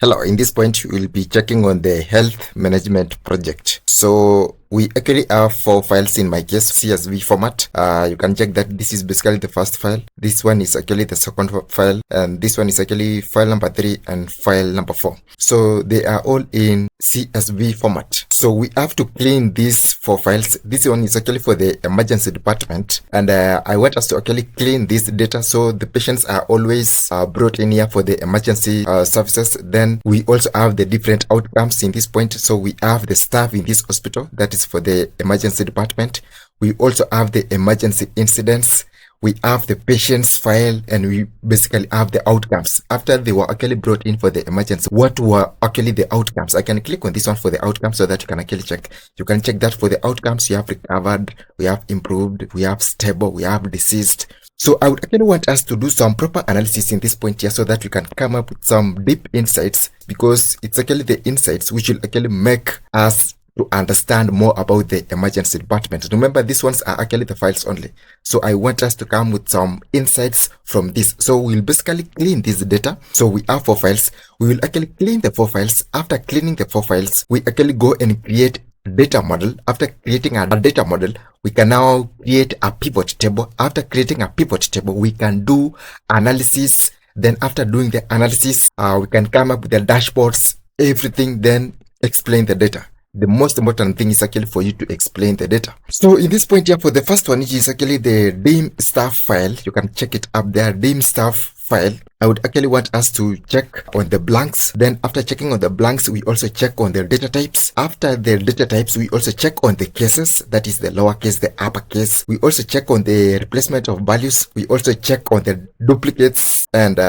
Hello, in this point, we will be checking on the health management project. So we actually have 4 files in my case, CSV format. You can check that this is basically the first file. This one is actually the second file, and this one is actually file number 3 and file number 4. So they are all in CSV format. So we have to clean these 4 files. This one is actually for the emergency department, and I want us to actually clean this data so the patients are always brought in here for the emergency services. Then we also have the different outcomes in this point. So we have the staff in this hospital, that is for the emergency department. We also have the emergency incidents. We have the patient's file, and we basically have the outcomes. After they were actually brought in for the emergency, what were actually the outcomes? I can click on this one for the outcomes so that you can actually check. You can check that for the outcomes, you have recovered, we have improved, we have stable, we have deceased. So I would actually want us to do some proper analysis in this point here so that we can come up with some deep insights, because it's actually the insights which will actually make us to understand more about the emergency department. Remember, these ones are actually the files only. So I want us to come with some insights from this. So we'll basically clean this data. So we have 4 files. We will actually clean the 4 files. After cleaning the 4 files, we actually go and create a data model. After creating a data model, we can now create a pivot table. After creating a pivot table, we can do analysis. Then after doing the analysis, we can come up with the dashboards, everything, then explain the data. The most important thing is actually for you to explain the data. So in this point here, for the first one, which is actually the dim staff file, you can check it up there, dim staff file. I would actually want us to check on the blanks. Then after checking on the blanks, we also check on the data types. After the data types, we also check on the cases, that is the lowercase, the uppercase. We also check on the replacement of values. We also check on the duplicates. And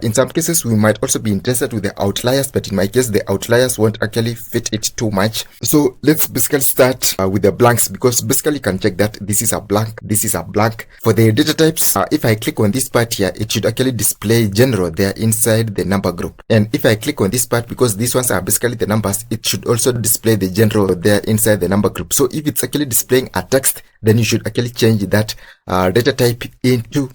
in some cases, we might also be interested with the outliers, but in my case, the outliers won't actually fit it too much. So let's basically start with the blanks, because basically you can check that this is a blank, this is a blank. For the data types, if I click on this part here, it should actually display general there inside the number group. And if I click on this part, because these ones are basically the numbers, it should also display the general there inside the number group. So if it's actually displaying a text, then you should actually change that data type into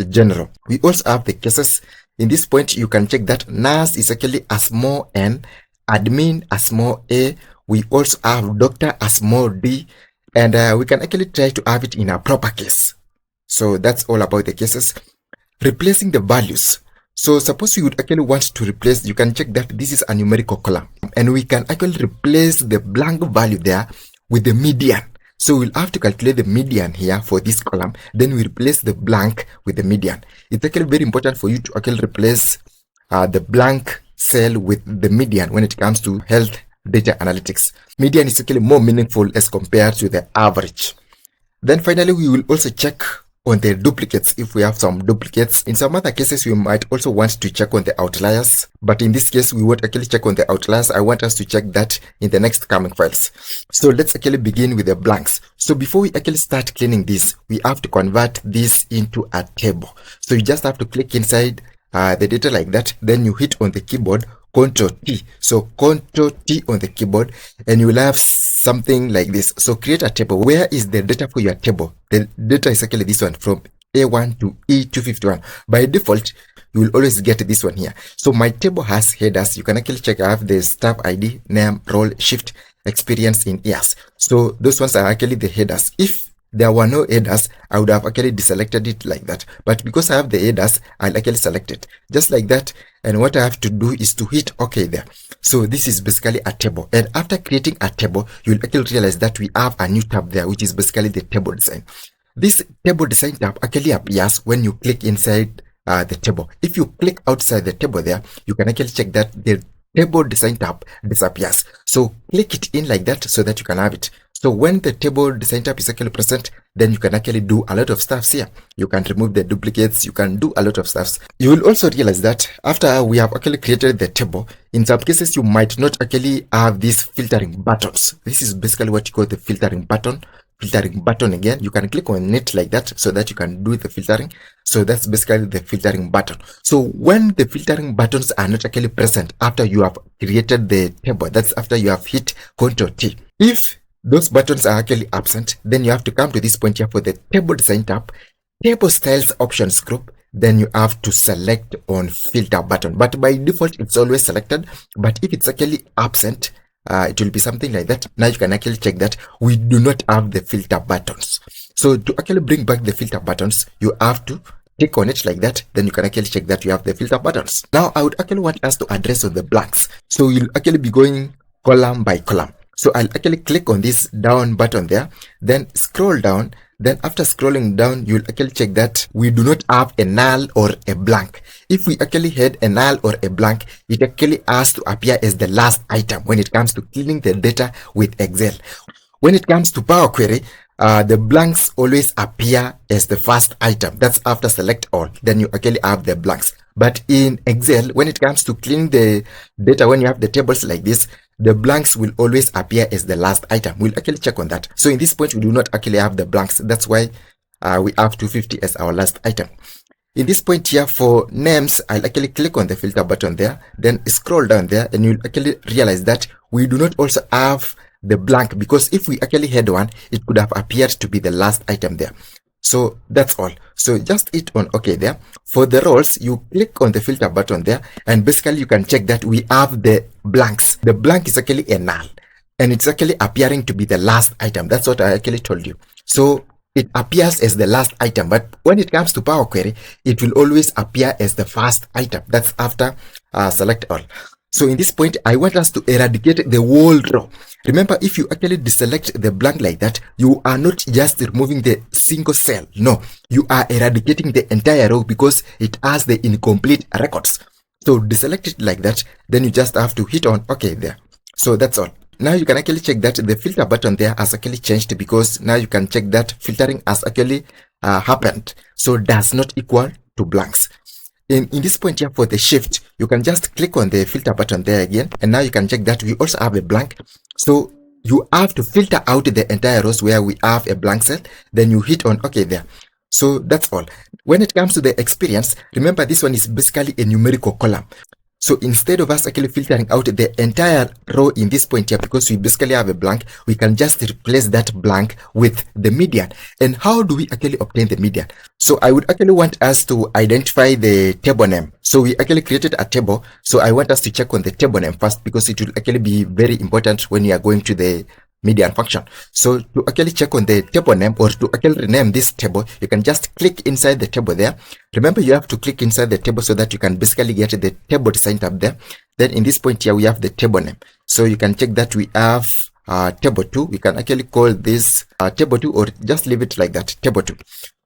general. We also have the cases. In this point, you can check that nurse is actually a small n, admin a small a. We also have doctor a small d, and we can actually try to have it in a proper case. So that's all about the cases. Replacing the values. So suppose you would actually want to replace, you can check that this is a numerical column, and we can actually replace the blank value there with the median. So we'll have to calculate the median here for this column. Then we replace the blank with the median. It's actually very important for you to actually replace the blank cell with the median when it comes to health data analytics. Median is actually more meaningful as compared to the average. Then finally, we will also check on the duplicates if we have some duplicates. In some other cases, we might also want to check on the outliers, but in this case, we won't actually check on the outliers. I want us to check that in the next coming files. So let's actually begin with the blanks. So before we actually start cleaning this, we have to convert this into a table. So you just have to click inside the data like that. Then you hit on the keyboard Ctrl T. So Ctrl T on the keyboard, and you will have something like this. So create a table. Where is the data for your table? The data is actually this one from A1 to E251. By default, you will always get this one here. So my table has headers. You can actually check. I have the staff ID, name, role, shift, experience in years. So those ones are actually the headers. If there were no headers, I would have actually deselected it like that. But because I have the headers, I'll actually select it just like that. And what I have to do is to hit OK there. So this is basically a table. And after creating a table, you'll actually realize that we have a new tab there, which is basically the table design. This table design tab actually appears when you click inside the table. If you click outside the table there, you can actually check that the table design tab disappears. So click it in like that so that you can have it. So when the table design tab is actually present, then you can actually do a lot of stuff here. You can remove the duplicates, you can do a lot of stuff. You will also realize that after we have actually created the table, in some cases you might not actually have these filtering buttons. This is basically what you call the filtering button. Filtering button again, you can click on it like that so that you can do the filtering. So that's basically the filtering button. So when the filtering buttons are not actually present after you have created the table, that's after you have hit Ctrl T. If those buttons are actually absent, then you have to come to this point here for the table design tab table styles options group, then you have to select on filter button. But by default, it's always selected. But if it's actually absent, it will be something like that. Now you can actually check that we do not have the filter buttons. So to actually bring back the filter buttons, you have to click on it like that. Then you can actually check that you have the filter buttons. Now I would actually want us to address on the blanks. So you'll actually be going column by column. So I'll actually click on this down button there, then scroll down. Then after scrolling down, you'll actually check that we do not have a null or a blank. If we actually had a null or a blank, it actually has to appear as the last item when it comes to cleaning the data with Excel. When it comes to Power Query, the blanks always appear as the first item. That's after select all. Then you actually have the blanks. But in Excel, when it comes to cleaning the data, when you have the tables like this, the blanks will always appear as the last item. We'll actually check on that. So in this point, we do not actually have the blanks. That's why we have 250 as our last item. In this point here for names, I'll actually click on the filter button there, then scroll down there, and you'll actually realize that we do not also have the blank, because if we actually had one, it could have appeared to be the last item there. So that's all. So just hit on OK there. For the roles, you click on the filter button there, and basically you can check that we have the blanks. The blank is actually a null, and it's actually appearing to be the last item. That's what I actually told you. So it appears as the last item, but when it comes to Power Query, it will always appear as the first item. That's after select all. So in this point, I want us to eradicate the whole row. Remember, if you actually deselect the blank like that, you are not just removing the single cell. No, you are eradicating the entire row because it has the incomplete records. So deselect it like that. Then you just have to hit on OK there. So that's all. Now you can actually check that the filter button there has actually changed, because now you can check that filtering has actually happened. So does not equal to blanks. In this point here for the shift, you can just click on the filter button there again, and now you can check that we also have a blank. So you have to filter out the entire rows where we have a blank cell, then you hit on OK there. So that's all. When it comes to the experience, remember this one is basically a numerical column. So instead of us actually filtering out the entire row in this point here, because we basically have a blank, we can just replace that blank with the median. And how do we actually obtain the median? So I would actually want us to identify the table name. So we actually created a table. So I want us to check on the table name first, because it will actually be very important when you are going to the median function. So to actually check on the table name, or to actually rename this table, you can just click inside the table there. Remember, you have to click inside the table so that you can basically get the table design tab there. Then in this point here, we have the table name. So you can check that we have table 2. We can actually call this table 2, or just leave it like that, table 2.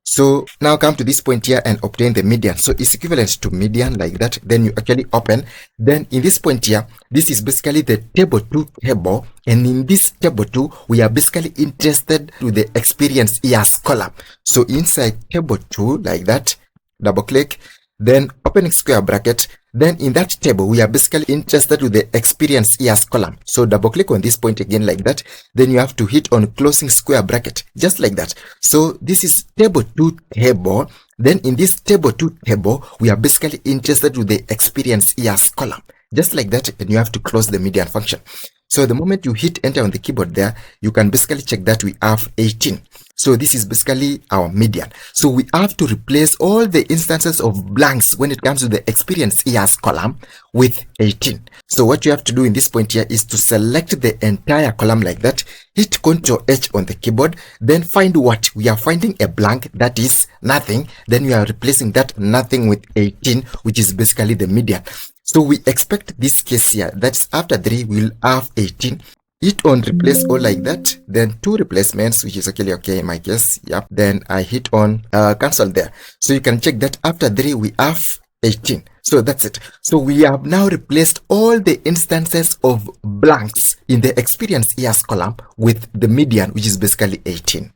So now come to this point here and obtain the median. So it's equivalent to median like that. Then you actually open. Then in this point here, this is basically the table 2 table. And in this table 2, we are basically interested to the experience years column. So inside table 2 like that, double click, then opening square bracket. Then in that table, we are basically interested with the experience years column. So double click on this point again like that. Then you have to hit on closing square bracket, just like that. So this is table 2 table. Then in this table 2 table, we are basically interested with the experience years column, just like that. And you have to close the median function. So the moment you hit enter on the keyboard there, you can basically check that we have 18. So this is basically our median. So we have to replace all the instances of blanks when it comes to the experience years column with 18. So what you have to do in this point here is to select the entire column like that, hit Ctrl H on the keyboard, then find what we are finding, a blank, that is nothing. Then we are replacing that nothing with 18, which is basically the median. So we expect this case here, that's after 3 we'll have 18. Hit on replace all like that, then 2 replacements, which is actually okay in my case. Yep. Then I hit on cancel there. So you can check that after 3 we have 18. So that's it. So we have now replaced all the instances of blanks in the experience years column with the median, which is basically 18.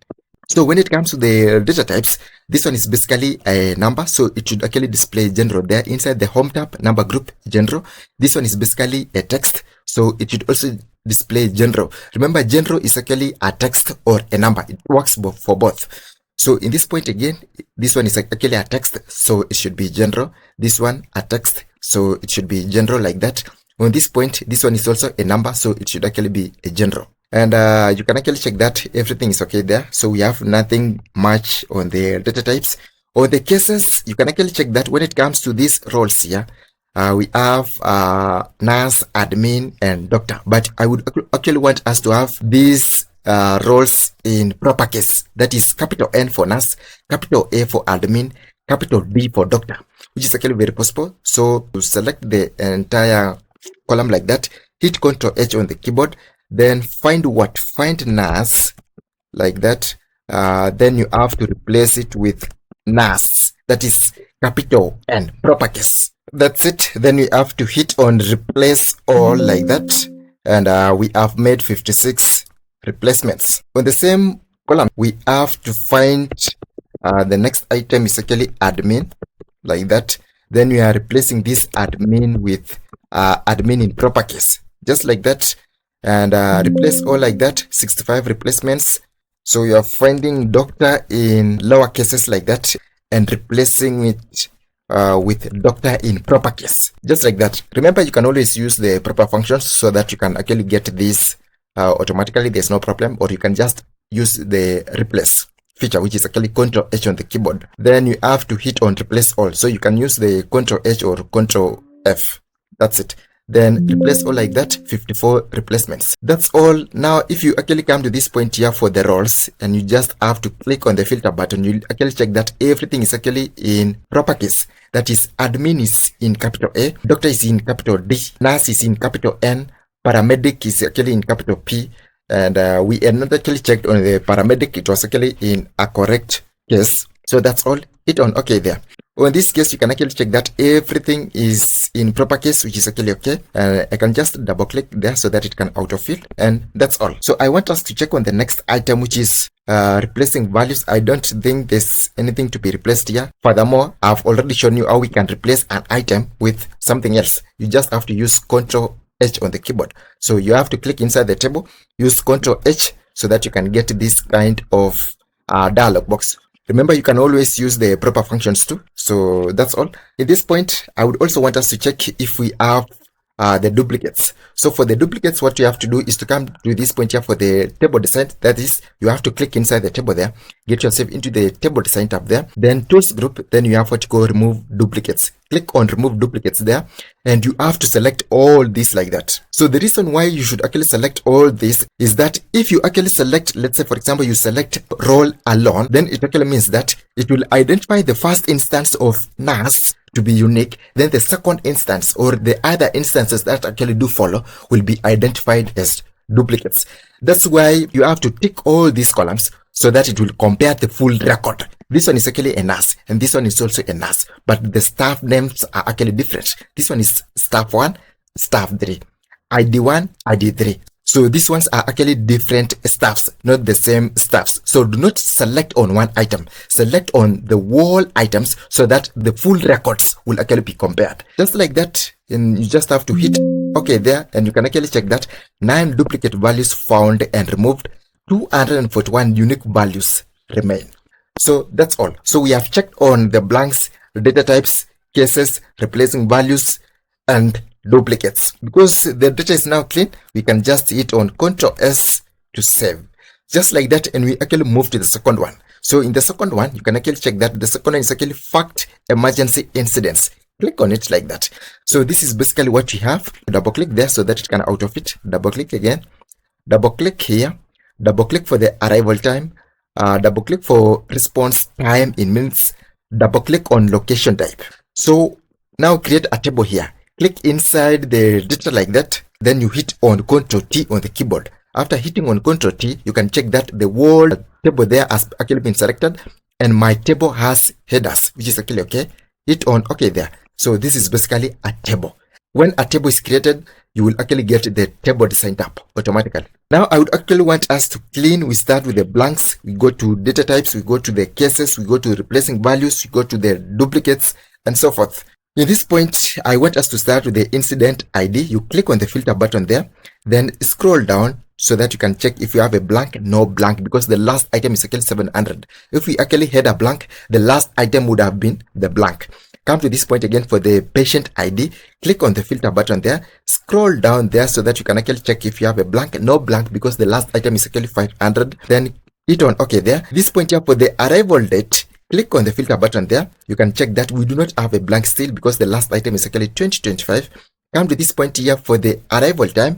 So when it comes to the data types, this one is basically a number. So it should actually display general there inside the home tab, number group, general. This one is basically a text. So it should also display general. Remember, general is actually a text or a number. It works for both. So in this point again, this one is actually a text. So it should be general. This one a text. So it should be general like that. On this point, this one is also a number. So it should actually be a general. And you can actually check that everything is okay there. So we have nothing much on the data types. Or the cases, you can actually check that when it comes to these roles here, we have nurse, admin, and doctor. But I would actually want us to have these roles in proper case. That is capital N for nurse, capital A for admin, capital D for doctor, which is actually very possible. So to select the entire column like that, hit Ctrl H on the keyboard, then find nurse like that. Then you have to replace it with nurse, that is capital N, proper case. That's it. Then we have to hit on replace all like that, and we have made 56 replacements. On the same column, we have to find the next item is actually admin like that. Then we are replacing this admin with admin in proper case, just like that, and replace all like that. 65 replacements. So you are finding doctor in lower cases like that and replacing it with doctor in proper case, just like that. Remember, you can always use the proper functions so that you can actually get this automatically. There's no problem. Or you can just use the replace feature, which is actually Ctrl H on the keyboard. Then you have to hit on replace all. So you can use the Ctrl H or Ctrl F. That's it. Then replace all like that, 54 replacements. That's all. Now, if you actually come to this point here for the roles, and you just have to click on the filter button, you'll actually check that everything is actually in proper case. That is, admin is in capital A, doctor is in capital D, nurse is in capital N, paramedic is actually in capital P, and we had not actually checked on the paramedic. It was actually in a correct case. So that's all. Hit on OK there. In this case, you can actually check that everything is in proper case, which is actually okay. I can just double click there so that it can autofill, and that's all. So I want us to check on the next item, which is replacing values. I don't think there's anything to be replaced here. Furthermore, I've already shown you how we can replace an item with something else. You just have to use Ctrl H on the keyboard. So you have to click inside the table, use Ctrl H so that you can get this kind of dialog box. Remember, you can always use the proper functions too. So that's all. At this point, I would also want us to check if we have the duplicates. So for the duplicates, what you have to do is to come to this point here for the table design. That is, you have to click inside the table there, get yourself into the table design tab there, then tools group, then you have what you call remove duplicates. Click on remove duplicates there, and you have to select all this like that. So the reason why you should actually select all this is that if you actually select, let's say for example, you select role alone, then it actually means that it will identify the first instance of nurse to be unique, then the second instance or the other instances that actually do follow will be identified as duplicates. That's why you have to tick all these columns so that it will compare the full record. This one is actually a nurse, and this one is also a nurse, but the staff names are actually different. This one is staff 1, staff 3, ID 1, ID 3. So these ones are actually different staffs, not the same staffs. So do not select on one item. Select on the whole items so that the full records will actually be compared. Just like that, and you just have to hit OK there, and you can actually check that 9 duplicate values found and removed, 241 unique values remain. So that's all. So we have checked on the blanks, data types, cases, replacing values, and duplicates. Because the data is now clean, we can just hit on Ctrl S to save. Just like that, and we actually move to the second one. So in the second one, you can actually check that the second one is actually fact emergency incidents. Click on it like that. So this is basically what you have. Double click there so that it can autofit. Double click again. Double click here. Double click for the arrival time. Double click for response time in minutes. Double click on location type. So now create a table here. Click inside the data like that. Then you hit on Ctrl T on the keyboard. After hitting on Ctrl T, you can check that the whole table there has actually been selected, and my table has headers, which is actually okay. Hit on OK there. So this is basically a table. When a table is created, you will actually get the table design tab automatically. Now I would actually want us to clean. We start with the blanks. We go to data types. We go to the cases. We go to replacing values. We go to the duplicates and so forth. In this point, I want us to start with the incident ID. You click on the filter button there, then scroll down so that you can check if you have a blank, no blank, because the last item is actually 700. If we actually had a blank, the last item would have been the blank. Come to this point again for the patient ID. Click on the filter button there. Scroll down there so that you can actually check if you have a blank. No blank because the last item is actually 500. Then hit on OK there. This point here for the arrival date. Click on the filter button there. You can check that we do not have a blank still because the last item is actually 2025. Come to this point here for the arrival time.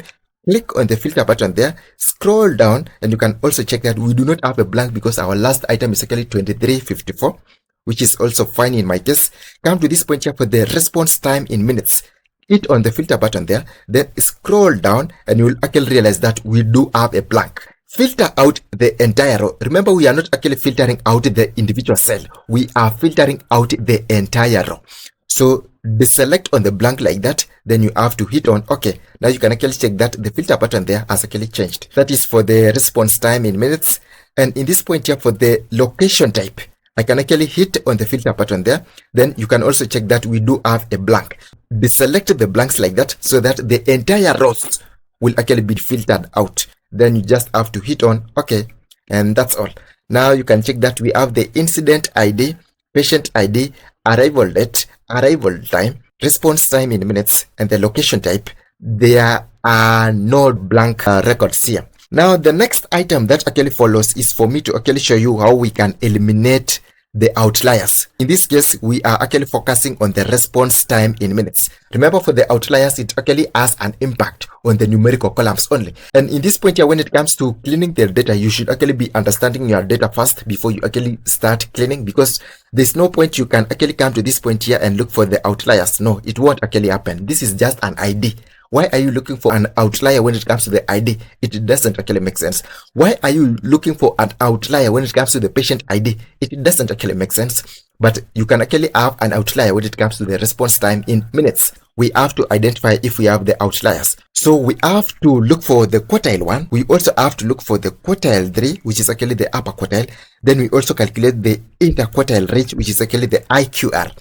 Click on the filter button there. Scroll down and you can also check that we do not have a blank because our last item is actually 2354, which is also fine in my case. Come to this point here for the response time in minutes. Hit on the filter button there. Then scroll down and you will actually realize that we do have a blank. Filter out the entire row. Remember, we are not actually filtering out the individual cell. We are filtering out the entire row. So deselect on the blank like that. Then you have to hit on OK. Now you can actually check that the filter button there has actually changed. That is for the response time in minutes. And in this point here for the location type, I can actually hit on the filter button there. Then you can also check that we do have a blank. Deselect the blanks like that so that the entire rows will actually be filtered out. Then you just have to hit on OK, and that's all. Now you can check that we have the incident ID, patient ID, arrival date, arrival time, response time in minutes, and the location type. There are no blank records here. Now the next item that actually follows is for me to actually show you how we can eliminate the outliers. In this case, we are actually focusing on the response time in minutes. Remember, for the outliers, it actually has an impact on the numerical columns only. And in this point here, when it comes to cleaning the data, you should actually be understanding your data first before you actually start cleaning, because there's no point you can actually come to this point here and look for the outliers. No, it won't actually happen. This is just an ID. Why are you looking for an outlier when it comes to the ID? It doesn't actually make sense. Why are you looking for an outlier when it comes to the patient ID? It doesn't actually make sense. But you can actually have an outlier when it comes to the response time in minutes. We have to identify if we have the outliers. So we have to look for the quartile 1. We also have to look for the quartile 3, which is actually the upper quartile. Then we also calculate the interquartile range, which is actually the IQR.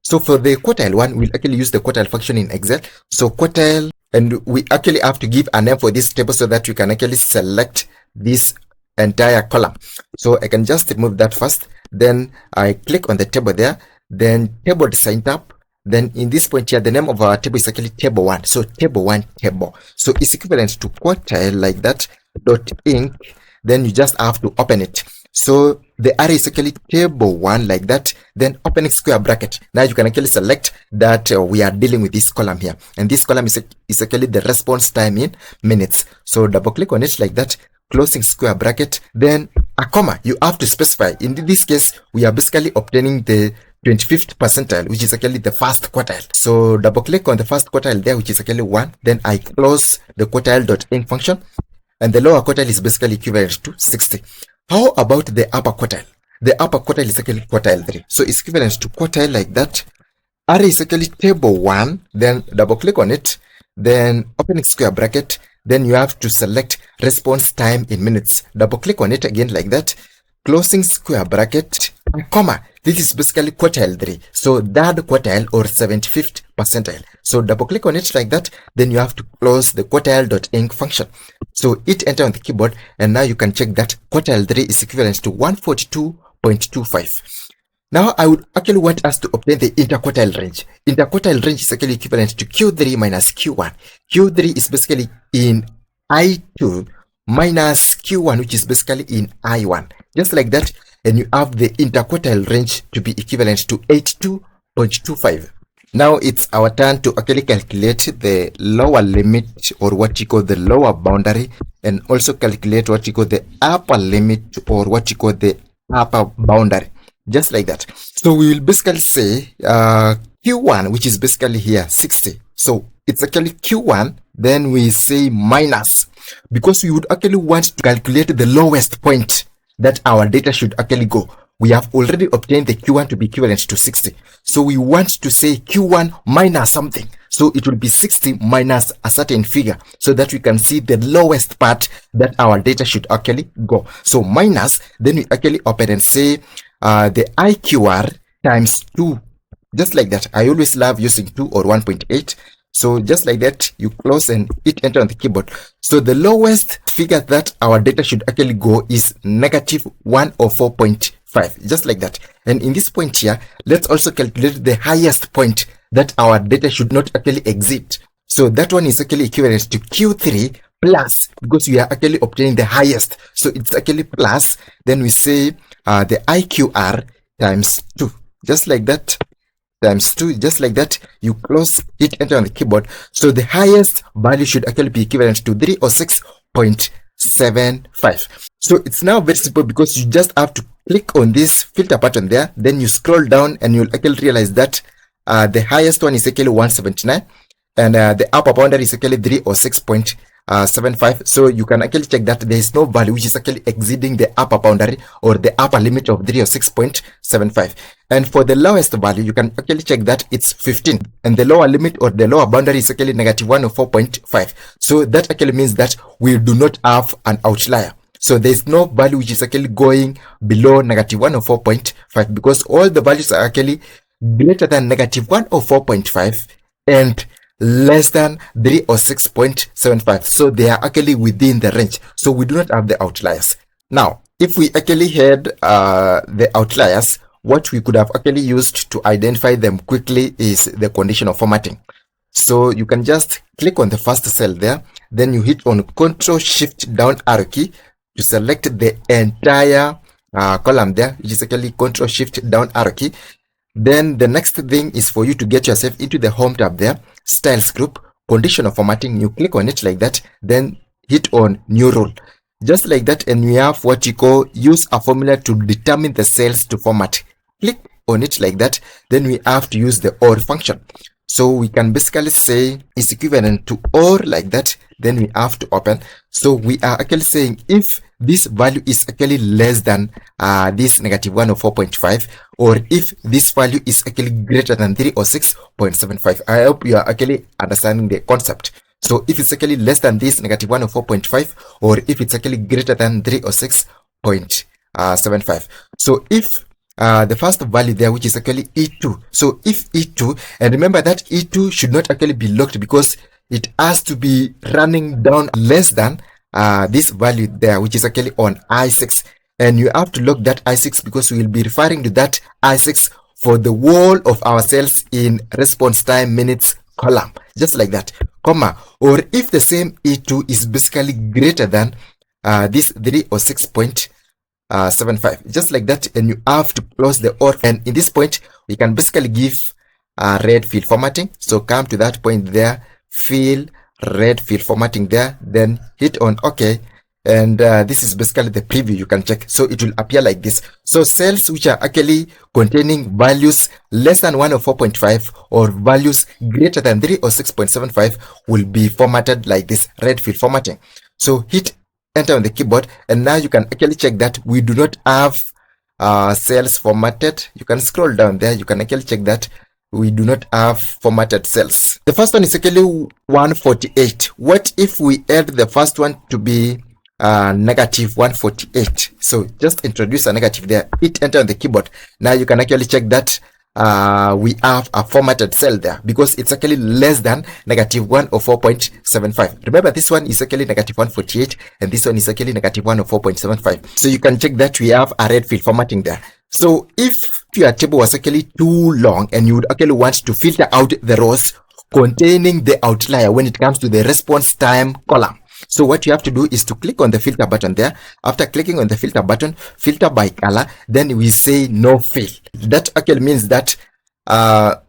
So for the quartile 1, we'll actually use the quartile function in Excel. So quartile, and we actually have to give a name for this table so that we can actually select this entire column. So I can just remove that first. Then I click on the table there. Then table design tab. Then in this point here, the name of our table is actually table 1. So table 1 table. So it's equivalent to quartile like that, .inc. Then you just have to open it. So the array is actually table 1 like that, then opening square bracket. Now you can actually select that we are dealing with this column here, and this column is actually the response time in minutes. So double click on it like that, closing square bracket, then a comma. You have to specify. In this case, we are basically obtaining the 25th percentile, which is actually the first quartile. So double click on the first quartile there, which is actually 1. Then I close the quartile.inc function, and the lower quartile is basically equivalent to 60. How about the upper quartile? The upper quartile is actually quartile 3. So it's equivalent to quartile like that. Array is actually table 1. Then double click on it. Then opening square bracket. Then you have to select response time in minutes. Double click on it again like that. Closing square bracket, comma. This is basically quartile 3. So third quartile or 75th percentile. So double click on it like that. Then you have to close the quartile.inc function. So hit enter on the keyboard, and now you can check that quartile 3 is equivalent to 142.25. Now I would actually want us to obtain the interquartile range. Interquartile range is actually equivalent to Q3 minus Q1. Q3 is basically in I2 minus Q1, which is basically in I1. Just like that, and you have the interquartile range to be equivalent to 82.25. Now it's our turn to actually calculate the lower limit, or what you call the lower boundary, and also calculate what you call the upper limit, or what you call the upper boundary. Just like that. So we will basically say Q1, which is basically here 60. So it's actually Q1, then we say minus, because we would actually want to calculate the lowest point that our data should actually go. We have already obtained the Q1 to be equivalent to 60. So we want to say Q1 minus something. So it will be 60 minus a certain figure, so that we can see the lowest part that our data should actually go. So minus, then we actually open and say the IQR times 2. Just like that. I always love using 2 or 1.8. So just like that, you close and hit enter on the keyboard. So the lowest figure that our data should actually go is negative 104.5, just like that. And in this point here, let's also calculate the highest point that our data should not actually exceed. So that one is actually equivalent to Q3 plus, because we are actually obtaining the highest. So it's actually plus, then we say the IQR times 2, just like that, times 2, just like that. You close, hit enter on the keyboard. So the highest value should actually be equivalent to 306.75. So it's now very simple, because you just have to click on this filter button there, then you scroll down and you'll actually realize that the highest one is actually 179, and the upper boundary is actually 306.75. So you can actually check that there is no value which is actually exceeding the upper boundary or the upper limit of 306.75. And for the lowest value, you can actually check that it's 15, and the lower limit or the lower boundary is actually negative 104.5. So that actually means that we do not have an outlier. So there is no value which is actually going below negative 104.5, because all the values are actually greater than negative 104.5 and less than 306.75. So they are actually within the range. So we do not have the outliers. Now, if we actually had the outliers, what we could have actually used to identify them quickly is the conditional formatting. So you can just click on the first cell there, then you hit on Control Shift down arrow key to select the entire column there, which is actually Control Shift down arrow key. Then the next thing is for you to get yourself into the home tab there, styles group, conditional formatting. You click on it like that, then hit on new rule, just like that, and we have what you call use a formula to determine the cells to format. Click on it like that, then we have to use the OR function. So we can basically say is equivalent to OR like that, then we have to open. So we are actually saying if this value is actually less than this negative 104.5, or if this value is actually greater than 306.75. I hope you are actually understanding the concept. So if it's actually less than this negative 104.5, or if it's actually greater than 306.75. So if the first value there, which is actually E2. So if E2, and remember that E2 should not actually be locked, because it has to be running down less than this value there, which is actually on I6. And you have to lock that I6, because we will be referring to that I6 for the whole of our cells in response time minutes column, just like that, comma. Or if the same E2 is basically greater than this 306.75, just like that, and you have to close the OR. And in this point, we can basically give red field formatting. So come to that point there, fill red field formatting there, then hit on OK. And this is basically the preview. You can check. So it will appear like this. So cells which are actually containing values less than 104.5 or values greater than 306.75 will be formatted like this, red field formatting. So hit enter on the keyboard, and now you can actually check that we do not have cells formatted. You can scroll down there. You can actually check that we do not have formatted cells. The first one is actually 148. What if we add the first one to be negative 148? So just introduce a negative there, hit enter on the keyboard. Now you can actually check that we have a formatted cell there, because it's actually less than negative 104.75. Remember, this one is actually negative 148 and this one is actually negative 104.75. So you can check that we have a red field formatting there. So if your table was actually too long and you would actually want to filter out the rows containing the outlier when it comes to the response time column, so what you have to do is to click on the filter button there. After clicking on the filter button, filter by color, then we say no fill. That actually means that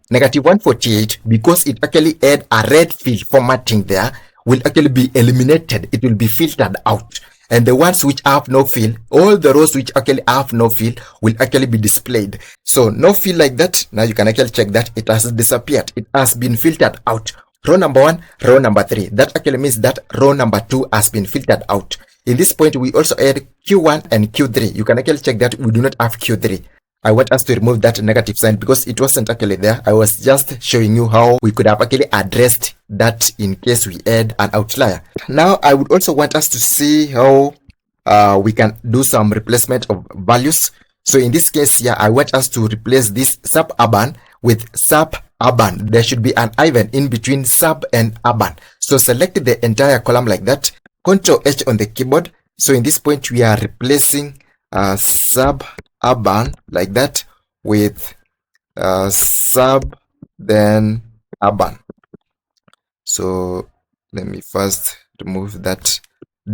negative 148, because it actually had a red field formatting there, will actually be eliminated. It will be filtered out. And the ones which have no fill, all the rows which actually have no fill will actually be displayed. So no fill like that. Now you can actually check that it has disappeared. It has been filtered out. Row number 1, row number 3. That actually means that row number 2 has been filtered out. In this point, we also add Q1 and Q3. You can actually check that we do not have Q3. I want us to remove that negative sign because it wasn't actually there. I was just showing you how we could have actually addressed that in case we add an outlier. Now, I would also want us to see how we can do some replacement of values. So in this case here, I want us to replace this suburban with suburban urban. There should be an hyphen in between sub and urban. So select the entire column like that. Control H on the keyboard. So in this point, we are replacing sub urban like that with sub then urban. So let me first remove that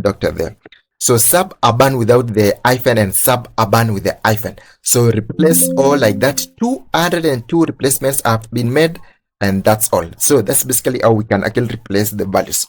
doctor there. So suburban without the hyphen and suburban with the hyphen. So replace all like that. 202 replacements have been made, and that's all. So that's basically how we can actually replace the values.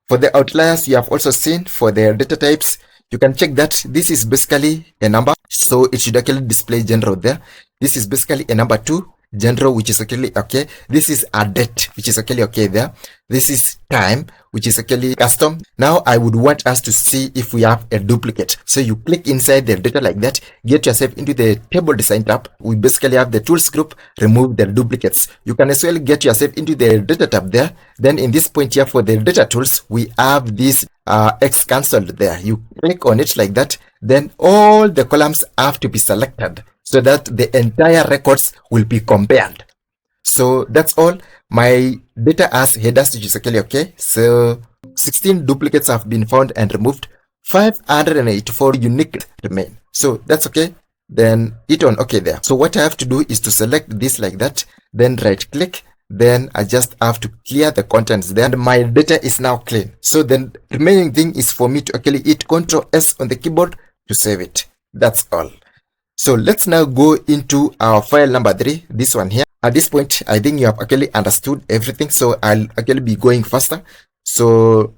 For the outliers, you have also seen for the data types, you can check that this is basically a number. So it should actually display general there. This is basically a number 2. General, which is actually okay. This is a date, which is actually okay there. This is time, which is actually custom. Now I would want us to see if we have a duplicate. So you click inside the data like that, get yourself into the table design tab. We basically have the tools group, remove the duplicates. You can as well get yourself into the data tab there. Then in this point here for the data tools, we have this X cancelled there. You click on it like that. Then all the columns have to be selected, so that the entire records will be compared. So that's all. My data has headers, which is actually okay. So 16 duplicates have been found and removed. 584 unique remain. So that's okay. Then hit on OK there. So what I have to do is to select this like that. Then right click. Then I just have to clear the contents there. And my data is now clean. So then the remaining thing is for me to actually hit Ctrl S on the keyboard to save it. That's all. So let's now go into our file number 3, this one here. At this point, I think you have actually understood everything. So I'll actually be going faster. So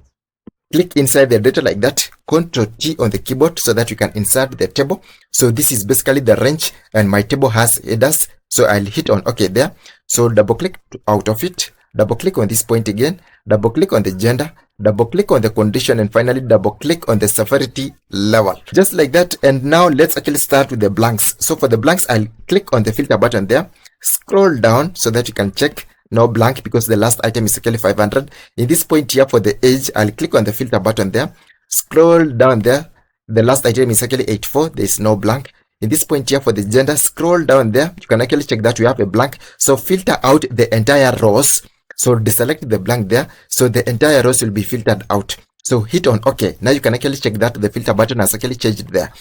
click inside the data like that, Ctrl T on the keyboard so that you can insert the table. So this is basically the range and my table has headers. So I'll hit on OK there. So double click out of it, double click on this point again, double click on the gender, double click on the condition, and finally double click on the severity level, just like that. And now let's actually start with the blanks. So for the blanks, I'll click on the filter button there, scroll down so that you can check no blank because the last item is actually 500. In this point here for the age, I'll click on the filter button there, scroll down there, the last item is actually 84, there is no blank. In this point here for the gender, scroll down there, you can actually check that we have a blank. So filter out the entire rows. So deselect the blank there. So the entire rows will be filtered out. So hit on OK. Now you can actually check that the filter button has actually changed there.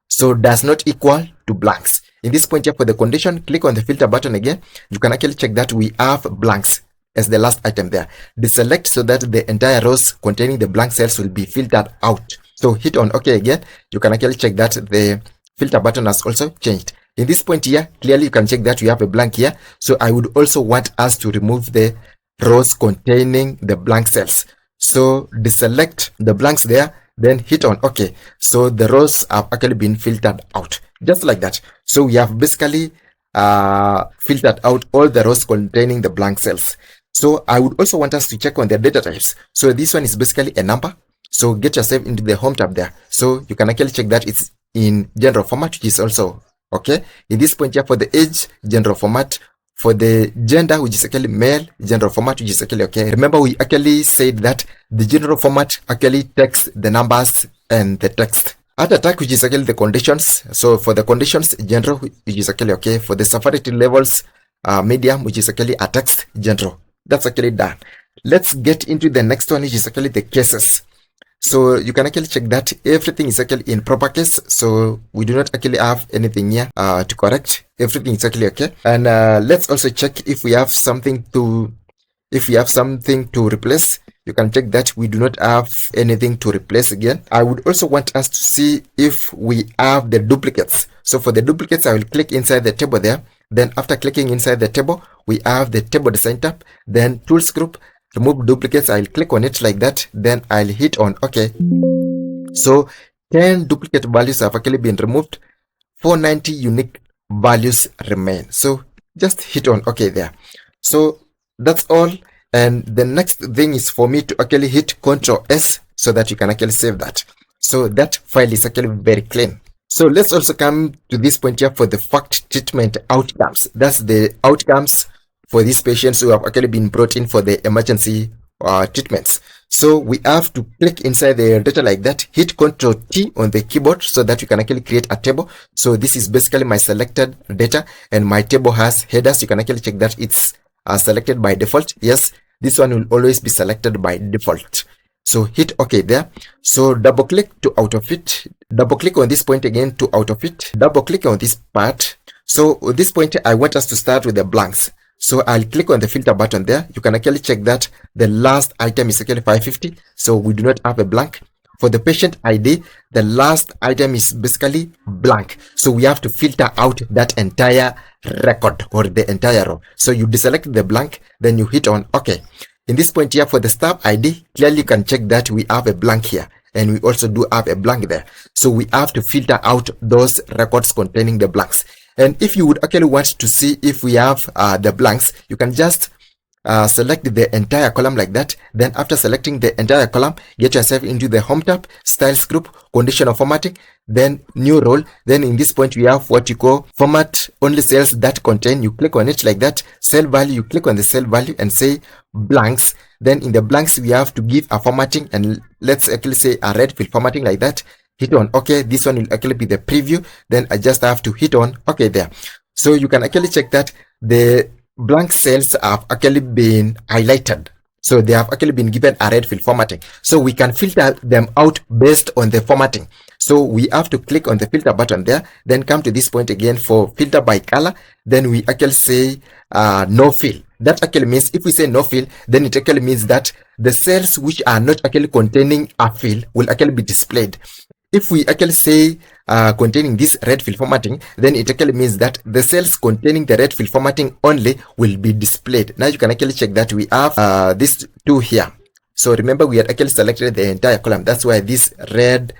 So does not equal to blanks. In this point here for the condition, click on the filter button again. You can actually check that we have blanks as the last item there. Deselect so that the entire rows containing the blank cells will be filtered out. So hit on OK again. You can actually check that the filter button has also changed. In this point here, clearly you can check that we have a blank here. So I would also want us to remove the rows containing the blank cells. So deselect the blanks there, then hit on OK. So the rows have actually been filtered out, just like that. So we have basically filtered out all the rows containing the blank cells. So I would also want us to check on the data types. So this one is basically a number. So get yourself into the home tab there. So you can actually check that it's in general format, which is also okay. In this point here for the age, general format. For the gender, which is actually male, general format, which is actually okay. Remember, we actually said that the general format actually takes the numbers and the text. Add attack, which is actually the conditions. So for the conditions, general, which is actually okay. For the severity levels, medium, which is actually a text, general. That's actually done. Let's get into the next one, which is actually the cases. So you can actually check that everything is actually in proper case. So we do not actually have anything here to correct. Everything is actually okay. And let's also check if we have something to replace. You can check that we do not have anything to replace again. I would also want us to see if we have the duplicates. So for the duplicates, I will click inside the table there. Then after clicking inside the table, we have the table design tab. Then tools group. Remove duplicates, I'll click on it like that, then I'll hit on OK. So 10 duplicate values have actually been removed, 490 unique values remain. So just hit on OK there. So that's all. And the next thing is for me to actually hit Ctrl S so that you can actually save that. So that file is actually very clean. So let's also come to this point here for the fact treatment outcomes. That's the outcomes for these patients who have actually been brought in for the emergency treatments. So we have to click inside the data like that, hit Ctrl T on the keyboard so that you can actually create a table. So this is basically my selected data and my table has headers. You can actually check that it's selected by default. Yes, this one will always be selected by default. So hit OK there. So double click to auto fit. Double click on this point again to auto fit. Double click on this part. So at this point, I want us to start with the blanks. So I'll click on the filter button there. You can actually check that the last item is actually 550. So we do not have a blank. For the patient ID, the last item is basically blank. So we have to filter out that entire record or the entire row. So you deselect the blank, then you hit on OK. In this point here for the staff ID, clearly you can check that we have a blank here. And we also do have a blank there. So we have to filter out those records containing the blanks. And if you would actually want to see if we have the blanks, you can just select the entire column like that. Then after selecting the entire column, get yourself into the home tab, styles group, conditional formatting, then new role. Then in this point, we have what you call format only cells that contain. You click on it like that. Cell value, you click on the cell value and say blanks. Then in the blanks, we have to give a formatting, and let's actually say a red fill formatting like that. Hit on OK. This one will actually be the preview. Then I just have to hit on OK there. So you can actually check that the blank cells have actually been highlighted. So they have actually been given a red fill formatting. So we can filter them out based on the formatting. So we have to click on the filter button there, then come to this point again for filter by color. Then we actually say no fill. That actually means if we say no fill, then it actually means that the cells which are not actually containing a fill will actually be displayed. If we actually say containing this red fill formatting, then it actually means that the cells containing the red fill formatting only will be displayed. Now you can actually check that we have these two here. So remember, we had actually selected the entire column. That's why this red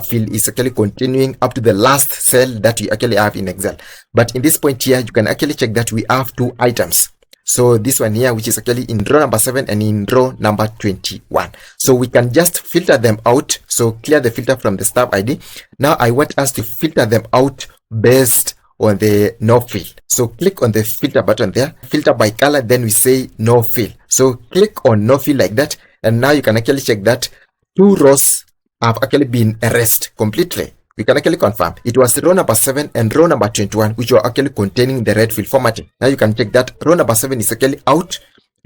fill is actually continuing up to the last cell that you actually have in Excel. But in this point here, you can actually check that we have two items. So this one here, which is actually in row number 7 and in row number 21. So we can just filter them out. So clear the filter from the staff ID. Now I want us to filter them out based on the no fill. So click on the filter button there, filter by color, then we say no fill. So click on no fill like that. And now you can actually check that 2 rows have actually been erased completely. We can actually confirm it was row number 7 and row number 21 which were actually containing the red fill formatting. Now you can check that row number 7 is actually out,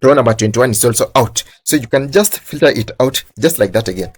row number 21 is also out. So you can just filter it out just like that again.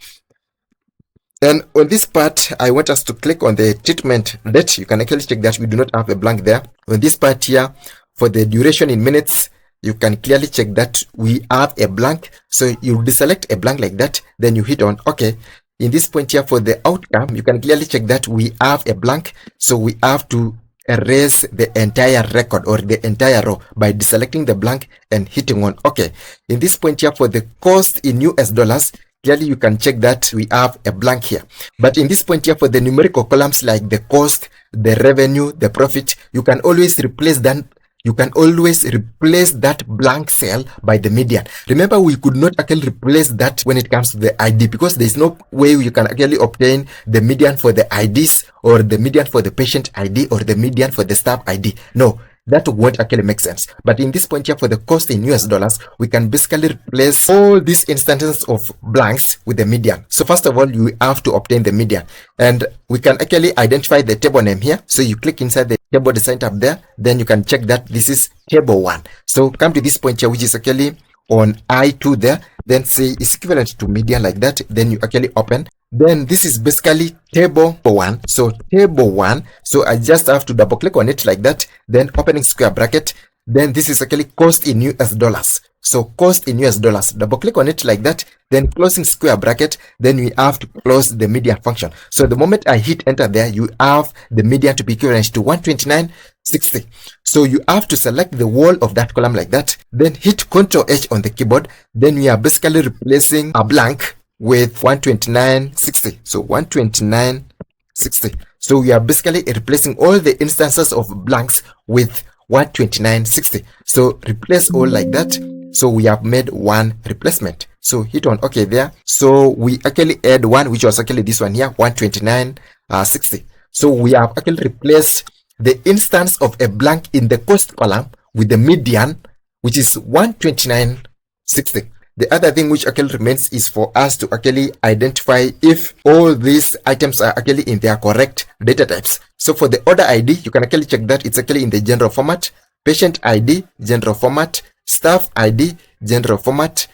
And on this part, I want us to click on the treatment date. You can actually check that we do not have a blank there. On this part here, for the duration in minutes, you can clearly check that we have a blank. So you deselect a blank like that, then you hit on OK. In this point here for the outcome, you can clearly check that we have a blank. So we have to erase the entire record or the entire row by deselecting the blank and hitting on OK. In this point here for the cost in US dollars, clearly you can check that we have a blank here. But in this point here for the numerical columns like the cost, the revenue, the profit, you can always replace that. You can always replace that blank cell by the median. Remember, we could not actually replace that when it comes to the ID because there is no way you can actually obtain the median for the IDs or the median for the patient ID or the median for the staff ID. No, that won't actually make sense. But in this point here for the cost in US dollars, we can basically replace all these instances of blanks with the median. So first of all, you have to obtain the median, and we can actually identify the table name here. So you click inside the table design tab there, then you can check that this is table 1. So come to this point here, which is actually on I2 there, then say is equivalent to median like that, then you actually open. Then this is basically table 1. So table 1, so I just have to double click on it like that, then opening square bracket, then this is actually cost in US dollars. So cost in US dollars, double click on it like that, then closing square bracket, then we have to close the median function. So the moment I hit enter there, you have the median to be equivalent to 129.60. So you have to select the whole of that column like that, then hit Ctrl H on the keyboard, then we are basically replacing a blank with 129.60. So 129.60. So we are basically replacing all the instances of blanks with 129.60. So replace all like that. So we have made one replacement. So hit on OK there. So we actually add one, which was actually this one here, 129.60. So we have actually replaced the instance of a blank in the cost column with the median, which is 129.60. The other thing which actually remains is for us to actually identify if all these items are actually in their correct data types. So for the order ID, you can actually check that it's actually in the general format. patient ID, general format, staff ID, general format,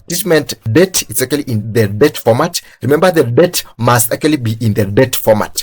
treatment date, it's actually in the date format. Remember, the date must actually be in the date format.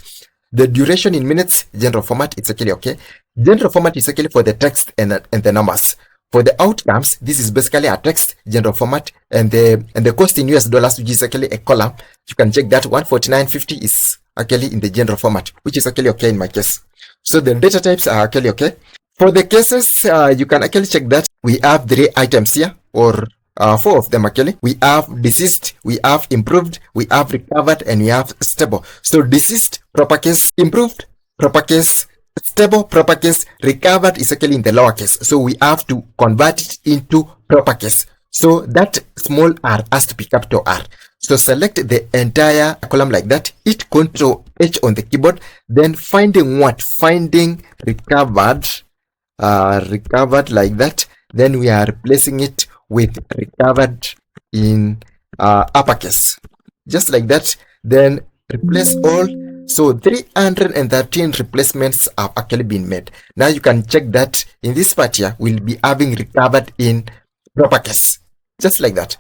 The duration in minutes, general format, it's actually okay. General format is actually for the text and the numbers. For the outcomes, this is basically a text, general format, and the cost in US dollars, which is actually a column. You can check that 149.50 is actually in the general format, which is actually okay in my case. So the data types are actually okay. For the cases, you can actually check that we have 3 items here, or 4 of them actually. We have deceased, we have improved, we have recovered, and we have stable. So deceased, proper case, improved, proper case, stable, proper case, recovered is actually in the lower case. So we have to convert it into proper case. So that small r has to be capital R. So select the entire column like that. Hit Ctrl H on the keyboard. Then finding what? Finding recovered. Recovered like that. Then we are replacing it with recovered in uppercase. Just like that. Then replace all. So 313 replacements have actually been made. Now you can check that in this part here, we'll be having recovered in proper case. Just like that.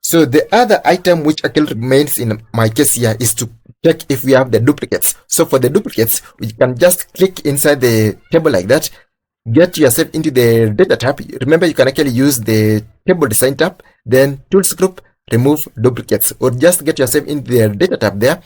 So the other item which actually remains in my case here is to check if we have the duplicates. So for the duplicates, we can just click inside the table like that. Get yourself into the data tab. Remember, you can actually use the table design tab, then tools group, remove duplicates, or just get yourself into the data tab there.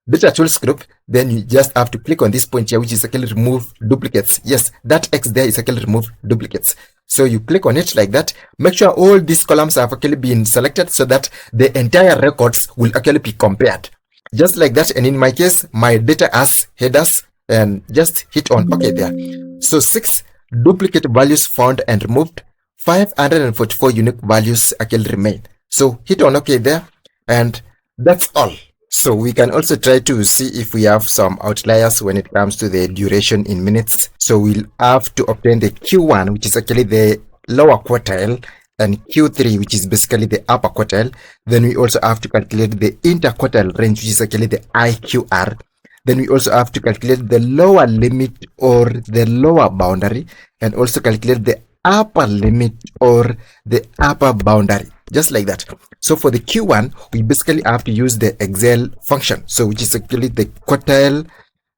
Data tools group, then you just have to click on this point here, which is actually remove duplicates. Yes, that X there is actually remove duplicates. So you click on it like that. Make sure all these columns have actually been selected so that the entire records will actually be compared. Just like that. And in my case, my data has headers, and just hit on OK there. So 6 duplicate values found and removed. 544 unique values actually remain. So hit on OK there, and that's all. So we can also try to see if we have some outliers when it comes to the duration in minutes. So we'll have to obtain the Q1, which is actually the lower quartile, and Q3, which is basically the upper quartile. Then we also have to calculate the interquartile range, which is actually the IQR. Then we also have to calculate the lower limit or the lower boundary, and also calculate the upper limit or the upper boundary. Just like that. So for the Q1, we basically have to use the Excel function. So which is actually the quartile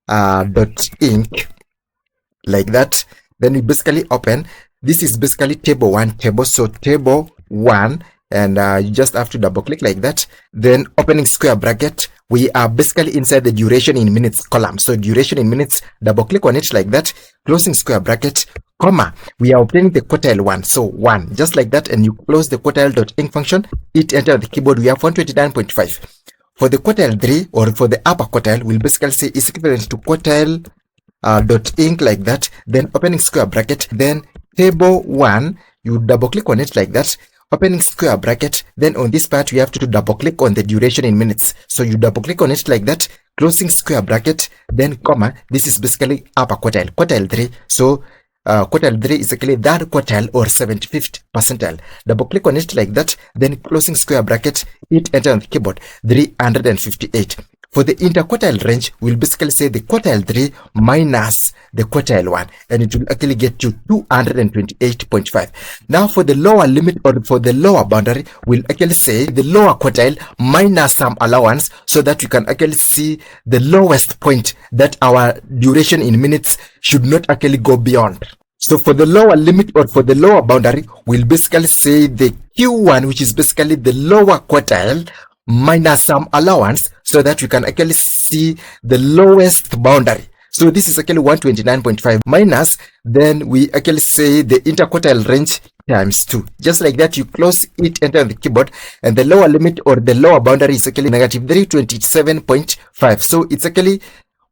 .inc like that. Then we basically open. This is basically table 1 table. So table 1, and you just have to double click like that. Then opening square bracket. We are basically inside the duration in minutes column. So duration in minutes, double click on it like that. Closing square bracket, comma. We are obtaining the quartile 1. So 1, just like that. And you close the quartile.inc function. Hit enter on the keyboard. We have 129.5. For the quartile 3, or for the upper quartile, we'll basically say is equivalent to quartile .inc like that. Then opening square bracket. Then table 1, you double click on it like that. Opening square bracket. Then on this part, we have to double click on the duration in minutes. So you double click on it like that. Closing square bracket. Then comma. This is basically upper quartile, quartile 3. So quartile 3 is actually that quartile or 75th percentile. Double click on it like that. Then closing square bracket. Hit enter on the keyboard. 358. For the interquartile range, we'll basically say the quartile 3 minus the quartile 1, and it will actually get you 228.5. Now for the lower limit, or for the lower boundary, we'll actually say the lower quartile minus some allowance, so that you can actually see the lowest point that our duration in minutes should not actually go beyond. So for the lower limit, or for the lower boundary, we'll basically say the Q1, which is basically the lower quartile, minus some allowance, so that you can actually see the lowest boundary. So this is actually 129.5 minus, then we actually say the interquartile range times 2. Just like that, you close it, enter on the keyboard, and the lower limit or the lower boundary is actually negative 327.5. So it's actually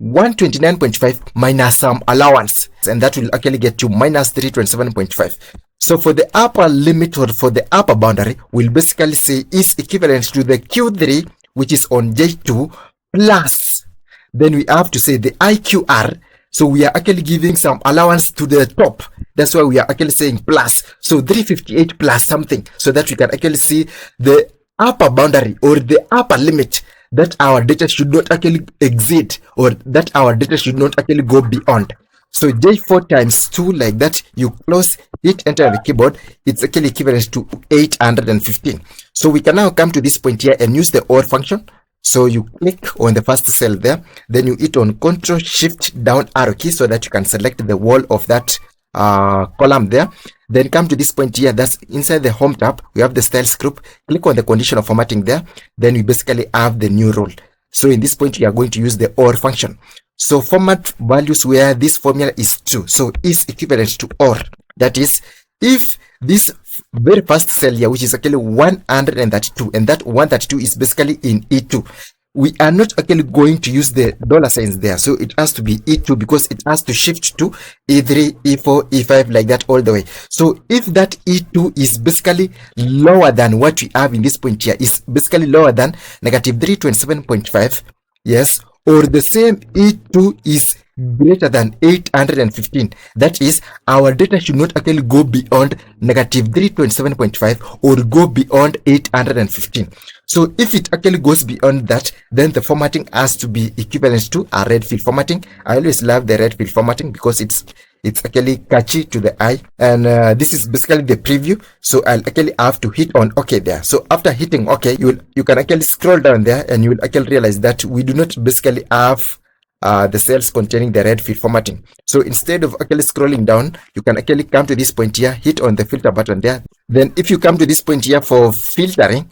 129.5 minus some allowance, and that will actually get you minus 327.5. So for the upper limit, or for the upper boundary, we'll basically say is equivalent to the Q3, which is on J2, plus, then we have to say the IQR. So we are actually giving some allowance to the top. That's why we are actually saying plus. So 358 plus something, so that we can actually see the upper boundary or the upper limit that our data should not actually exceed, or that our data should not actually go beyond. So J4 times 2 like that, you close, hit enter on the keyboard, it's actually equivalent to 815. So we can now come to this point here and use the OR function. So you click on the first cell there, then you hit on Control Shift down arrow key so that you can select the wall of that column there. Then come to this point here, that's inside the home tab, we have the styles group. Click on the conditional formatting there, then we basically have the new rule. So in this point, we are going to use the OR function. So format values where this formula is true, so is equivalent to OR. That is, if this very first cell here, which is actually 132, and that 132 is basically in E2, we are not actually going to use the dollar signs there. So it has to be E2 because it has to shift to E3, E4, E5 like that all the way. So if that E2 is basically lower than what we have in this point here, is basically lower than negative 327.5, yes, or the same E2 is greater than 815, that is, our data should not actually go beyond negative 327.5 or go beyond 815. So if it actually goes beyond that, then the formatting has to be equivalent to a red fill formatting. I always love the red fill formatting because it's actually catchy to the eye. And this is basically the preview. So I'll actually have to hit on OK there. So after hitting OK, you can actually scroll down there and you will actually realize that we do not basically have the cells containing the red fill formatting. So instead of actually scrolling down, you can actually come to this point here, hit on the filter button there. Then if you come to this point here for filtering,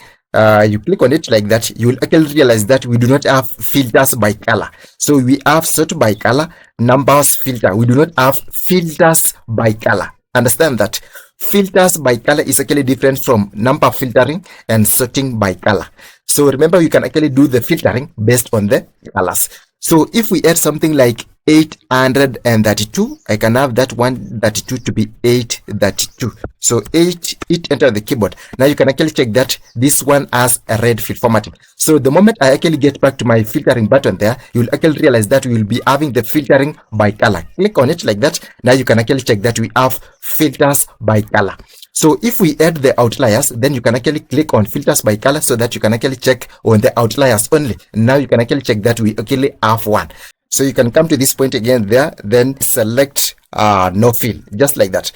you click on it like that, you will actually realize that we do not have filters by color. So we have sort by color, numbers filter. We do not have filters by color. Understand that filters by color is actually different from number filtering and sorting by color. So remember, you can actually do the filtering based on the colors. So if we add something like 832, I can have that 132 to be 832. So 8, hit enter the keyboard. Now you can actually check that this one has a red fill formatting. So the moment I actually get back to my filtering button there, you will actually realize that we will be having the filtering by color. Click on it like that. Now you can actually check that we have filters by color. So if we add the outliers, then you can actually click on filters by color so that you can actually check on the outliers only. Now you can actually check that we actually have one. So you can come to this point again there, then select no fill, just like that.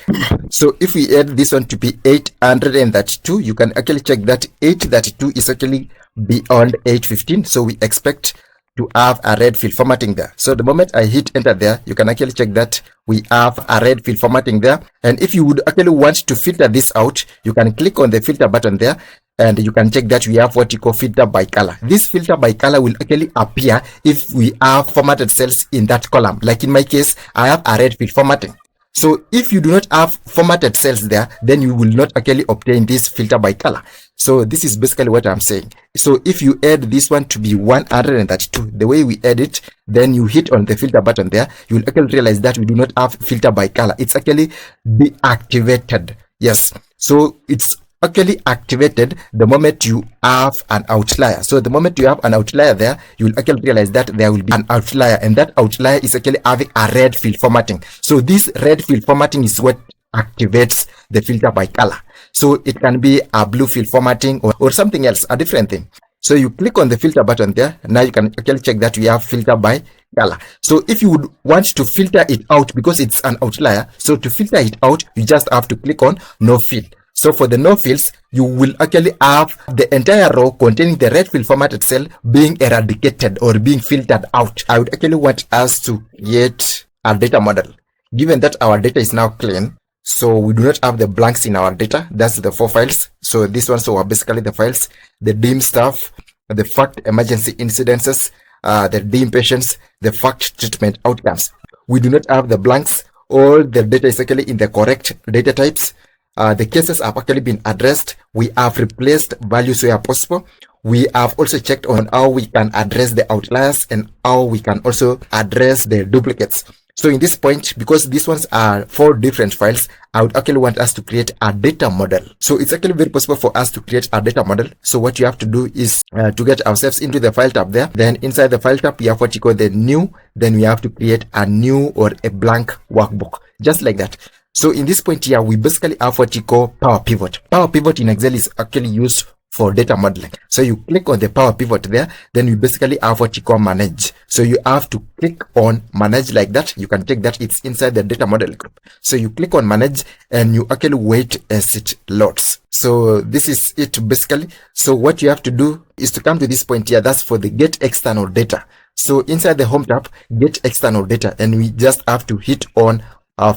So if we add this one to be 832, you can actually check that 832 is actually beyond 815. So we expect to have a red fill formatting there. So the moment I hit enter there, you can actually check that we have a red fill formatting there. And if you would actually want to filter this out, you can click on the filter button there and you can check that we have what you call filter by color. This filter by color will actually appear if we have formatted cells in that column. Like in my case, I have a red fill formatting. So if you do not have formatted cells there, then you will not actually obtain this filter by color. So this is basically what I'm saying. So if you add this one to be 132, the way we add it, then you hit on the filter button there, you will actually realize that we do not have filter by color. It's actually deactivated. Yes. So it's actually activated the moment you have an outlier. So the moment you have an outlier there, you will actually realize that there will be an outlier, and that outlier is actually having a red fill formatting. So this red fill formatting is what activates the filter by color. So it can be a blue fill formatting or something else, a different thing. So you click on the filter button there. Now you can actually check that we have filter by color. So if you would want to filter it out because it's an outlier, so to filter it out, you just have to click on no fill. So for the no fills, you will actually have the entire row containing the red fill formatted cell being eradicated or being filtered out. I would actually want us to create a data model. Given that our data is now clean, so we do not have the blanks in our data. That's the 4 files. So this one, so are basically the files, the dim stuff, the fact emergency incidences, the dim patients, the fact treatment outcomes. We do not have the blanks. All the data is actually in the correct data types. The cases have actually been addressed. We have replaced values where possible. We have also checked on how we can address the outliers and how we can also address the duplicates. So in this point, because these ones are 4 different files, I would actually want us to create a data model. So it's actually very possible for us to create a data model. So what you have to do is to get ourselves into the file tab there. Then inside the file tab, we have what you call the new. Then we have to create a new or a blank workbook, just like that. So in this point here, we basically have what you call Power Pivot. Power Pivot in Excel is actually used for data modeling. So you click on the power pivot there, then you basically have what you call manage. So you have to click on manage like that. You can check that it's inside the data model group. So you click on manage and you actually wait as it loads. So this is it basically. So what you have to do is to come to this point here. That's for the get external data. So inside the home tab, get external data, and we just have to hit on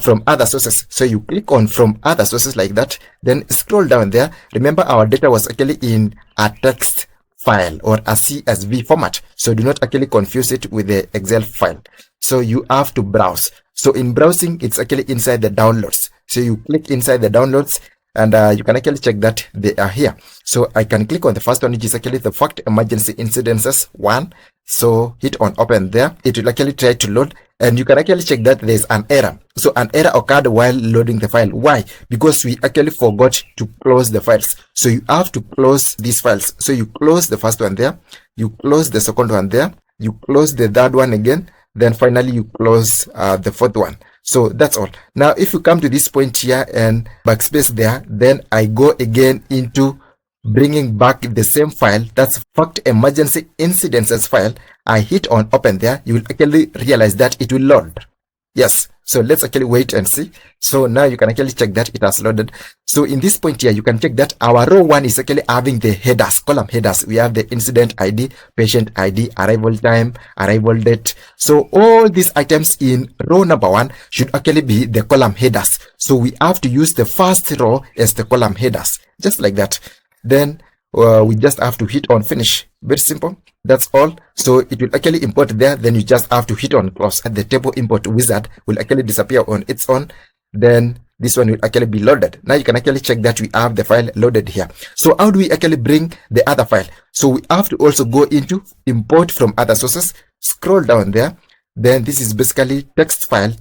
from other sources. So you click on from other sources like that, then scroll down there. Remember, our data was actually in a text file or a CSV format. So do not actually confuse it with the Excel file. So you have to browse. So in browsing, it's actually inside the downloads. So you click inside the downloads, and you can actually check that they are here. So I can click on the first one, which is actually the fact emergency incidences 1. So hit on open there. It will actually try to load, and you can actually check that there's an error. So an error occurred while loading the file. Why? Because we actually forgot to close the files. So you have to close these files. So you close the first one there, you close the second one there, you close the third one again, then finally you close the fourth one. So that's all. Now, if you come to this point here and backspace there, then I go again into bringing back the same file. That's fact emergency incidences file. I hit on open there. You will actually realize that it will load. Yes. So let's actually wait and see. So now you can actually check that it has loaded. So in this point here, you can check that our row 1 is actually having the headers, column headers. We have the incident ID, patient ID, arrival time, arrival date. So all these items in row number 1 should actually be the column headers. So we have to use the first row as the column headers, just like that. Then we just have to hit on finish. Very simple. That's all. So it will actually import there. Then you just have to hit on close, and the table import wizard will actually disappear on its own. Then this one will actually be loaded. Now you can actually check that we have the file loaded here. So how do we actually bring the other file? So we have to also go into import from other sources, scroll down there. Then this is basically text file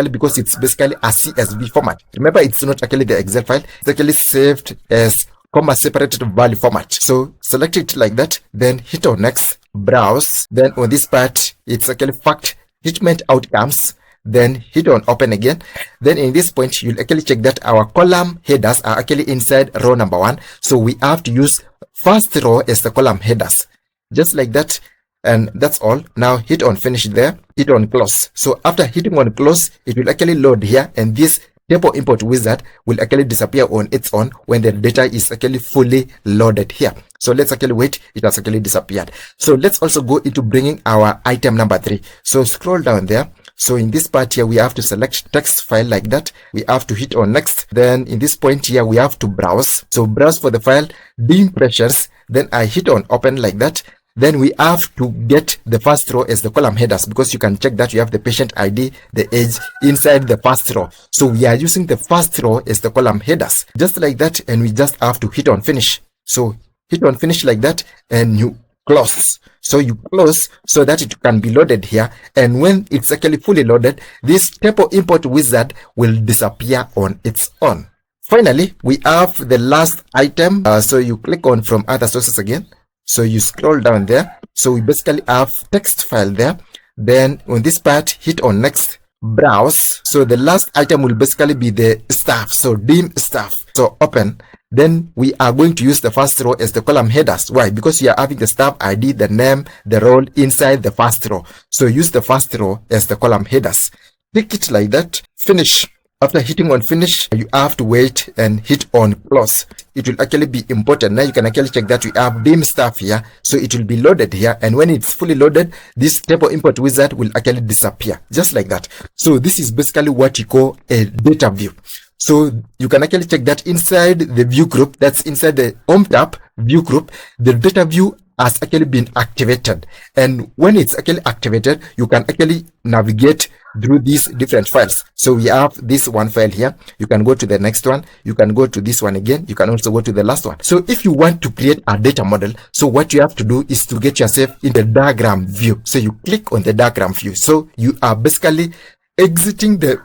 because it's basically a CSV format. Remember, it's not actually the Excel file. It's actually saved as separated value format. So select it like that, then hit on next, browse. Then on this part, it's actually fact treatment outcomes. Then hit on open again. Then in this point, you'll actually check that our column headers are actually inside row number 1. So we have to use first row as the column headers, just like that. And that's all. Now hit on finish there, hit on close. So after hitting on close, it will actually load here, and this table import wizard will actually disappear on its own when the data is actually fully loaded here. So let's actually wait. It has actually disappeared. So let's also go into bringing our item number 3. So scroll down there. So in this part here, we have to select text file like that. We have to hit on next. Then in this point here, we have to browse. So browse for the file, dim pressures. Then I hit on open like that. Then we have to get the first row as the column headers, because you can check that you have the patient ID, the age inside the first row. So we are using the first row as the column headers, just like that. And we just have to hit on finish. So hit on finish like that, and you close. So you close so that it can be loaded here. And when it's actually fully loaded, this table import wizard will disappear on its own. Finally, we have the last item. So you click on from other sources again. So you scroll down there. So we basically have text file there. Then on this part, hit on next, browse. So the last item will basically be the staff. So dim staff. So open. Then we are going to use the first row as the column headers. Why? Because you are having the staff ID, the name, the role inside the first row. So use the first row as the column headers. Click it like that. Finish. After hitting on finish, you have to wait and hit on close. It will actually be imported. Now you can actually check that we have dim stuff here. So it will be loaded here. And when it's fully loaded, this table import wizard will actually disappear. Just like that. So this is basically what you call a data view. So you can actually check that inside the view group, that's inside the home tab view group, the data view has actually been activated. And when it's actually activated, you can actually navigate through these different files. So we have this one file here. You can go to the next one. You can go to this one again. You can also go to the last one. So if you want to create a data model, so what you have to do is to get yourself in the diagram view. So you click on the diagram view. So you are basically exiting the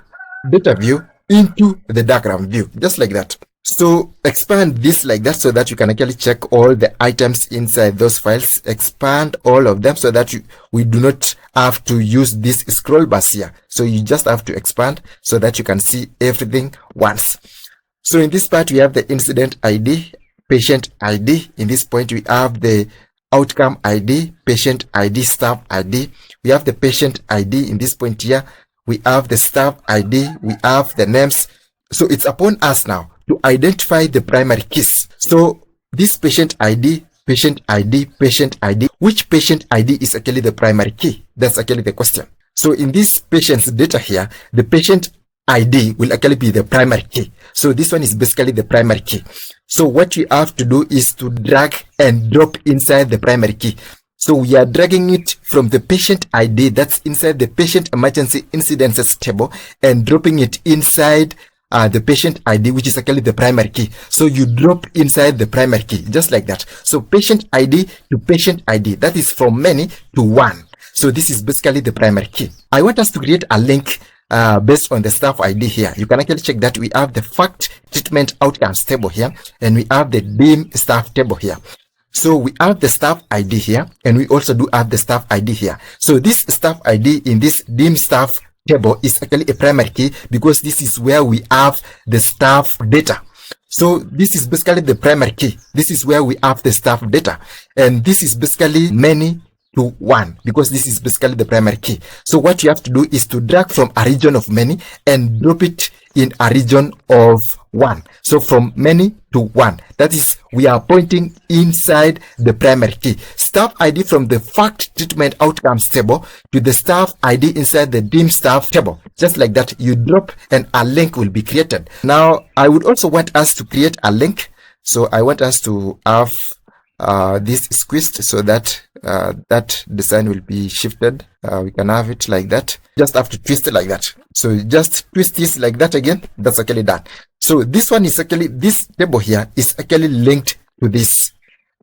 data view into the diagram view, just like that. So expand this like that so that you can actually check all the items inside those files. Expand all of them so that we do not have to use this scroll bars here. So you just have to expand so that you can see everything once. So in this part, we have the incident ID, patient ID. In this point, we have the outcome ID, patient ID, staff ID. We have the patient ID. In this point here, we have the staff ID, we have the names. So it's upon us now to identify the primary keys. So this patient ID, patient ID, patient ID, which patient ID is actually the primary key? That's actually the question. So in this patient's data here, the patient ID will actually be the primary key. So this one is basically the primary key. So what you have to do is to drag and drop inside the primary key. So we are dragging it from the patient ID that's inside the patient emergency incidences table and dropping it inside the patient ID, which is actually the primary key. So you drop inside the primary key, just like that. So patient ID to patient ID, that is from many to one. So this is basically the primary key. I want us to create a link based on the staff ID here. You can actually check that we have the fact treatment outcomes table here, and we have the DIM staff table here. So we have the staff ID here, and we also do have the staff ID here. So this staff ID in this DIM staff table is actually a primary key because this is where we have the staff data. So this is basically the primary key. This is where we have the staff data, and this is basically many to one because this is basically the primary key. So what you have to do is to drag from a region of many and drop it in a region of one. So from many to one, that is, we are pointing inside the primary key. Staff ID from the fact treatment outcomes table to the staff ID inside the DIM staff table. Just like that, you drop and a link will be created. Now, I would also want us to create a link. So I want us to have this squeezed so that that design will be shifted. We can have it like that. Just have to twist it like that. So just twist this like that again. That's actually done. So this one is actually, this table here is actually linked to this.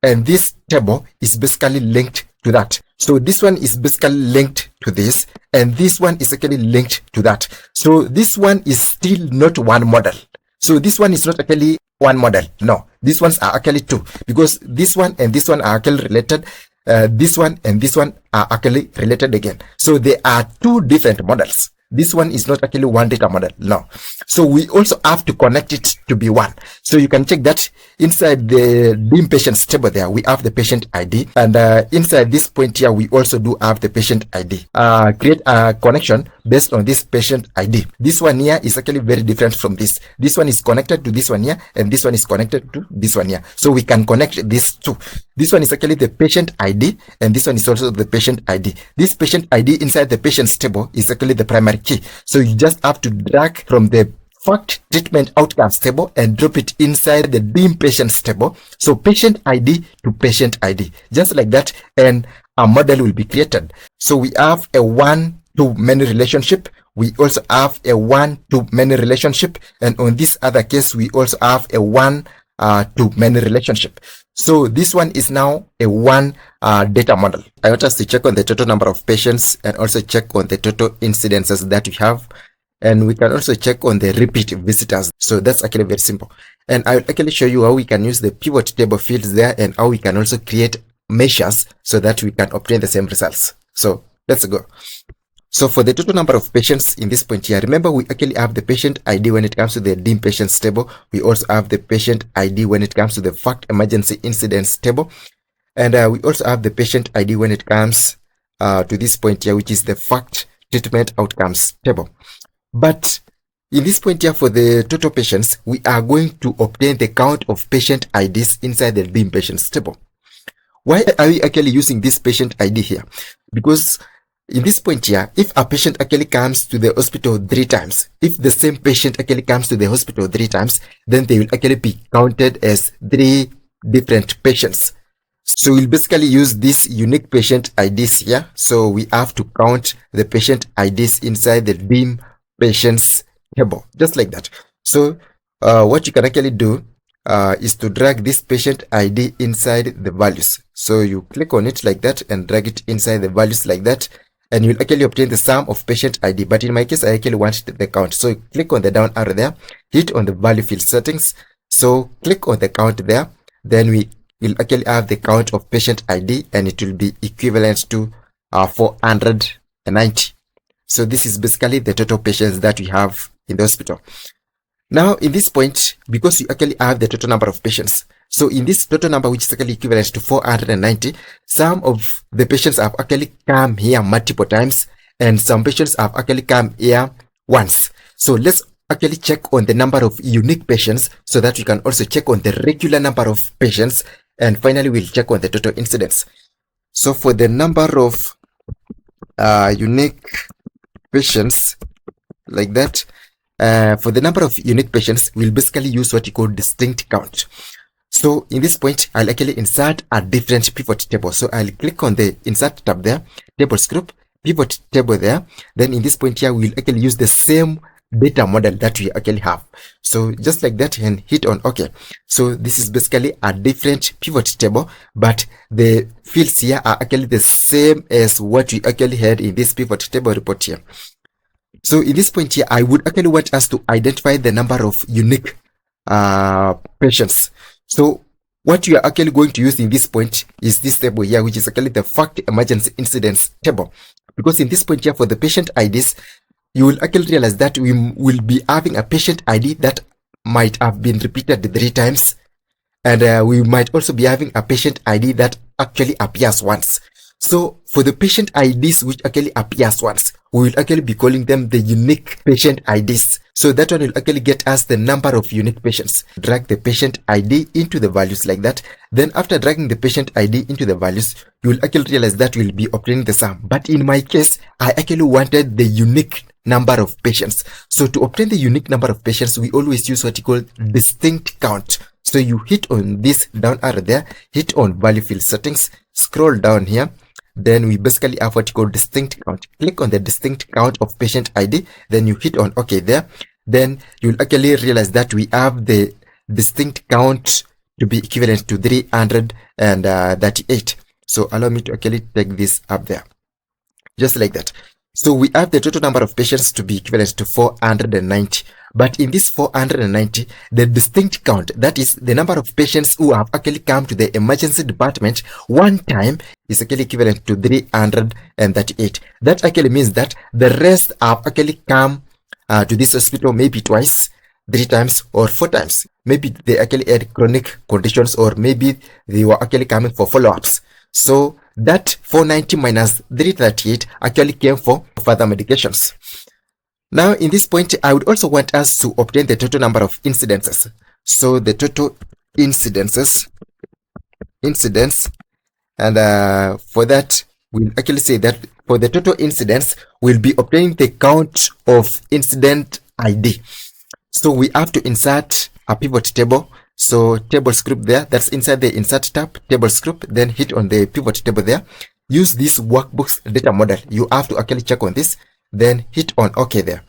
And this table is basically linked to that. So this one is basically linked to this. And this one is actually linked to that. So this one is still not one model. So this one is not actually one model. No, these ones are actually two because this one and this one are actually related. This one and this one are actually related again. So they are two different models. This one is not actually one data model. No. So we also have to connect it to be one. So you can check that inside the DIM patients table there, we have the patient ID. And inside this point here, we also do have the patient ID. Create a connection based on this patient ID. This one here is actually very different from this. This one is connected to this one here, and this one is connected to this one here. So we can connect these two. This one is actually the patient ID, and this one is also the patient ID. This patient ID inside the patient's table is actually the primary key. So you just have to drag from the fact treatment outcomes table and drop it inside the DIM patients table. So patient ID to patient ID, just like that, and a model will be created. So we have a one-to-many relationship. We also have a one-to-many relationship, and on this other case, we also have a one-to-many relationship. So this one is now a one data model. I want us to check on the total number of patients and also check on the total incidences that we have. And we can also check on the repeat visitors. So that's actually very simple. And I will actually show you how we can use the pivot table fields there and how we can also create measures so that we can obtain the same results. So let's go. So for the total number of patients in this point here, remember we actually have the patient ID when it comes to the DIM patients table. We also have the patient ID when it comes to the fact emergency incidents table. And we also have the patient ID when it comes to this point here, which is the fact treatment outcomes table. But in this point here, for the total patients, we are going to obtain the count of patient IDs inside the DIM patients table. Why are we actually using this patient ID here? Because in this point here, if a patient actually comes to the hospital 3 times, if the same patient actually comes to the hospital 3 times, then they will actually be counted as 3 different patients. So we'll basically use this unique patient IDs here. So we have to count the patient IDs inside the DIM patients table, just like that. So what you can actually do is to drag this patient ID inside the values. So you click on it like that and drag it inside the values like that, and you'll actually obtain the sum of patient ID. But in my case, I actually want the count. So click on the down arrow there, hit on the value field settings. So click on the count there. Then we will actually have the count of patient ID, and it will be equivalent to 490. So this is basically the total patients that we have in the hospital. Now, in this point, because you actually have the total number of patients, So in this total number, which is actually equivalent to 490, some of the patients have actually come here multiple times, and some patients have actually come here once. So let's actually check on the number of unique patients so that we can also check on the regular number of patients, and finally we'll check on the total incidence. So for the number of unique patients, like that, for the number of unique patients, we'll basically use what you call distinct count. So in this point, I'll actually insert a different pivot table. So I'll click on the insert tab there, tables group, pivot table there. Then in this point here, we'll actually use the same data model that we actually have. So just like that, and hit on OK. So this is basically a different pivot table, but the fields here are actually the same as what we actually had in this pivot table report here. So in this point here, I would actually want us to identify the number of unique patients. So what you are actually going to use in this point is this table here, which is actually the fact emergency incidence table. Because in this point here, for the patient IDs, you will actually realize that we will be having a patient ID that might have been repeated 3 times. And we might also be having a patient ID that actually appears once. So for the patient IDs which actually appears once, we will actually be calling them the unique patient IDs. So that one will actually get us the number of unique patients. Drag the patient ID into the values like that. Then after dragging the patient ID into the values, you will actually realize that we'll be obtaining the sum. But in my case, I actually wanted the unique number of patients. So to obtain the unique number of patients, we always use what you call distinct count. So you hit on this down arrow there, hit on value field settings, scroll down here. Then we basically have what you call distinct count. Click on the distinct count of patient ID. Then you hit on OK there. Then you'll actually realize that we have the distinct count to be equivalent to 338. So allow me to actually take this up there. Just like that. So we have the total number of patients to be equivalent to 490. But in this 490, the distinct count, that is the number of patients who have actually come to the emergency department one time, is actually equivalent to 338. That actually means that the rest have actually come to this hospital maybe twice, 3 times, or 4 times. Maybe they actually had chronic conditions, or maybe they were actually coming for follow-ups. So that 490 minus 338 actually came for further medications. Now in this point, I would also want us to obtain the total number of incidences. So the total incidence, and for that, we'll actually say that for the total incidence, we'll be obtaining the count of incident ID. So we have to insert a pivot table. So tables group there, that's inside the insert tab, tables group, then hit on the pivot table there. Use this workbooks data model. You have to actually check on this, then hit on OK there.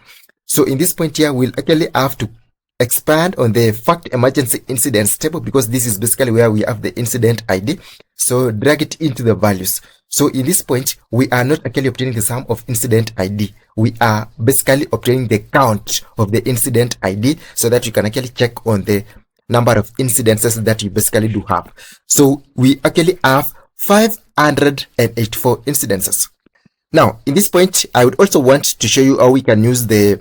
So in this point here, we'll actually have to expand on the fact emergency incidents table, because this is basically where we have the incident ID. So drag it into the values. So in this point, we are not actually obtaining the sum of incident ID. We are basically obtaining the count of the incident ID, so that you can actually check on the number of incidences that you basically do have. So we actually have 584 incidences. Now, in this point, I would also want to show you how we can use the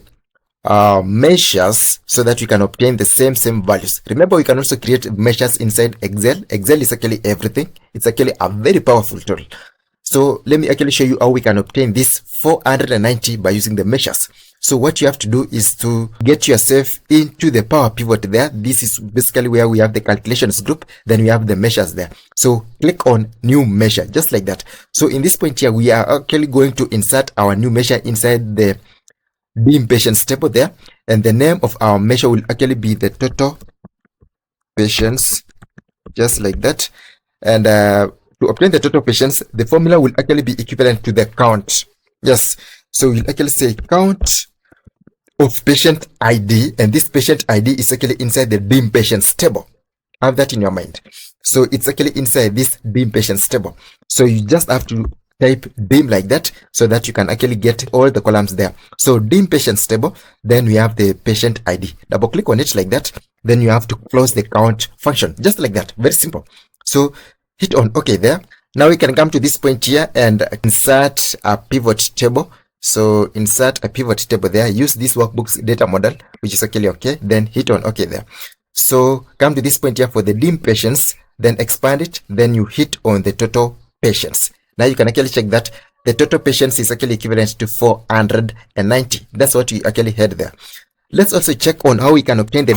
measures so that we can obtain the same values. Remember, we can also create measures inside Excel. Excel is actually everything. It's actually a very powerful tool. So let me actually show you how we can obtain this 490 by using the measures. So what you have to do is to get yourself into the Power Pivot there. This is basically where we have the calculations group. Then we have the measures there. So click on new measure, just like that. So in this point here, we are actually going to insert our new measure inside the dim patients table there. And the name of our measure will actually be the total patients, just like that. And to obtain the total patients, the formula will actually be equivalent to the count. Yes. So we'll actually say count of patient ID, and this patient ID is actually inside the dim patients table. Have that in your mind. So it's actually inside this dim patients table. So you just have to type dim like that, so that you can actually get all the columns there. So dim patients table, then we have the patient ID. Double click on it like that. Then you have to close the count function, just like that. Very simple. So hit on OK there. Now we can come to this point here and insert a pivot table. So insert a pivot table there. Use this workbook's data model, which is actually OK. Then hit on OK there. So come to this point here for the dim patients, then expand it, then you hit on the total patients. Now you can actually check that the total patients is actually equivalent to 490. That's what you actually had there. Let's also check on how we can obtain the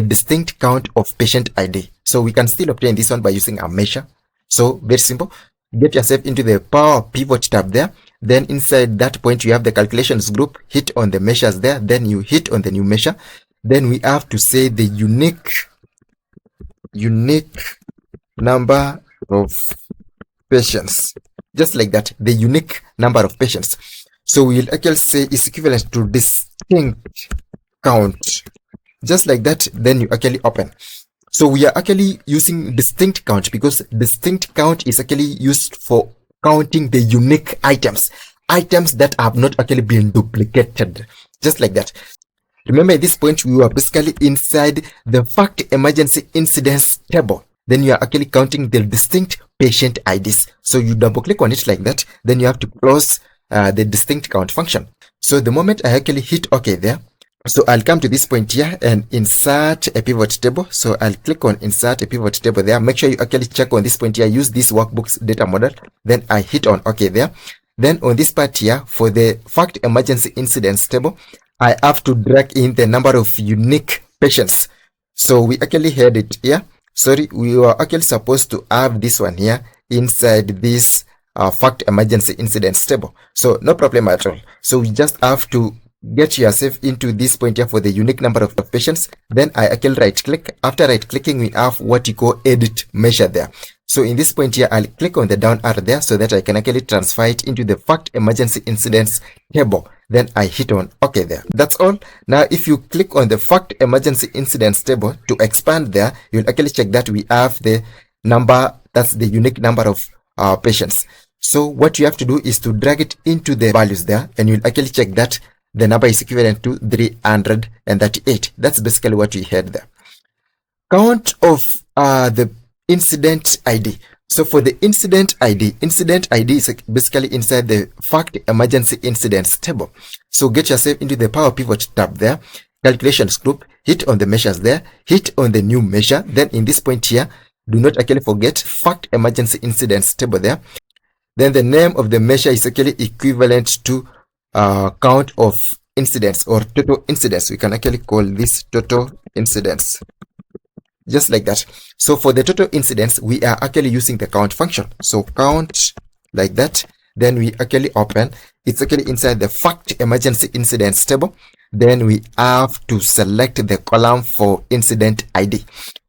distinct count of patient ID. So we can still obtain this one by using a measure. So very simple. Get yourself into the Power Pivot tab there. Then inside that point, you have the calculations group. Hit on the measures there. Then you hit on the new measure. Then we have to say the unique number of patients. Just like that, the unique number of patients. So we'll actually say is equivalent to distinct count. Just like that, then you actually open. So we are actually using distinct count because distinct count is actually used for counting the unique items that have not actually been duplicated. Just like that. Remember at this point, we were basically inside the fact emergency incidents table. Then you are actually counting the distinct patient IDs. So you double click on it like that. Then you have to close the distinct count function. So the moment I actually hit OK there, so I'll come to this point here and insert a pivot table. So I'll click on insert a pivot table there. Make sure you actually check on this point here, use this workbook's data model. Then I hit on OK there. Then on this part here, for the fact emergency incidents table, I have to drag in the number of unique patients. So we actually had it here. Sorry, we were actually supposed to have this one here inside this fact emergency incidents table. So no problem at all. So we just have to get yourself into this point here for the unique number of patients. Then I actually right click. After right clicking, we have what you call edit measure there. So in this point here, I'll click on the down arrow there so that I can actually transfer it into the fact emergency incidents table. Then I hit on OK there. That's all. Now, if you click on the fact emergency incidents table to expand there, you'll actually check that we have the number, that's the unique number of patients. So what you have to do is to drag it into the values there, and you'll actually check that the number is equivalent to 338. That's basically what we had there. Count of the incident ID. So for the incident ID is basically inside the fact emergency incidents table. So get yourself into the Power Pivot tab there, calculations group, hit on the measures there, hit on the new measure. Then in this point here, do not actually forget fact emergency incidents table there. Then the name of the measure is actually equivalent to count of incidents or total incidents. We can actually call this total incidents. Just like that. So for the total incidents, we are actually using the count function. So count like that. Then we actually open. It's actually inside the fact emergency incidents table. Then we have to select the column for incident ID.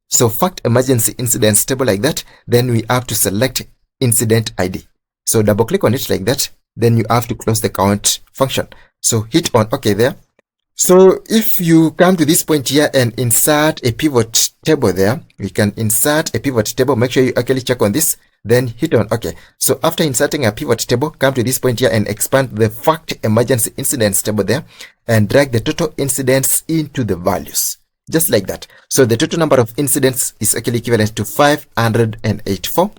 So fact emergency incidents table like that. Then we have to select incident ID. So double click on it like that. Then you have to close the count function. So hit on OK there. So if you come to this point here and insert a pivot table there, we can insert a pivot table. Make sure you actually check on this, then hit on OK. So after inserting a pivot table, come to this point here and expand the fact emergency incidents table there and drag the total incidents into the values. Just like that. So the total number of incidents is actually equivalent to 584.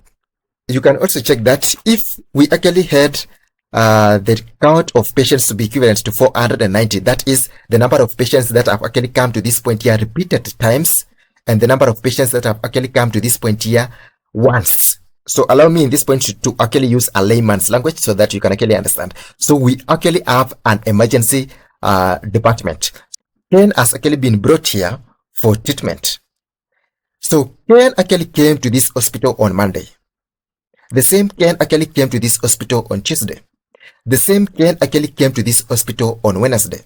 You can also check that if we actually had the count of patients to be equivalent to 490. That is the number of patients that have actually come to this point here repeated times, and the number of patients that have actually come to this point here once. So allow me in this point to actually use a layman's language so that you can actually understand. So we actually have an emergency department. Ken has actually been brought here for treatment. So Ken actually came to this hospital on Monday. The same Ken actually came to this hospital on Tuesday. The same Ken actually came to this hospital on Wednesday.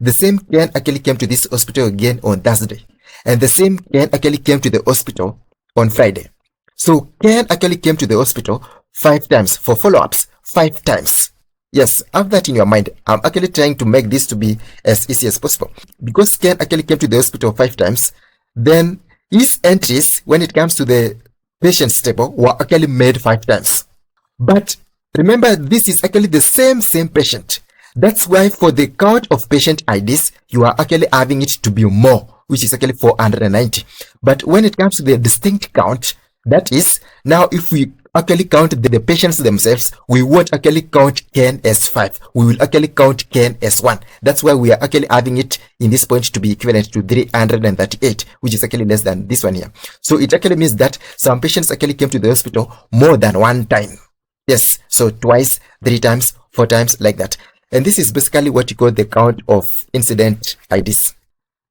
The same Ken actually came to this hospital again on Thursday. And the same Ken actually came to the hospital on Friday. So Ken actually came to the hospital 5 times for follow-ups. 5 times. Yes, have that in your mind. I'm actually trying to make this to be as easy as possible. Because Ken actually came to the hospital 5 times, then his entries when it comes to the patient's table were actually made 5 times. But remember, this is actually the same patient. That's why for the count of patient IDs, you are actually having it to be more, which is actually 490. But when it comes to the distinct count, that is, now if we actually count the patients themselves, we won't actually count Ken as 5. We will actually count Ken as 1. That's why we are actually having it in this point to be equivalent to 338, which is actually less than this one here. So it actually means that some patients actually came to the hospital more than one time. Yes, so twice, 3 times, 4 times, like that. And this is basically what you call the count of incident IDs.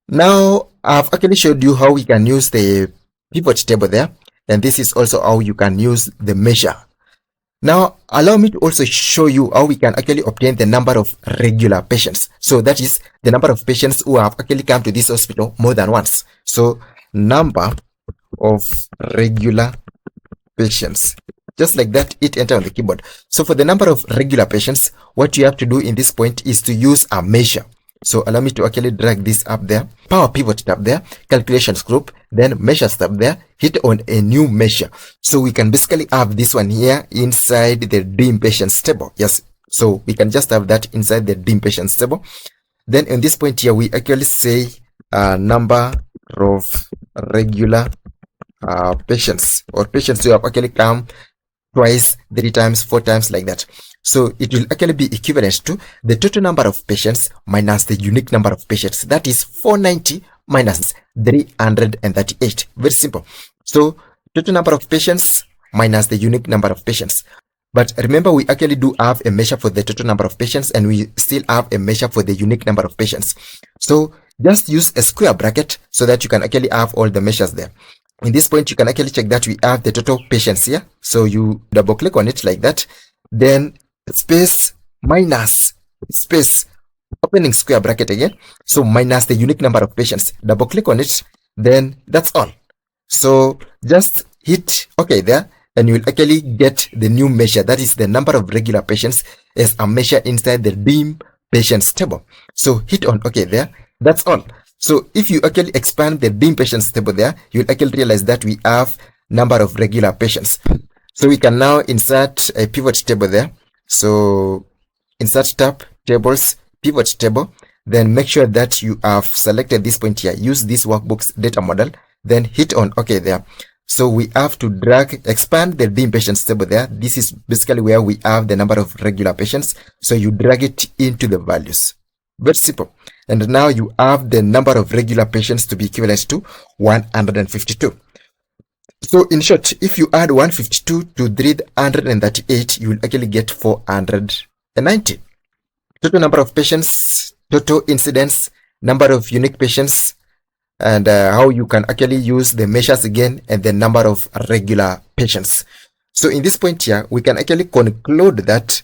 Now, I've actually showed you how we can use the pivot table there. And this is also how you can use the measure. Now, allow me to also show you how we can actually obtain the number of regular patients. So that is the number of patients who have actually come to this hospital more than once. So, number of regular patients. Just like that, hit enter on the keyboard. So for the number of regular patients, what you have to do in this point is to use a measure. So allow me to actually drag this up there. Power pivot tab there, calculations group, then measures tab there, hit on a new measure. So we can basically have this one here inside the dim patients table. Yes, so we can just have that inside the dim patients table. Then in this point here, we actually say number of regular patients, or patients who have actually come twice, 3 times, 4 times, like that. So it will actually be equivalent to the total number of patients minus the unique number of patients. That is 490 minus 338. Very simple. So total number of patients minus the unique number of patients. But remember, we actually do have a measure for the total number of patients, and we still have a measure for the unique number of patients. So just use a square bracket so that you can actually have all the measures there. In this point, you can actually check that we have the total patients here. So you double click on it like that. Then space minus space, opening square bracket again. So minus the unique number of patients. Double click on it. Then that's all. So just hit OK there, and you will actually get the new measure. That is the number of regular patients as a measure inside the dim patients table. So hit on OK there. That's all. So if you actually expand the dim patients table there, you'll actually realize that we have number of regular patients. So we can now insert a pivot table there. So insert tab, tables, pivot table. Then make sure that you have selected this point here. Use this workbook's data model. Then hit on OK there. So we have to expand the dim patients table there. This is basically where we have the number of regular patients. So you drag it into the values. Very simple. And now you have the number of regular patients to be equivalent to 152. So in short, if you add 152 to 338, you will actually get 490. Total number of patients, total incidents, number of unique patients, and how you can actually use the measures again, and the number of regular patients. So in this point here, we can actually conclude that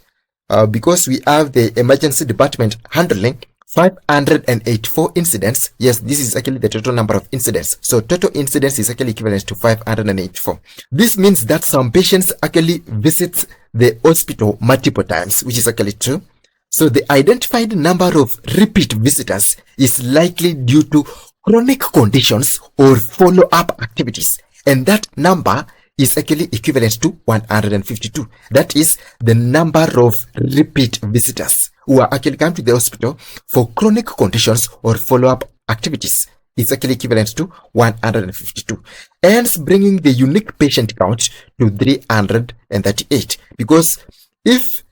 because we have the emergency department handling 584 incidents. Yes, this is actually the total number of incidents. So total incidents is actually equivalent to 584. This means that some patients actually visit the hospital multiple times, which is actually true. So the identified number of repeat visitors is likely due to chronic conditions or follow-up activities. And that number is actually equivalent to 152. That is the number of repeat visitors who are actually come to the hospital for chronic conditions or follow-up activities. It's actually equivalent to 152. Hence bringing the unique patient count to 338. Because if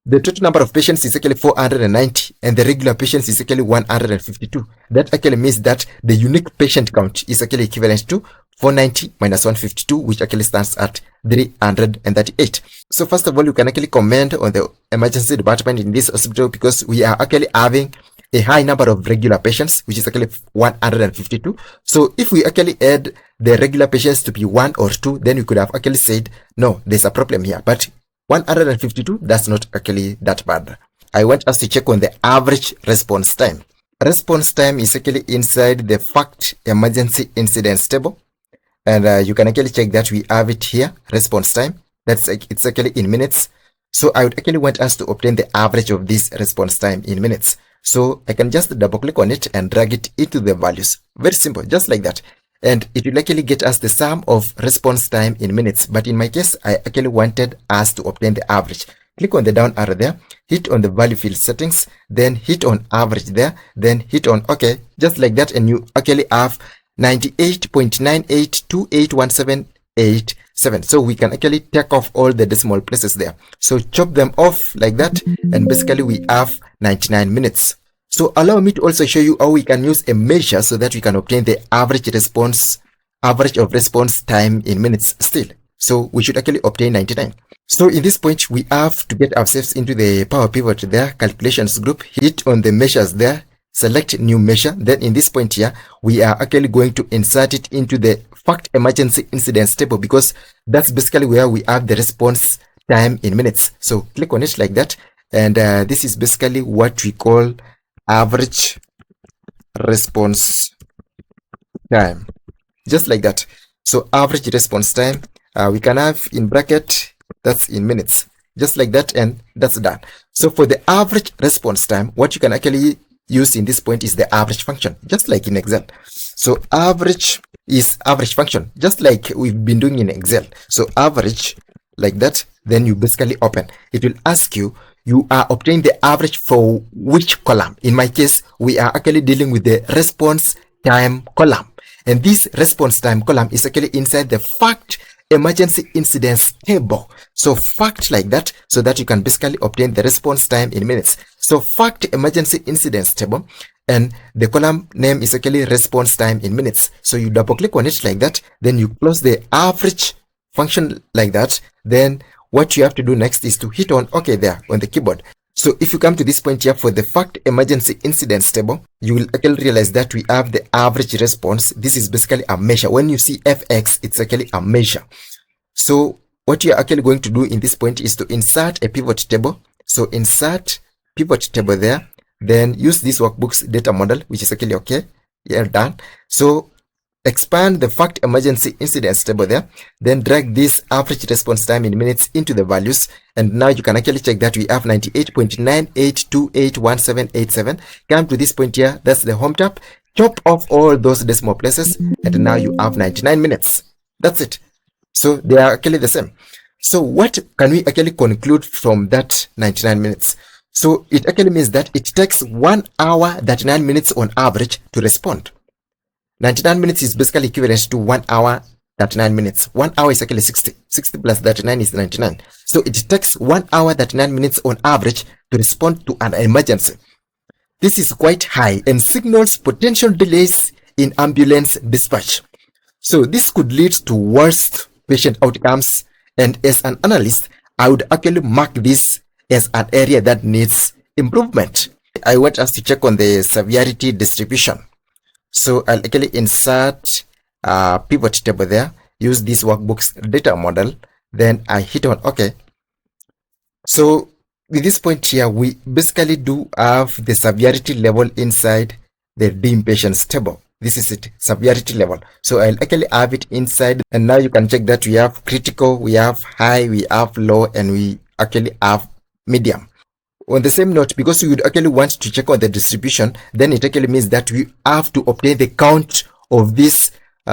the total number of patients is actually 490 and the regular patients is actually 152, that actually means that the unique patient count is actually equivalent to 490 minus 152, which actually stands at 338. So first of all, you can actually comment on the emergency department in this hospital because we are actually having a high number of regular patients, which is actually 152. So if we actually add the regular patients to be 1 or 2, then we could have actually said, no, there's a problem here. But 152, that's not actually that bad. I want us to check on the average response time. Response time is actually inside the fact emergency incidents table. And you can actually check that we have it here, response time. It's actually in minutes. So I would actually want us to obtain the average of this response time in minutes. So I can just double click on it and drag it into the values. Very simple, just like that. And it will actually get us the sum of response time in minutes. But in my case, I actually wanted us to obtain the average. Click on the down arrow there, hit on the value field settings, then hit on average there, then hit on OK, just like that. And you actually have 98.9828178 7. So we can actually take off all the decimal places there. So chop them off like that, and basically we have 99 minutes. So allow me to also show you how we can use a measure so that we can obtain the average of response time in minutes still. So we should actually obtain 99. So in this point, we have to get ourselves into the Power Pivot there, calculations group, hit on the measures there, select new measure. Then in this point here, we are actually going to insert it into the fact emergency incidence table, because that's basically where we have the response time in minutes. So click on it like that. And this is basically what we call average response time, just like that. So average response time, we can have in bracket, that's in minutes, just like that, and that's done. So for the average response time, what you can actually use in this point is the average function, just like in Excel. So average is average function, just like we've been doing in Excel. So average like that, then you basically open. It will ask you, you are obtaining the average for which column. In my case, we are actually dealing with the response time column. And this response time column is actually inside the fact emergency incidence table. So fact like that, so that you can basically obtain the response time in minutes. So fact emergency incidence table, and the column name is actually response time in minutes. So you double click on it like that, then you close the average function like that. Then what you have to do next is to hit on OK there on the keyboard. So if you come to this point here for the fact emergency incidence table, you will actually realize that we have the average response. This is basically a measure. When you see FX, it's actually a measure. So what you're actually going to do in this point is to insert a pivot table. So insert pivot table there, then use this workbook's data model, which is actually okay. Yeah, done. So expand the fact emergency incidence table there, then drag this average response time in minutes into the values, and now you can actually check that we have 98.98281787. Come to this point here, that's the home tab, chop off all those decimal places, and now you have 99 minutes. That's it. So they are actually the same. So what can we actually conclude from that 99 minutes? So it actually means that it takes 1 hour 39 minutes on average to respond. 99 minutes is basically equivalent to 1 hour 39 minutes. 1 hour is actually 60. 60 plus 39 is 99. So it takes 1 hour 39 minutes on average to respond to an emergency. This is quite high and signals potential delays in ambulance dispatch. So this could lead to worse patient outcomes, and as an analyst, I would actually mark this as an area that needs improvement. I want us to check on the severity distribution. So I'll actually insert a pivot table there, use this workbook's data model, then I hit on OK. So with this point here, we basically do have the severity level inside the deemed patients table. This is it, severity level. So I'll actually have it inside, and now you can check that we have critical, we have high, we have low, and we actually have medium. On the same note, because we would actually want to check on the distribution, then it actually means that we have to obtain the count of these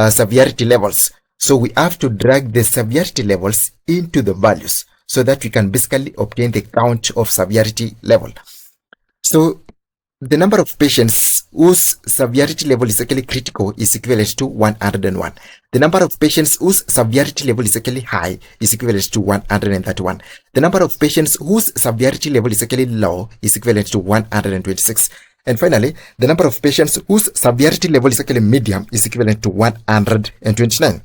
severity levels. So we have to drag the severity levels into the values so that we can basically obtain the count of severity level. So the number of patients whose severity level is actually critical is equivalent to 101. The number of patients whose severity level is actually high is equivalent to 131. The number of patients whose severity level is actually low is equivalent to 126. And finally, the number of patients whose severity level is actually medium is equivalent to 129.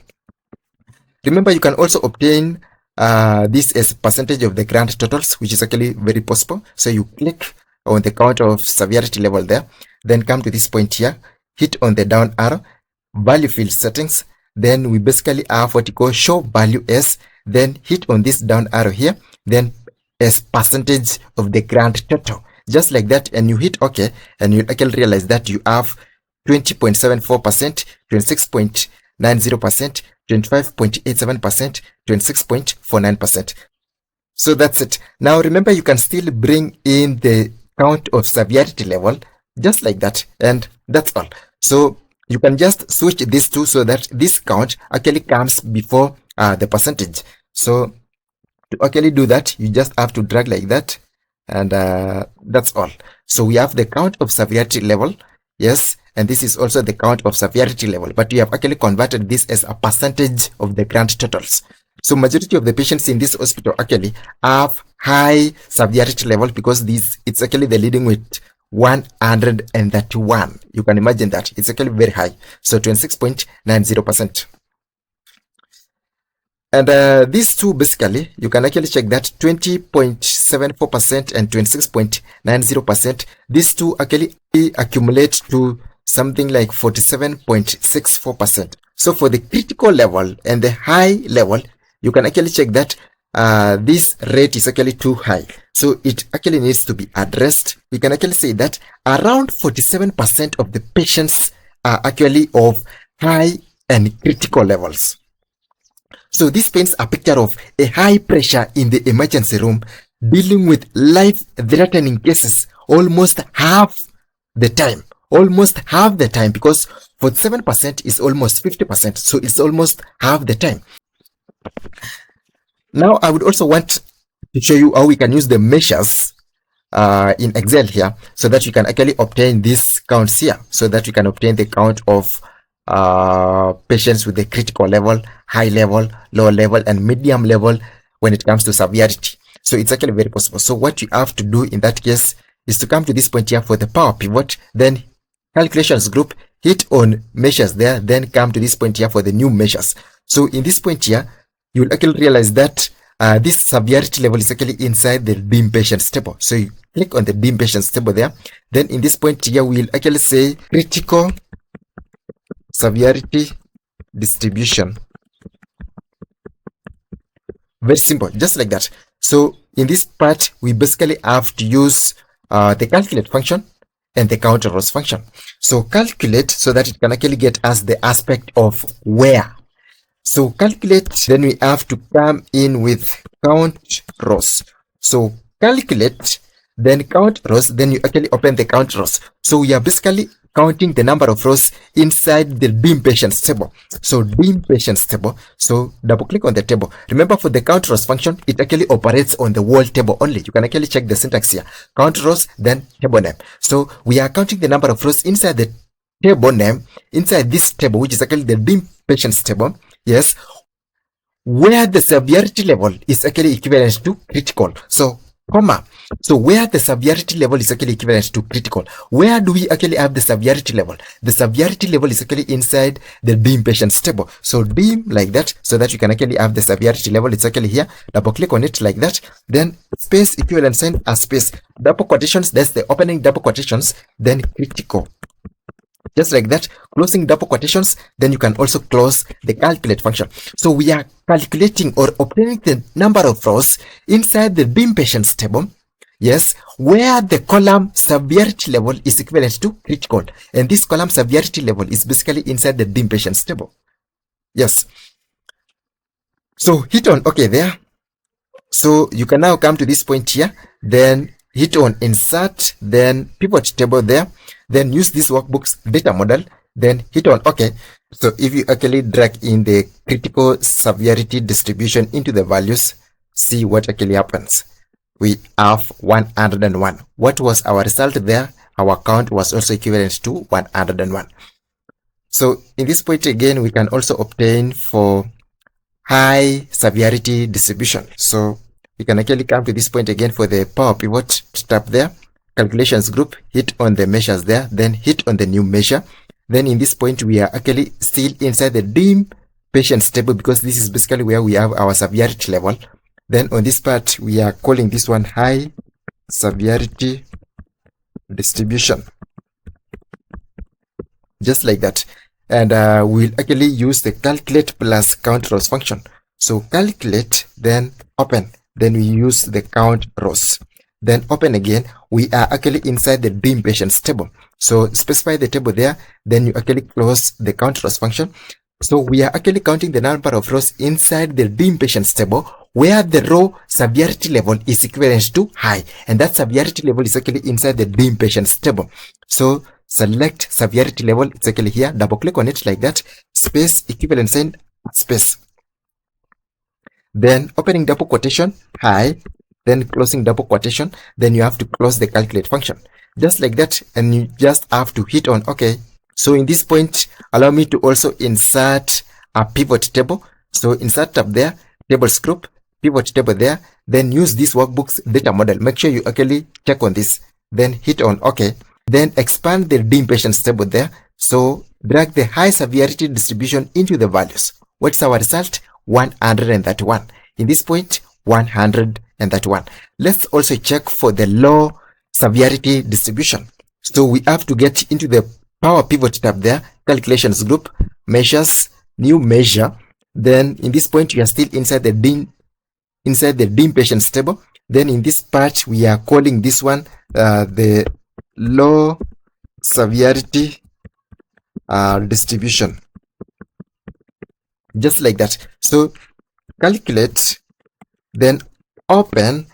Remember, you can also obtain this as percentage of the grand totals, which is actually very possible. So you click on the count of severity level there, then come to this point here, hit on the down arrow, value field settings, then we basically have what you call show value as, then hit on this down arrow here, then as percentage of the grand total, just like that, and you hit OK, and you actually realize that you have 20.74%, 26.90%, 25.87%, 26.49%. So that's it. Now remember, you can still bring in the count of severity level just like that, and that's all. So you can just switch these two so that this count actually comes before the percentage. So to actually do that, you just have to drag like that, and that's all. So we have the count of severity level, yes, and this is also the count of severity level, but we have actually converted this as a percentage of the grand totals. So majority of the patients in this hospital actually have high severity level because it's actually the leading with 131. You can imagine that it's actually very high. So 26.90%. And these two basically, you can actually check that 20.74% and 26.90%. These two actually accumulate to something like 47.64%. So for the critical level and the high level, you can actually check that this rate is actually too high. So it actually needs to be addressed. We can actually say that around 47% of the patients are actually of high and critical levels. So this paints a picture of a high pressure in the emergency room dealing with life-threatening cases almost half the time. Almost half the time, because 47% is almost 50%. So it's almost half the time. Now I would also want to show you how we can use the measures in Excel here so that you can actually obtain these counts here, so that you can obtain the count of patients with the critical level, high level, low level, and medium level when it comes to severity. So it's actually very possible. So what you have to do in that case is to come to this point here for the power pivot, then calculations group, hit on measures there, then come to this point here for the new measures. So in this point here, you'll actually realize that this severity level is actually inside the dim patients table. So you click on the dim patients table there. Then in this point here, we'll actually say critical severity distribution. Very simple, just like that. So in this part, we basically have to use the calculate function and the count rows function. So calculate so that it can actually get us the aspect of where. So calculate, then we have to come in with count rows. So calculate, then count rows, then you actually open the count rows. So we are basically counting the number of rows inside the dim patients table. So dim patients table. So double click on the table. Remember, for the count rows function, it actually operates on the whole table only. You can actually check the syntax here. Count rows, then table name. So we are counting the number of rows inside the table name, inside this table, which is actually the dim patients table. Yes, where the severity level is actually equivalent to critical. So comma. So where the severity level is actually equivalent to critical. Where do we actually have the severity level? The severity level is actually inside the dim patients table. So dim like that, so that you can actually have the severity level. It's actually here. Double click on it like that. Then space equivalent sign and space. Double quotations, that's the opening double quotations. Then critical. Just like that, closing double quotations, then you can also close the calculate function. So we are calculating or obtaining the number of rows inside the dim patients table. Yes, where the column severity level is equivalent to critical. And this column severity level is basically inside the dim patients table. Yes. So hit on OK there. So you can now come to this point here, then hit on insert, then pivot table there, then use this workbook's data model, then hit on OK. So if you actually drag in the critical severity distribution into the values, see what actually happens. We have 101. What was our result there? Our count was also equivalent to 101. So in this point again, we can also obtain for high severity distribution. So we can actually come to this point again for the power pivot tab there, calculations group, hit on the measures there, then hit on the new measure. Then in this point, we are actually still inside the dim patients table because this is basically where we have our severity level. Then on this part, we are calling this one high severity distribution. Just like that. And we'll actually use the calculate plus count rows function. So calculate, then open. Then we use the count rows. Then open again. We are actually inside the dim patients table. So specify the table there. Then you actually close the count rows function. So we are actually counting the number of rows inside the dim patients table where the row severity level is equivalent to high. And that severity level is actually inside the dim patients table. So select severity level. It's actually here. Double click on it like that. Space equivalent sign space. Then opening double quotation high. Then closing double quotation. Then you have to close the calculate function. Just like that. And you just have to hit on OK. So in this point, allow me to also insert a pivot table. So insert tab there. tables group, pivot table there, then use this workbook's data model. Make sure you actually check on this, then hit on OK. Then expand the de-impatience table there. So drag the high severity distribution into the values. What's our result? 131. In this point, 131. Let's also check for the low severity distribution. So we have to get into the Power Pivot tab there, calculations group, measures, new measure. Then in this point, you are still inside the de-impatience table. Then in this part, we are calling this one the low severity distribution, just like that. So calculate, then open,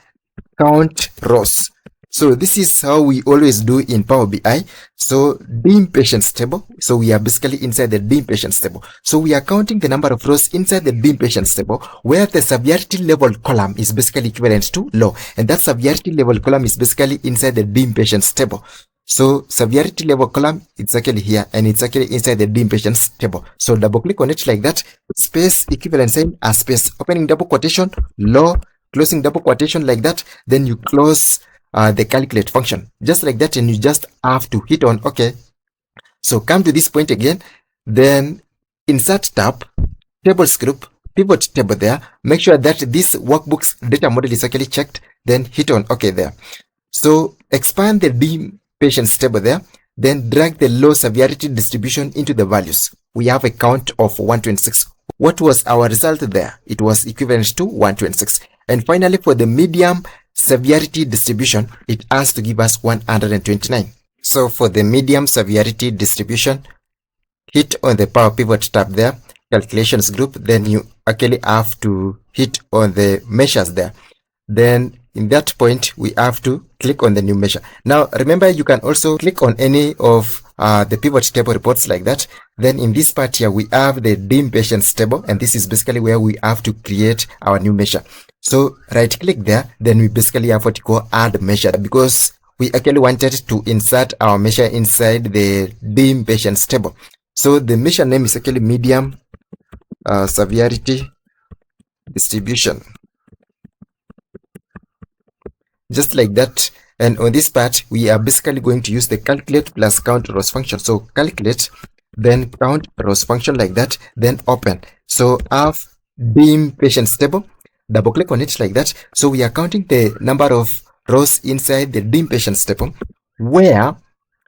count rows. So this is how we always do in Power BI. So de-impatience table. So we are basically inside the de-impatience table. So we are counting the number of rows inside the de-impatience table, where the severity level column is basically equivalent to low, and that severity level column is basically inside the de-impatience table. So severity level column, it's actually here, and it's actually inside the de-impatience table. So double click on it like that, space equivalent sign, a space, opening double quotation, low, closing double quotation like that. Then you close the calculate function, just like that, and you just have to hit on OK. So come to this point again, then insert tab, tables group, pivot table there. Make sure that this workbook's data model is actually checked, then hit on OK there. So expand the de-impatience table there, then drag the low severity distribution into the values. We have a count of 126. What was our result there? It was equivalent to 126. And finally, for the medium severity distribution, it has to give us 129. So for the medium severity distribution, hit on the Power Pivot tab there, calculations group, then you actually have to hit on the measures there. Then in that point, we have to click on the new measure. Now, remember, you can also click on any of the pivot table reports like that. Then in this part here, we have the de-impatience table, and this is basically where we have to create our new measure. So right click there, then we basically have what you call add measure, because we actually wanted to insert our measure inside the de-impatience table. So the measure name is actually medium severity distribution, just like that. And on this part, we are basically going to use the calculate plus count rows function. So calculate, then count rows function like that, then open. So have de-impatience table, double click on it like that. So we are counting the number of rows inside the de-impatience table, where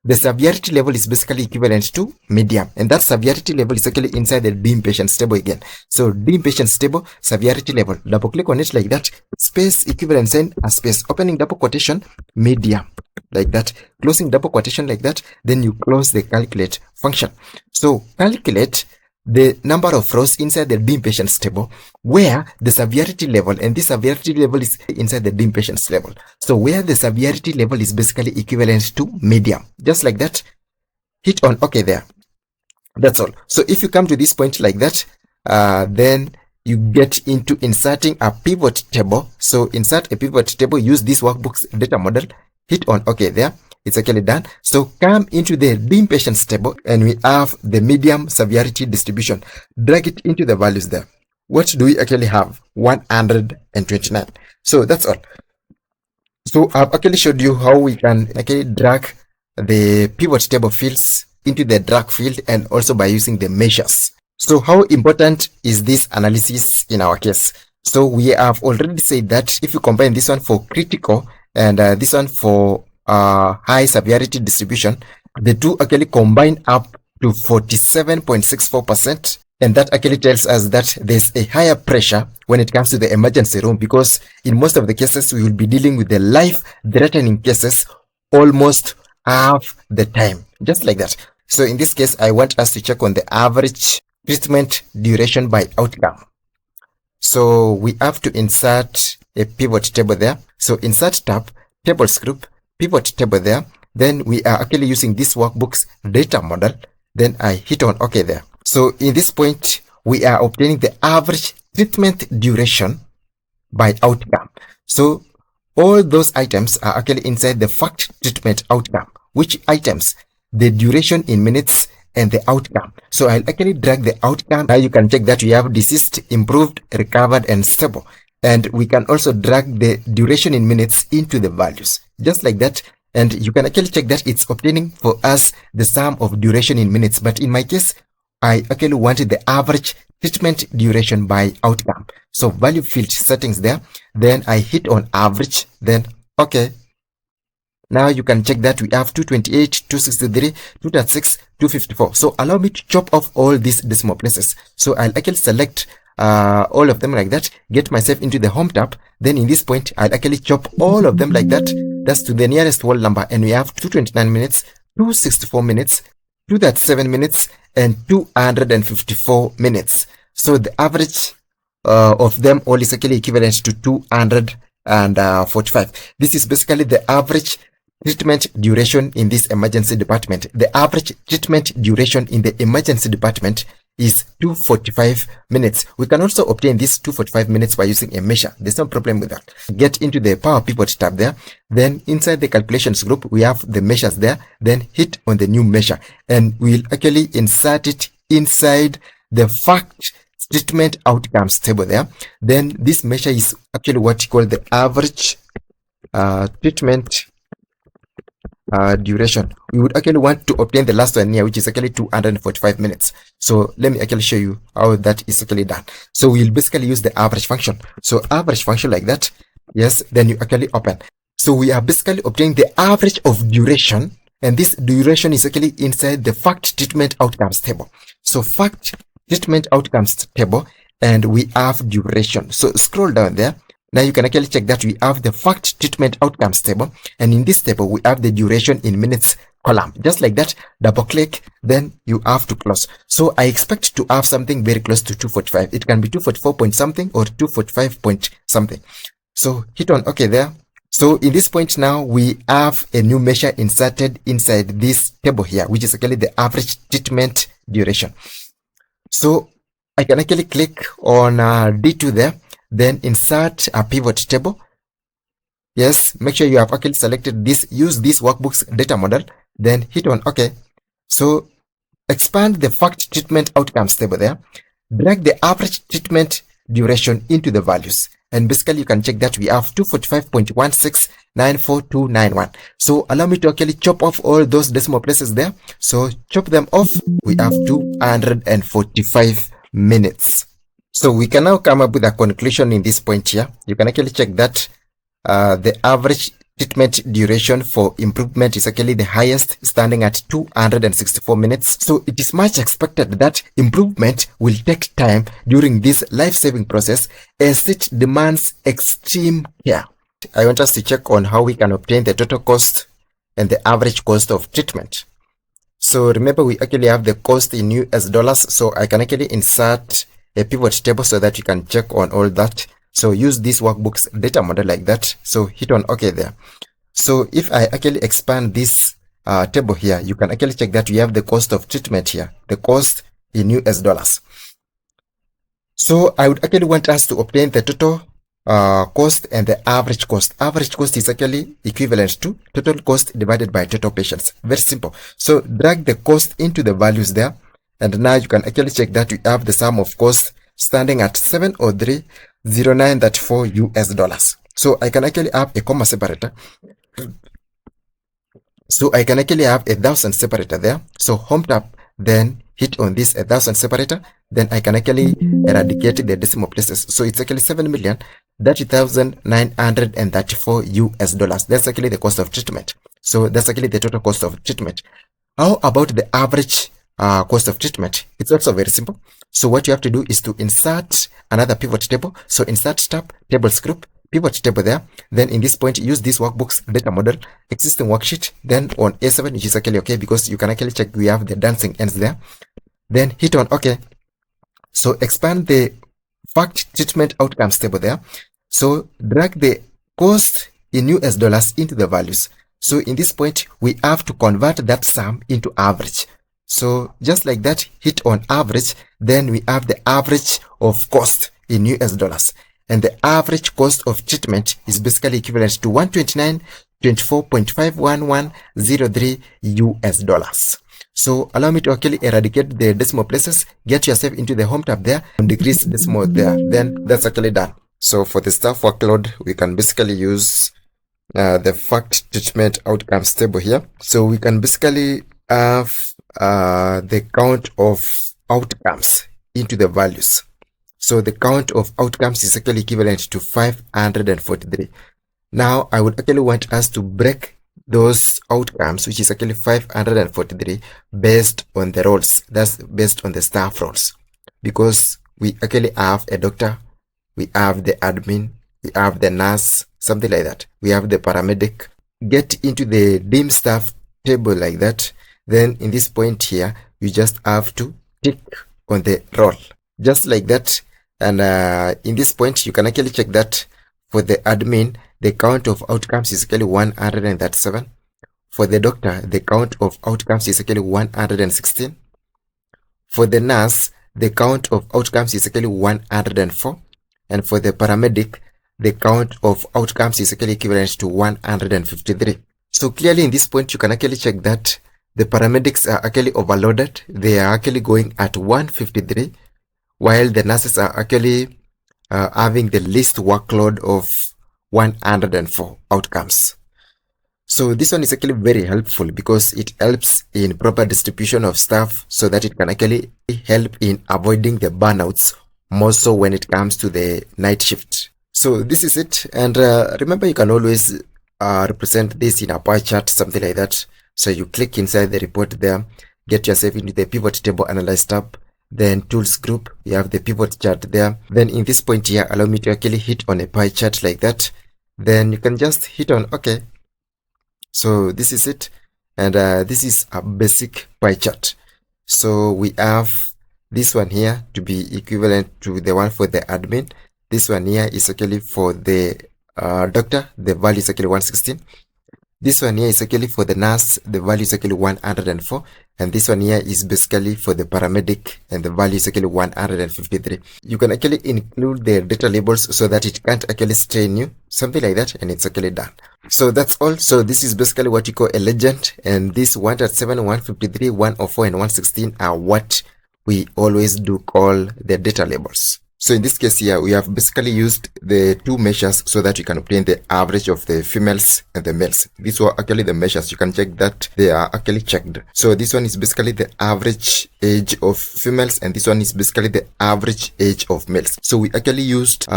the severity level is basically equivalent to medium, and that severity level is actually inside the de-impatience table again. So de-impatience table, severity level, double click on it like that, space equivalent sign, a space, opening double quotation, medium, like that, closing double quotation like that, then you close the calculate function. So calculate the number of rows inside the de-impatience table, where the severity level, and this severity level is inside the de-impatience level. So where the severity level is basically equivalent to medium, just like that, hit on OK there. That's all. So if you come to this point like that, then you get into inserting a pivot table. So insert a pivot table, use this workbook's data model, hit on OK there. It's actually done. So come into the de-impatience table, and we have the medium severity distribution. Drag it into the values there. What do we actually have? 129. So that's all. So I've actually showed you how we can actually drag the pivot table fields into the drag field, and also by using the measures. So how important is this analysis in our case? So we have already said that if you combine this one for critical and this one for high severity distribution, the two actually combine up to 47.64%. And that actually tells us that there's a higher pressure when it comes to the emergency room, because in most of the cases, we will be dealing with the life-threatening cases almost half the time, just like that. So in this case, I want us to check on the average treatment duration by outcome. So we have to insert a pivot table there. So insert tab, tables group, pivot table there. Then we are actually using this workbook's data model. Then I hit on OK there. So in this point, we are obtaining the average treatment duration by outcome. So all those items are actually inside the fact treatment outcome. Which items? The duration in minutes and the outcome. So I'll actually drag the outcome. Now you can check that we have deceased, improved, recovered, and stable. And we can also drag the duration in minutes into the values, just like that. And you can actually check that it's obtaining for us the sum of duration in minutes. But in my case, I actually wanted the average treatment duration by outcome. So value field settings there. Then I hit on average. Then okay. Now you can check that we have 228, 263, 236, 254. So allow me to chop off all these decimal places. So I'll actually select all of them like that, get myself into the home tab. Then in this point, I'll actually chop all of them like that. That's to the nearest whole number. And we have 229 minutes, 264 minutes, 237 minutes, and 254 minutes. So the average of them all is actually equivalent to 245. This is basically the average treatment duration in this emergency department. The average treatment duration in the emergency department is 245 minutes. We can also obtain this 245 minutes by using a measure. There's no problem with that. Get into the Power Pivot tab there. Then inside the calculations group, we have the measures there. Then hit on the new measure and we'll actually insert it inside the fact treatment outcomes table there. Then this measure is actually what you call the average treatment duration. We would actually want to obtain the last one here, which is actually 245 minutes. So let me actually show you how that is actually done. So we'll basically use the average function. So average function like that. Yes, then you actually open. So we are basically obtaining the average of duration, and this duration is actually inside the fact treatment outcomes table. So fact treatment outcomes table, and we have duration. So scroll down there. Now you can actually check that we have the fact treatment outcomes table, and in this table we have the duration in minutes column. Just like that, double click, then you have to close. So I expect to have something very close to 245. It can be 244 point something or 245 point something. So hit on OK there. So in this point now we have a new measure inserted inside this table here, which is actually the average treatment duration. So I can actually click on D2 there. Then insert a pivot table. Yes, make sure you have actually selected this, use this workbook's data model, then hit on OK. So expand the fact treatment outcomes table there, drag the average treatment duration into the values, and basically you can check that we have 245.1694291. So allow me to actually chop off all those decimal places there. So chop them off. We have 245 minutes. So we can now come up with a conclusion in this point here. You can actually check that the average treatment duration for improvement is actually the highest, standing at 264 minutes. So it is much expected that improvement will take time during this life-saving process as it demands extreme care. I want us to check on how we can obtain the total cost and the average cost of treatment. So remember, we actually have the cost in US dollars. So I can actually insert a pivot table so that you can check on all that. So use this workbook's data model like that. So hit on OK there. So if I actually expand this table here, you can actually check that we have the cost of treatment here, the cost in US dollars. So I would actually want us to obtain the total cost and the average cost. Average cost is actually equivalent to total cost divided by total patients. Very simple. So drag the cost into the values there. And now you can actually check that we have the sum of cost standing at 703.0934 US dollars. So I can actually have a comma separator. So I can actually have 1,000 separator there. So home tab, then hit on this 1,000 separator. Then I can actually eradicate the decimal places. So it's actually 7,030,934 US dollars. That's actually the cost of treatment. So that's actually the total cost of treatment. How about the average cost of treatment? It's also very simple. So what you have to do is to insert another pivot table. So insert tab, tables group, pivot table there. Then in this point, use this workbook's data model, existing worksheet. Then on A7, which is actually okay because you can actually check we have the dancing ends there. Then hit on OK. So expand the fact treatment outcomes table there. So drag the cost in US dollars into the values. So in this point, we have to convert that sum into average. So just like that, hit on average, then we have the average of cost in US dollars. And the average cost of treatment is basically equivalent to 129.24.51103 US dollars. So allow me to actually eradicate the decimal places, get yourself into the home tab there and decrease decimal there. Then that's actually done. So for the staff workload, we can basically use the fact treatment outcomes table here. So we can basically have the count of outcomes into the values. So the count of outcomes is actually equivalent to 543. Now I would actually want us to break those outcomes, which is actually 543, based on the roles. That's based on the staff roles, because we actually have a doctor, we have the admin, we have the nurse, something like that. We have the paramedic. Get into the dim staff table like that. Then in this point here, you just have to tick on the role, just like that. And in this point, you can actually check that for the admin, the count of outcomes is actually 137. For the doctor, the count of outcomes is actually 116. For the nurse, the count of outcomes is actually 104. And for the paramedic, the count of outcomes is actually equivalent to 153. So clearly in this point, you can actually check that the paramedics are actually overloaded. They are actually going at 153, while the nurses are actually having the least workload of 104 outcomes. So this one is actually very helpful because it helps in proper distribution of staff so that it can actually help in avoiding the burnouts, more so when it comes to the night shift. So this is it. And remember, you can always represent this in a pie chart, something like that. So you click inside the report there, get yourself into the pivot table analyze tab, then tools group, you have the pivot chart there. Then in this point here, allow me to actually hit on a pie chart like that. Then you can just hit on OK. So this is it. And this is a basic pie chart. So we have this one here to be equivalent to the one for the admin. This one here is actually for the doctor. The value is actually 116. This one here is actually for the nurse. The value is actually 104. And this one here is basically for the paramedic. And the value is actually 153. You can actually include the data labels so that it can't actually strain you. Something like that. And it's actually done. So that's all. So this is basically what you call a legend. And this 107, 153, 104, and 116 are what we always do call the data labels. So in this case here, we have basically used the two measures so that you can obtain the average of the females and the males. These were actually the measures. You can check that they are actually checked. So this one is basically the average age of females, and this one is basically the average age of males. So we actually used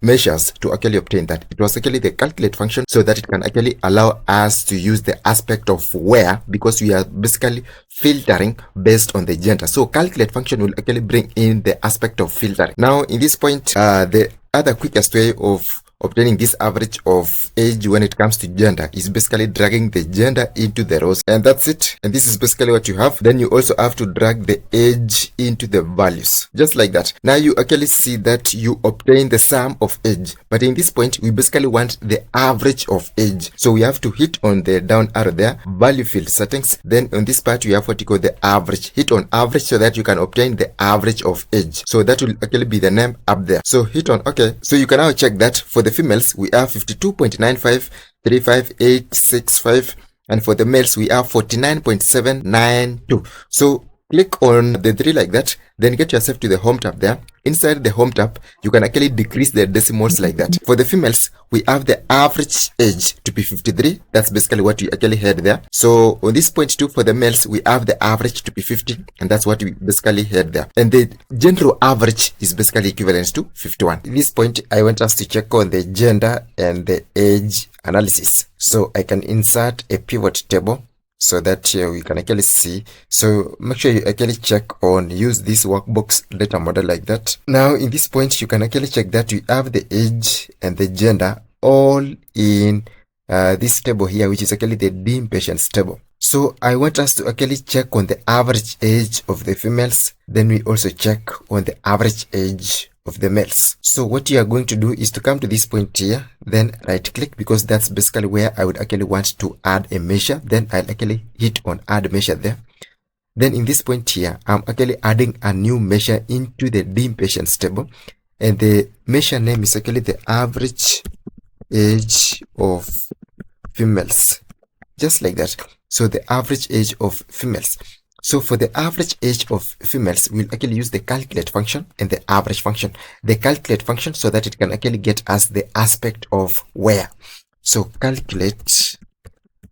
measures to actually obtain that. It was actually the calculate function so that it can actually allow us to use the aspect of where, because we are basically filtering based on the gender. So calculate function will actually bring in the aspect of filtering. Now in this point, the other quickest way of obtaining this average of age when it comes to gender is basically dragging the gender into the rows, and that's it. And this is basically what you have. Then you also have to drag the age into the values, just like that. Now you actually see that you obtain the sum of age, but in this point we basically want the average of age. So we have to hit on the down arrow there, value field settings. Then on this part we have what you call the average. Hit on average so that you can obtain the average of age. So that will actually be the name up there. So hit on OK. So you can now check that for the females we have 52.95, 35865, and for the males we have 49.792. So click on the three like that, then get yourself to the home tab there. Inside the home tab, you can actually decrease the decimals like that. For the females, we have the average age to be 53. That's basically what we actually had there. So on this point too, for the males, we have the average to be 50, and that's what we basically had there. And the general average is basically equivalent to 51. At this point, I want us to check on the gender and the age analysis. So I can insert a pivot table so that we can actually see. So make sure you actually check on use this workbox data model like that. Now in this point, you can actually check that you have the age and the gender all in this table here, which is actually the dim patients table. So I want us to actually check on the average age of the females. Then we also check on the average age of the males. So what you are going to do is to come to this point here, then right click, because that's basically where I would actually want to add a measure. Then I'll actually hit on add measure there. Then in this point here, I'm actually adding a new measure into the dim patients table, and the measure name is actually the average age of females, just like that. So the average age of females. So for the average age of females, we'll actually use the calculate function and the average function. The calculate function so that it can actually get us the aspect of where. So calculate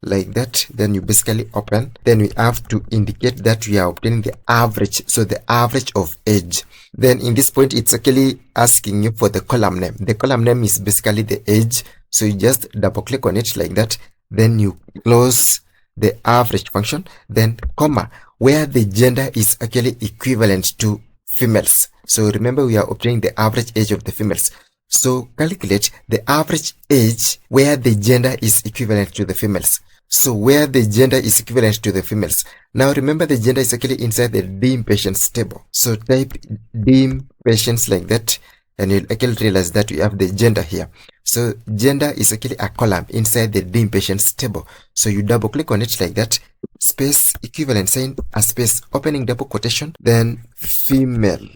like that, then you basically open, then we have to indicate that we are obtaining the average, so the average of age. Then in this point, it's actually asking you for the column name. The column name is basically the age, so you just double click on it like that, then you close the average function, then comma, where the gender is actually equivalent to females. So remember, we are obtaining the average age of the females. So calculate the average age where the gender is equivalent to the females. So where the gender is equivalent to the females. Now remember, the gender is actually inside the dim patients table. So type dim patients like that, and you'll actually realize that we have the gender here. So gender is actually a column inside the dim patients table. So you double click on it like that, space equivalent sign, a space, opening double quotation, then female,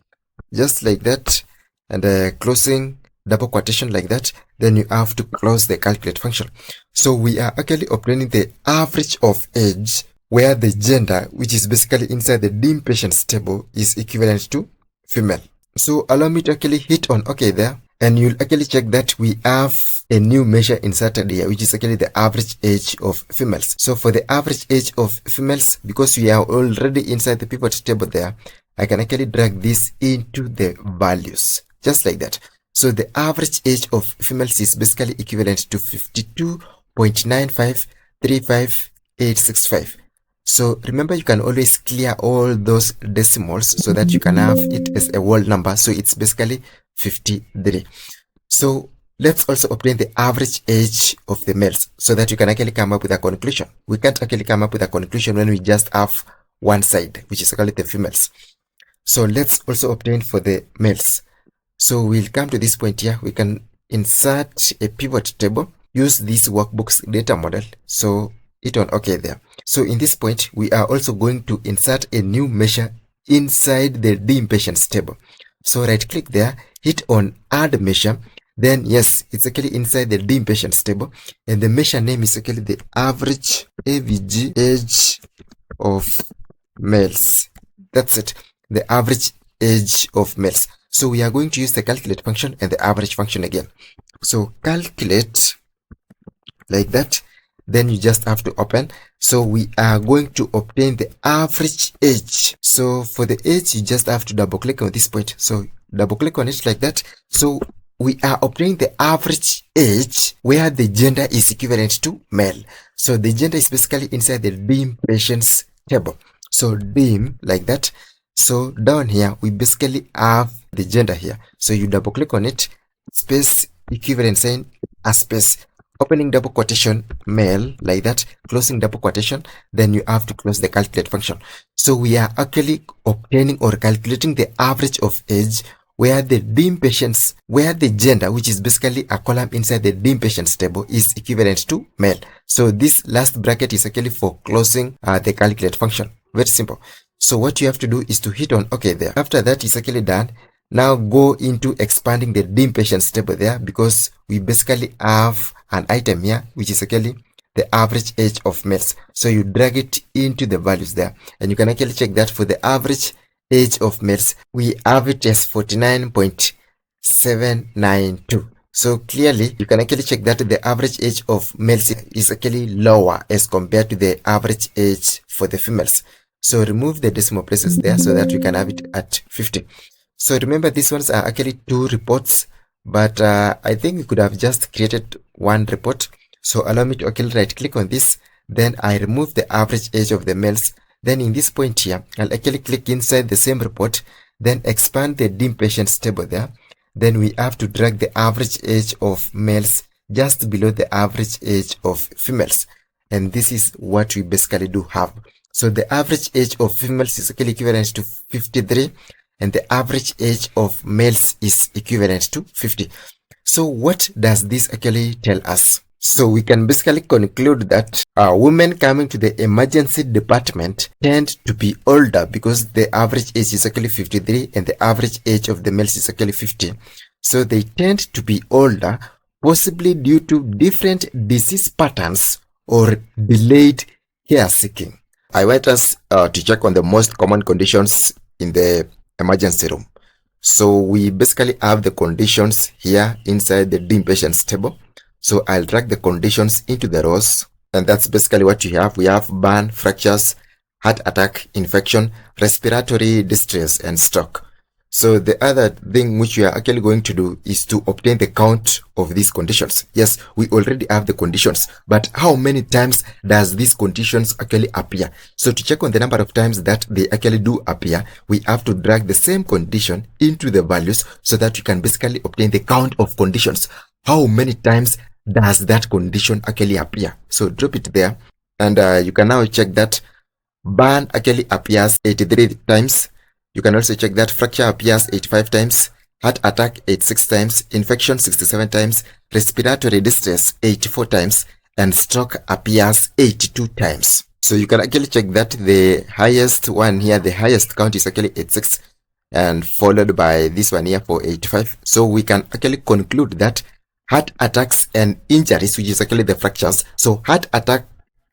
just like that, and closing double quotation like that. Then you have to close the calculate function. So we are actually obtaining the average of age where the gender, which is basically inside the dim patients table, is equivalent to female. So allow me to actually hit on OK there, and you'll actually check that we have a new measure inserted here, which is actually the average age of females. So for the average age of females, because we are already inside the pivot table there, I can actually drag this into the values, just like that. So the average age of females is basically equivalent to 52.9535865. So remember, you can always clear all those decimals so that you can have it as a whole number. So it's basically 53. So let's also obtain the average age of the males so that you can actually come up with a conclusion. We can't actually come up with a conclusion when we just have one side, which is actually the females. So let's also obtain for the males. So we'll come to this point here. We can insert a pivot table, use this workbook's data model. So hit on OK there. So in this point, we are also going to insert a new measure inside the dim patients table. So right click there, hit on add measure. Then yes, it's actually inside the dim patients table, and the measure name is actually the average AVG age of males. That's it, the average age of males. So we are going to use the calculate function and the average function again. So calculate like that, then you just have to open. So we are going to obtain the average age. So for the age, you just have to double click on this point. So double click on it like that. So we are obtaining the average age where the gender is equivalent to male. So the gender is basically inside the dim patients table. So dim like that. So down here, we basically have the gender here. So you double click on it, space equivalent sign, a space, opening double quotation, male like that, closing double quotation, then you have to close the calculate function. So we are actually obtaining or calculating the average of age where the dim patients, where the gender, which is basically a column inside the dim patients table, is equivalent to male. So this last bracket is actually for closing the calculate function. Very simple. So what you have to do is to hit on OK there. After that, it's actually done. Now go into expanding the dim patients table there, because we basically have an item here, which is actually the average age of males. So you drag it into the values there, and you can actually check that for the average age of males, we have it as 49.792. So clearly, you can actually check that the average age of males is actually lower as compared to the average age for the females. So remove the decimal places there so that we can have it at 50. So remember, these ones are actually 2 reports, but I think we could have just created 1 report. So allow me to actually right click on this. Then I remove the average age of the males. Then in this point here, I'll actually click inside the same report, then expand the dim patients table there. Then we have to drag the average age of males just below the average age of females. And this is what we basically do have. So the average age of females is actually equivalent to 53, and the average age of males is equivalent to 50. So what does this actually tell us? So we can basically conclude that women coming to the emergency department tend to be older because the average age is actually 53 and the average age of the males is actually 50. So they tend to be older, possibly due to different disease patterns or delayed care seeking. I want us to check on the most common conditions in the emergency room. So we basically have the conditions here inside the dim patients table. So I'll drag the conditions into the rows, and that's basically what you have. We have burn, fractures, heart attack, infection, respiratory distress, and stroke. So the other thing which we are actually going to do is to obtain the count of these conditions. Yes, we already have the conditions, but how many times does these conditions actually appear? So to check on the number of times that they actually do appear, we have to drag the same condition into the values so that we can basically obtain the count of conditions. How many times does that condition actually appear? So drop it there, and you can now check that burn actually appears 83 times. You can also check that fracture appears 85 times, heart attack 86 times, infection 67 times, respiratory distress 84 times, and stroke appears 82 times. So you can actually check that the highest one here, the highest count is actually 86, and followed by this one here for 85. So we can actually conclude that heart attacks and injuries, which is actually the fractures, so heart attack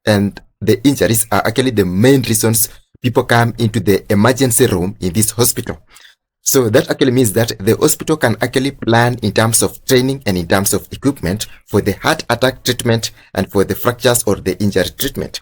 and the injuries are actually the main reasons people come into the emergency room in this hospital. So that actually means that the hospital can actually plan in terms of training and in terms of equipment for the heart attack treatment and for the fractures or the injury treatment.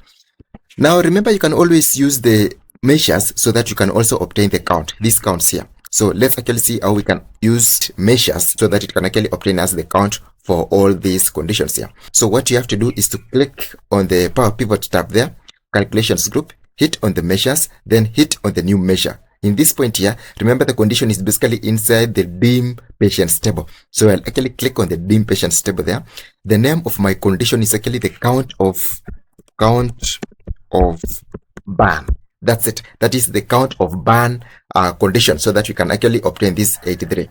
Now remember, you can always use the measures so that you can also obtain the count, these counts here. So let's actually see how we can use measures so that it can actually obtain us the count for all these conditions here. So what you have to do is to click on the Power Pivot tab there, calculations group, hit on the measures, then hit on the new measure. In this point here, remember the condition is basically inside the dim patients table. So I'll actually click on the dim patients table there. The name of my condition is actually the count of burn. That's it. That is the count of burn condition, so that you can actually obtain this 83.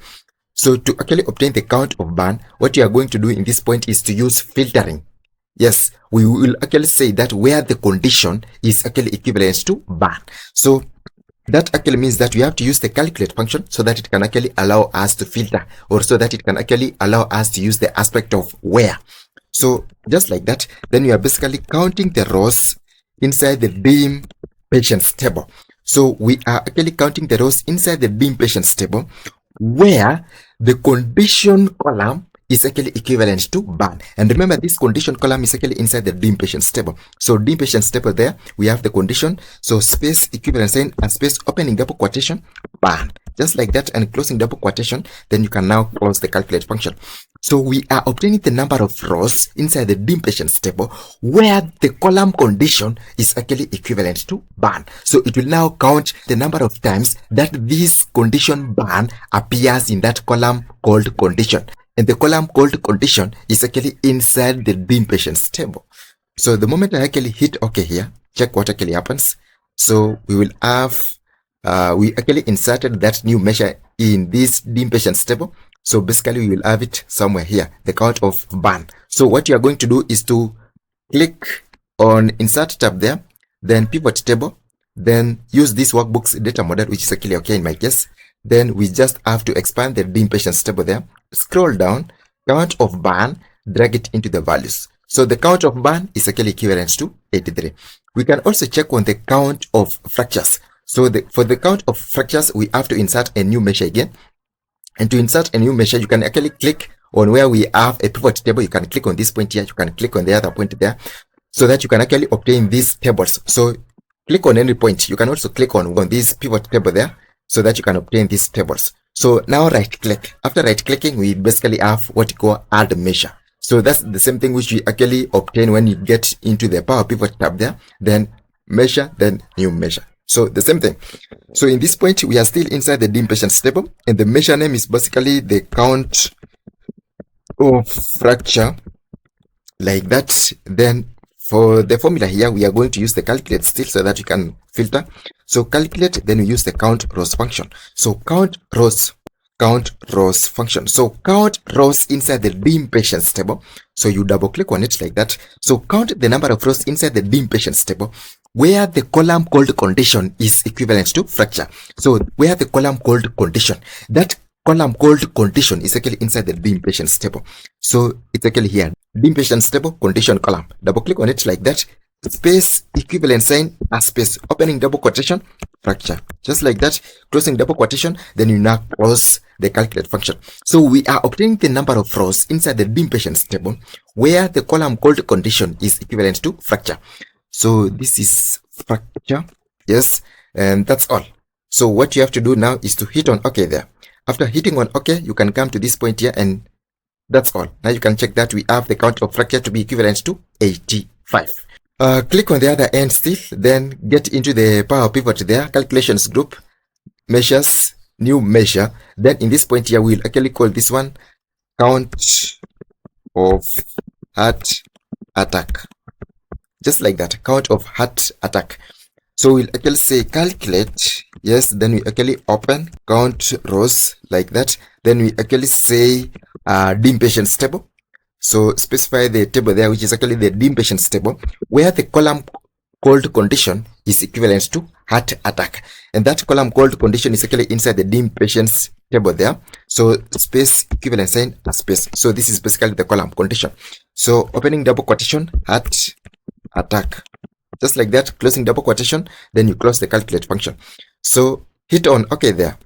So to actually obtain the count of burn, what you are going to do in this point is to use filtering. Yes, we will actually say that where the condition is actually equivalent to burn. So that actually means that we have to use the calculate function so that it can actually allow us to filter, or so that it can actually allow us to use the aspect of where. So just like that, then you are basically counting the rows inside the dim patients table. So we are actually counting the rows inside the dim patients table where the condition column is actually equivalent to burn. And remember, this condition column is actually inside the dim patients table. So dim patients table there, we have the condition. So space equivalent sign and space opening double quotation, burn. Just like that, and closing double quotation, then you can now close the calculate function. So we are obtaining the number of rows inside the dim patients table where the column condition is actually equivalent to burn. So it will now count the number of times that this condition burn appears in that column called condition. And the column called condition is actually inside the dim patients table. So the moment I actually hit OK here, check what actually happens. So we will have, we actually inserted that new measure in this dim patients table. So basically we will have it somewhere here, the count of burn. So what you are going to do is to click on insert tab there, then pivot table, then use this workbook's data model, which is actually okay in my case. Then we just have to expand the dim patients table there, scroll down, count of burn, drag it into the values. So the count of burn is actually equivalent to 83. We can also check on the count of fractures. So for the count of fractures, we have to insert a new measure again. And to insert a new measure, you can actually click on where we have a pivot table. You can click on this point here. You can click on the other point there, so that you can actually obtain these tables. So click on any point. You can also click on this pivot table there, so that you can obtain these tables. So now right click. After right clicking, we basically have what you call add measure. So that's the same thing which we actually obtain when you get into the Power Pivot tab there, then measure, then new measure. So the same thing. So in this point, we are still inside the dim patients table, and the measure name is basically the count of fracture, like that. Then for the formula here, we are going to use the calculate still so that you can filter. So calculate, then we use the count rows function. So count rows function. So count rows inside the dim patients table. So you double click on it like that. So count the number of rows inside the dim patients table where the column called condition is equivalent to fracture. So where the column called condition, that column called condition is actually inside the dim patients table. So it's actually here, dim patients table condition column. Double click on it like that. space equivalent sign a space, opening double quotation, fracture. Just like that, closing double quotation, then you now close the calculate function. So we are obtaining the number of rows inside the dim patients table where the column called condition is equivalent to fracture. So this is fracture, yes, and that's all. So what you have to do now is to hit on OK there. After hitting on OK, you can come to this point here, and that's all. Now you can check that we have the count of fracture to be equivalent to 85. Click on the other end still, then get into the Power Pivot there, calculations group, measures, new measure. Then in this point here, we'll actually call this one count of heart attack. Just like that, count of heart attack. So we'll actually say calculate, yes, then we actually open count rows like that. Then we actually say dim patients table. So specify the table there, which is actually the dim patients table, where the column called condition is equivalent to heart attack. And that column called condition is actually inside the dim patients table there. So space equivalent sign a space. So this is basically the column condition. So opening double quotation, heart attack. Just like that, closing double quotation, then you close the calculate function. So hit on OK there,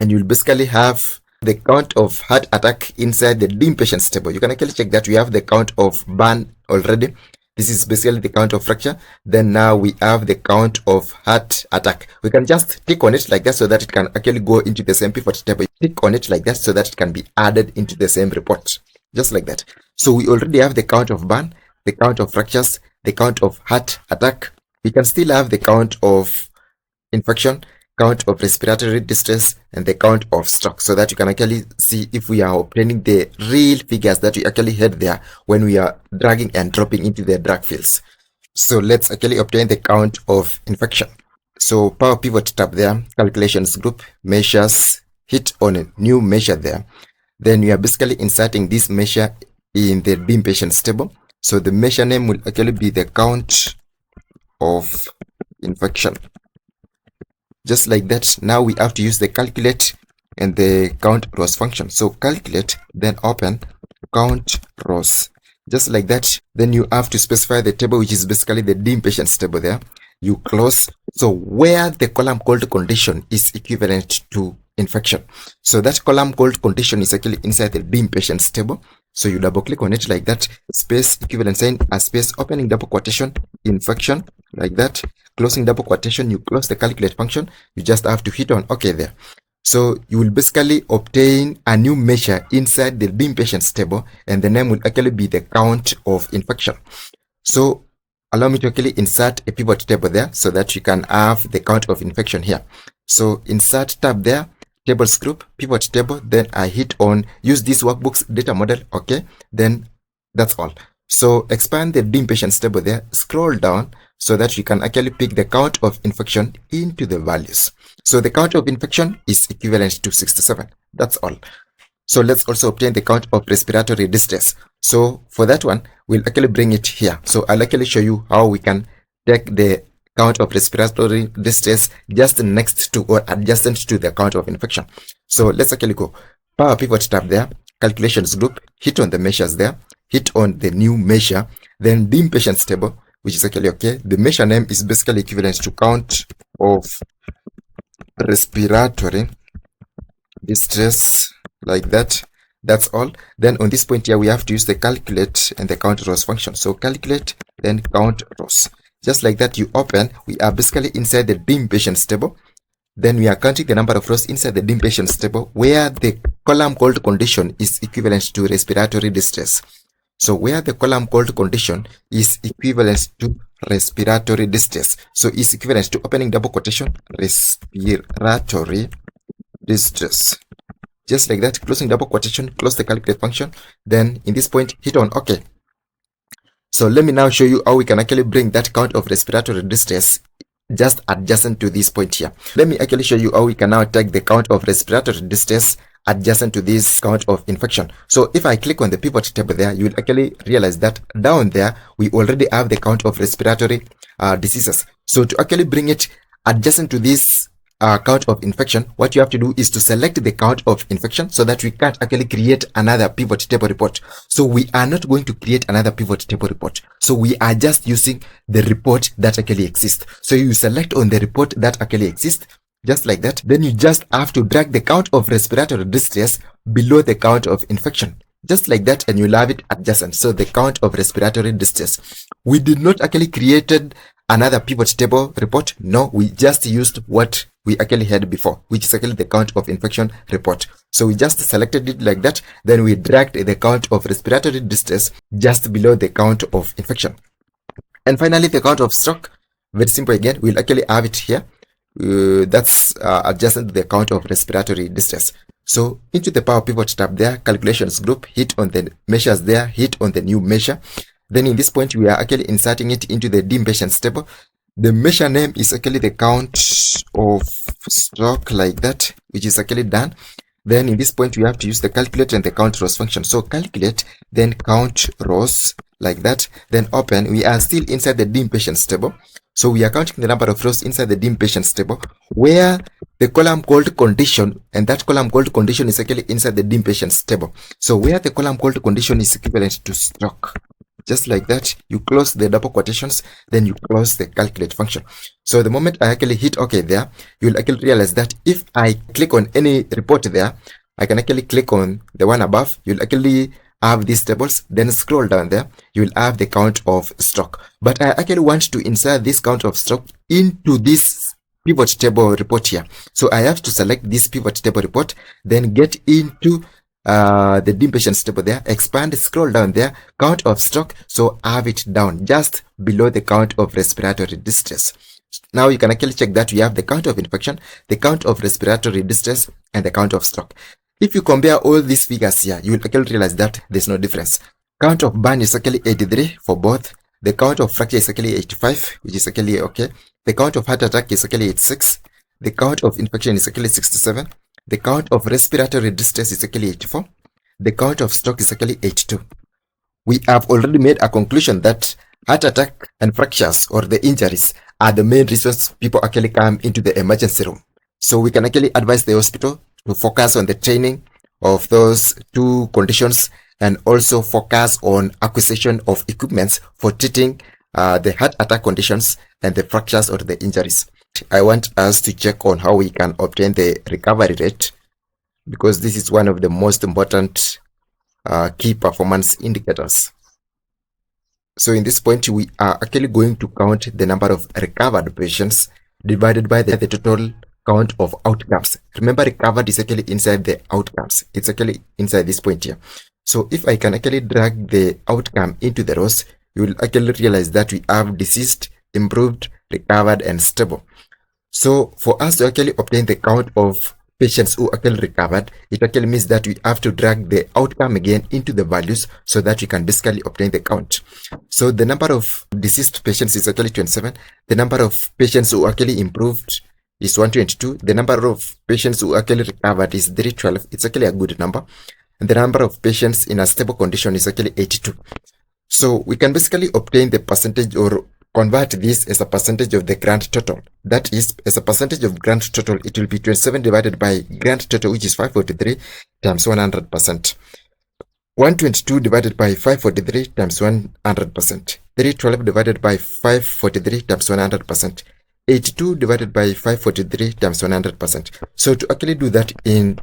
and you'll basically have the count of heart attack inside the dim patients table. You can actually check that we have the count of burn already. This is basically the count of fracture. Then now we have the count of heart attack. We can just tick on it like that so that it can actually go into the same pivot table. Tick on it like that so that it can be added into the same report. Just like that. So we already have the count of burn, the count of fractures, the count of heart attack. We can still have the count of infection, count of respiratory distress, and the count of stroke, so that you can actually see if we are obtaining the real figures that we actually had there when we are dragging and dropping into the drag fields. So let's actually obtain the count of infection. So Power Pivot tab there, calculations group, measures, hit on a new measure there. Then we are basically inserting this measure in the dim patients table. So the measure name will actually be the count of infection. Just like that, now we have to use the calculate and the count rows function. So calculate, then open count rows. Just like that, then you have to specify the table, which is basically the dim patients table there. You close. So where the column called condition is equivalent to infection. So that column called condition is actually inside the dim patients table. So you double click on it like that, space equivalent sign a space, opening double quotation, infection, like that, closing double quotation, you close the calculate function. You just have to hit on OK there. So you will basically obtain a new measure inside the dim patients table, and the name will actually be the count of infection. So allow me to actually insert a pivot table there so that you can have the count of infection here. So insert tab there, tables group, pivot table, then I hit on use this workbook's data model. Okay, then that's all. So expand the dim patients table there, scroll down so that you can actually pick the count of infection into the values. So the count of infection is equivalent to 67. That's all. So let's also obtain the count of respiratory distress. So for that one, we'll actually bring it here. So I'll actually show you how we can take the count of respiratory distress just next to or adjacent to the count of infection. So let's actually go Power Pivot tab there, calculations group, hit on the measures there, hit on the new measure, then dim patients table, which is actually okay. The measure name is basically equivalent to count of respiratory distress, like that. That's all. Then on this point here, we have to use the calculate and the count rows function. So calculate, then count rows. Just like that, you open, we are basically inside the dim patients table. Then we are counting the number of rows inside the dim patients table where the column called condition is equivalent to respiratory distress. So where the column called condition is equivalent to respiratory distress. So it's equivalent to opening double quotation, respiratory distress. Just like that, closing double quotation, close the calculate function. Then in this point, hit on OK. So let me now show you how we can actually bring that count of respiratory distress just adjacent to this point here. Let me actually show you how we can now take the count of respiratory distress adjacent to this count of infection. So if I click on the pivot table there, you will actually realize that down there, we already have the count of respiratory diseases. So to actually bring it adjacent to this count of infection, what you have to do is to select the count of infection so that we can't actually create another pivot table report. So we are not going to create another pivot table report. So we are just using the report that actually exists. So you select on the report that actually exists, just like that. Then you just have to drag the count of respiratory distress below the count of infection, just like that, and you'll have it adjacent. So the count of respiratory distress. We did not actually created another pivot table report. No, we just used what we actually had before, which is actually the count of infection report. So we just selected it like that. Then we dragged the count of respiratory distress just below the count of infection. And finally, the count of stroke. Very simple again. We'll actually have it here. That's adjacent to the count of respiratory distress. So into the Power Pivot tab there, calculations group, hit on the measures there, hit on the new measure. Then in this point, we are actually inserting it into the dim patients table. The measure name is actually the count of stroke like that, which is actually done. Then in this point, we have to use the calculate and the count rows function. So calculate, then count rows like that, then open. We are still inside the dim patients table. So we are counting the number of rows inside the dim patients table, where the column called condition, and that column called condition is actually inside the dim patients table. So where the column called condition is equivalent to stroke, just like that, you close the double quotations, then you close the calculate function. So the moment I actually hit OK there, you'll actually realize that if I click on any report there, I can actually click on the one above. You'll actually have these tables, then scroll down there, you will have the count of stroke. But I actually want to insert this count of stroke into this pivot table report here. So I have to select this pivot table report, then get into the dim patients table there, expand, scroll down there, count of stroke. So have it down just below the count of respiratory distress. Now you can actually check that we have the count of infection, the count of respiratory distress, and the count of stroke. If you compare all these figures here, you will actually realize that there's no difference. Count of burn is actually 83 for both. The count of fracture is actually 85, which is actually okay. The count of heart attack is actually 86. The count of infection is actually 67. The count of respiratory distress is actually 84. The count of stroke is actually 82. We have already made a conclusion that heart attack and fractures or the injuries are the main reasons people actually come into the emergency room. So we can actually advise the hospital to focus on the training of those two conditions and also focus on acquisition of equipments for treating the heart attack conditions and the fractures or the injuries. I want us to check on how we can obtain the recovery rate, because this is one of the most important key performance indicators. So in this point, we are actually going to count the number of recovered patients divided by the total count of outcomes. Remember, recovered is actually inside the outcomes. It's actually inside this point here. So if I can actually drag the outcome into the rows, you will actually realize that we have deceased, improved, recovered, and stable. So for us to actually obtain the count of patients who actually recovered, it actually means that we have to drag the outcome again into the values so that we can basically obtain the count. So the number of deceased patients is actually 27. The number of patients who actually improved is 122. The number of patients who actually recovered is 312. It's actually a good number. And the number of patients in a stable condition is actually 82. So we can basically obtain the percentage or convert this as a percentage of the grand total. That is, as a percentage of grand total, it will be 27 divided by grand total, which is 543 times 100%. 122 divided by 543 times 100%. 312 divided by 543 times 100%. 82 divided by 543 times 100%. So to actually do that in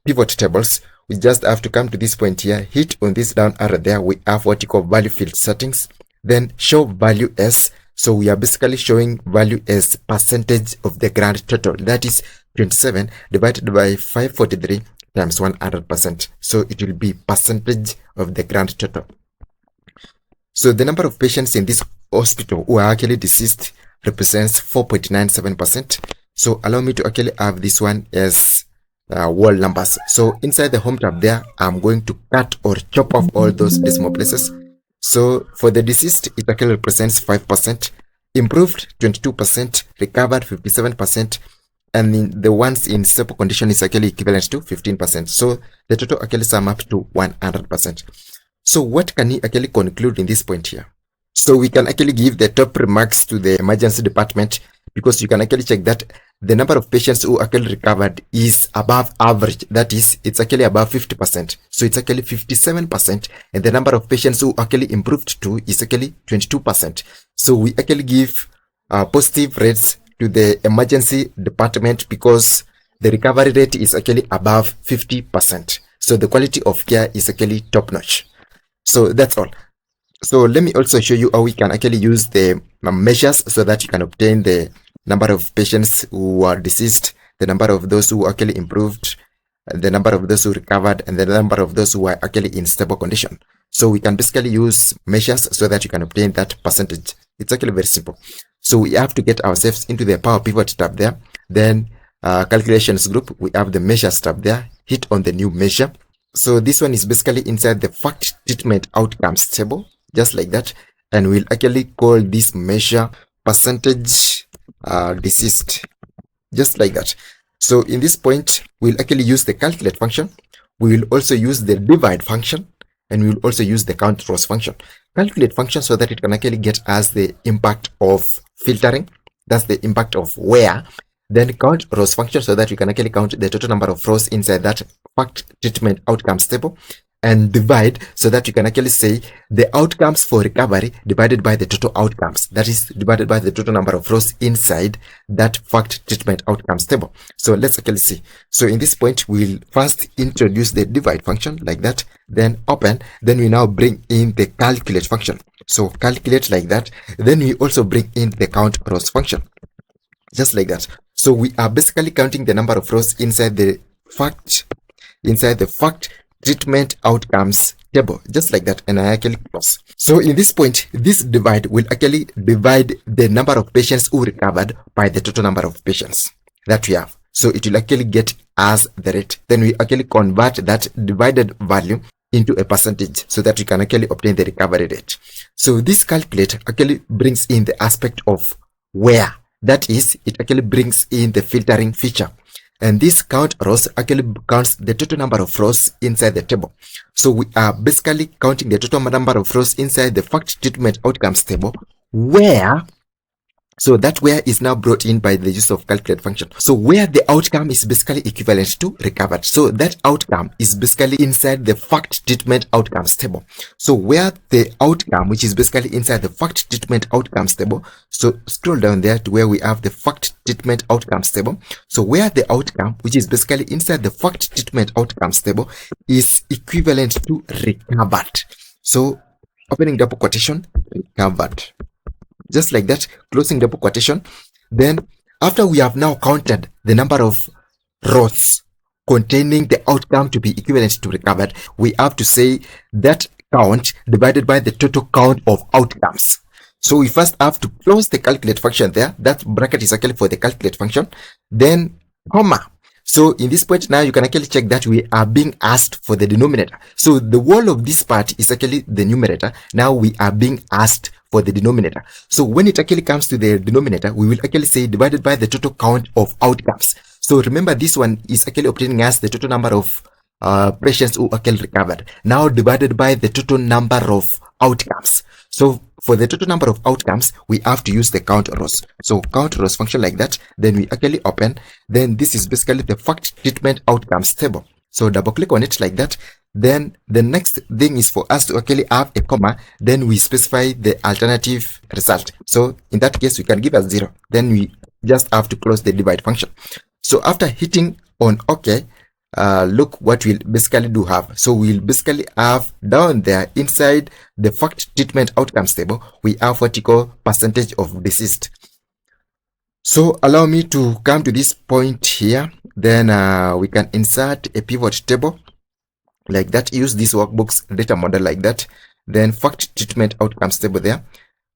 pivot tables, we just have to come to this point here, hit on this down arrow there. We have what you call value field settings, then show value as. So we are basically showing value as percentage of the grand total. That is 27 divided by 543 times 100%. So it will be percentage of the grand total. So the number of patients in this hospital who are actually deceased represents 4.97%. So allow me to actually have this one as wall numbers. So inside the home tab there, I'm going to cut or chop off all those decimal places. So for the deceased, it actually represents 5%, improved 22%, recovered 57%, and in the ones in stable condition is actually equivalent to 15%. So the total actually sum up to 100%. So what can you actually conclude in this point here? So we can actually give the top remarks to the emergency department because you can actually check that the number of patients who actually recovered is above average. That is, it's actually above 50%. So it's actually 57%. And the number of patients who actually improved to is actually 22%. So we actually give positive rates to the emergency department because the recovery rate is actually above 50%. So the quality of care is actually top notch. So that's all. So let me also show you how we can actually use the measures so that you can obtain the number of patients who are deceased, the number of those who actually improved, the number of those who recovered, and the number of those who are actually in stable condition. So we can basically use measures so that you can obtain that percentage. It's actually very simple. So we have to get ourselves into the Power Pivot tab there. Then calculations group, we have the measures tab there. Hit on the new measure. So this one is basically inside the fact treatment outcomes table, just like that. And we'll actually call this measure percentage deceased, just like that. So in this point, we'll actually use the calculate function. We will also use the divide function, and we will also use the count rows function. Calculate function so that it can actually get us the impact of filtering. That's the impact of where. Then count rows function so that you can actually count the total number of rows inside that fact treatment outcomes table. And divide so that you can actually say the outcomes for recovery divided by the total outcomes, that is divided by the total number of rows inside that fact treatment outcomes table. So let's actually see. So in this point, we'll first introduce the divide function like that, then open, then we now bring in the calculate function. So calculate like that, then we also bring in the count rows function, just like that. So we are basically counting the number of rows inside the fact treatment outcomes table, just like that, and I actually close. So in this point, this divide will actually divide the number of patients who recovered by the total number of patients that we have. So it will actually get as the rate. Then we actually convert that divided value into a percentage so that we can actually obtain the recovery rate. So this calculate actually brings in the aspect of where. That is, it actually brings in the filtering feature. And this count rows actually counts the total number of rows inside the table. So we are basically counting the total number of rows inside the fact treatment outcomes table, where, so that where is now brought in by the use of calculate function. So where the outcome is basically equivalent to recovered. So that outcome is basically inside the fact treatment outcomes table. So where the outcome, which is basically inside the fact treatment outcomes table, so scroll down there to where we have the fact treatment outcomes table. So where the outcome, which is basically inside the fact treatment outcomes table, is equivalent to recovered. So opening double quotation, recovered. Just like that, closing double quotation. Then after we have now counted the number of rows containing the outcome to be equivalent to recovered, we have to say that count divided by the total count of outcomes. So we first have to close the calculate function there. That bracket is actually for the calculate function. Then comma. So in this point now, you can actually check that we are being asked for the denominator. So the whole of this part is actually the numerator. Now we are being asked for the denominator. So when it actually comes to the denominator, we will actually say divided by the total count of outcomes. So remember, this one is actually obtaining us the total number of patients who actually recovered. Now divided by the total number of outcomes. So for the total number of outcomes, we have to use the count rows. So count rows function like that. Then we actually open. Then this is basically the fact treatment outcomes table. So double click on it like that. Then the next thing is for us to actually have a comma. Then we specify the alternative result. So in that case, we can give a 0. Then we just have to close the divide function. So after hitting on OK, look what we'll basically do have. So we'll basically have down there inside the fact treatment outcomes table, we have what you call percentage of deceased. So allow me to come to this point here. Then we can insert a pivot table like that. Use this workbook's data model like that. Then fact treatment outcomes table there,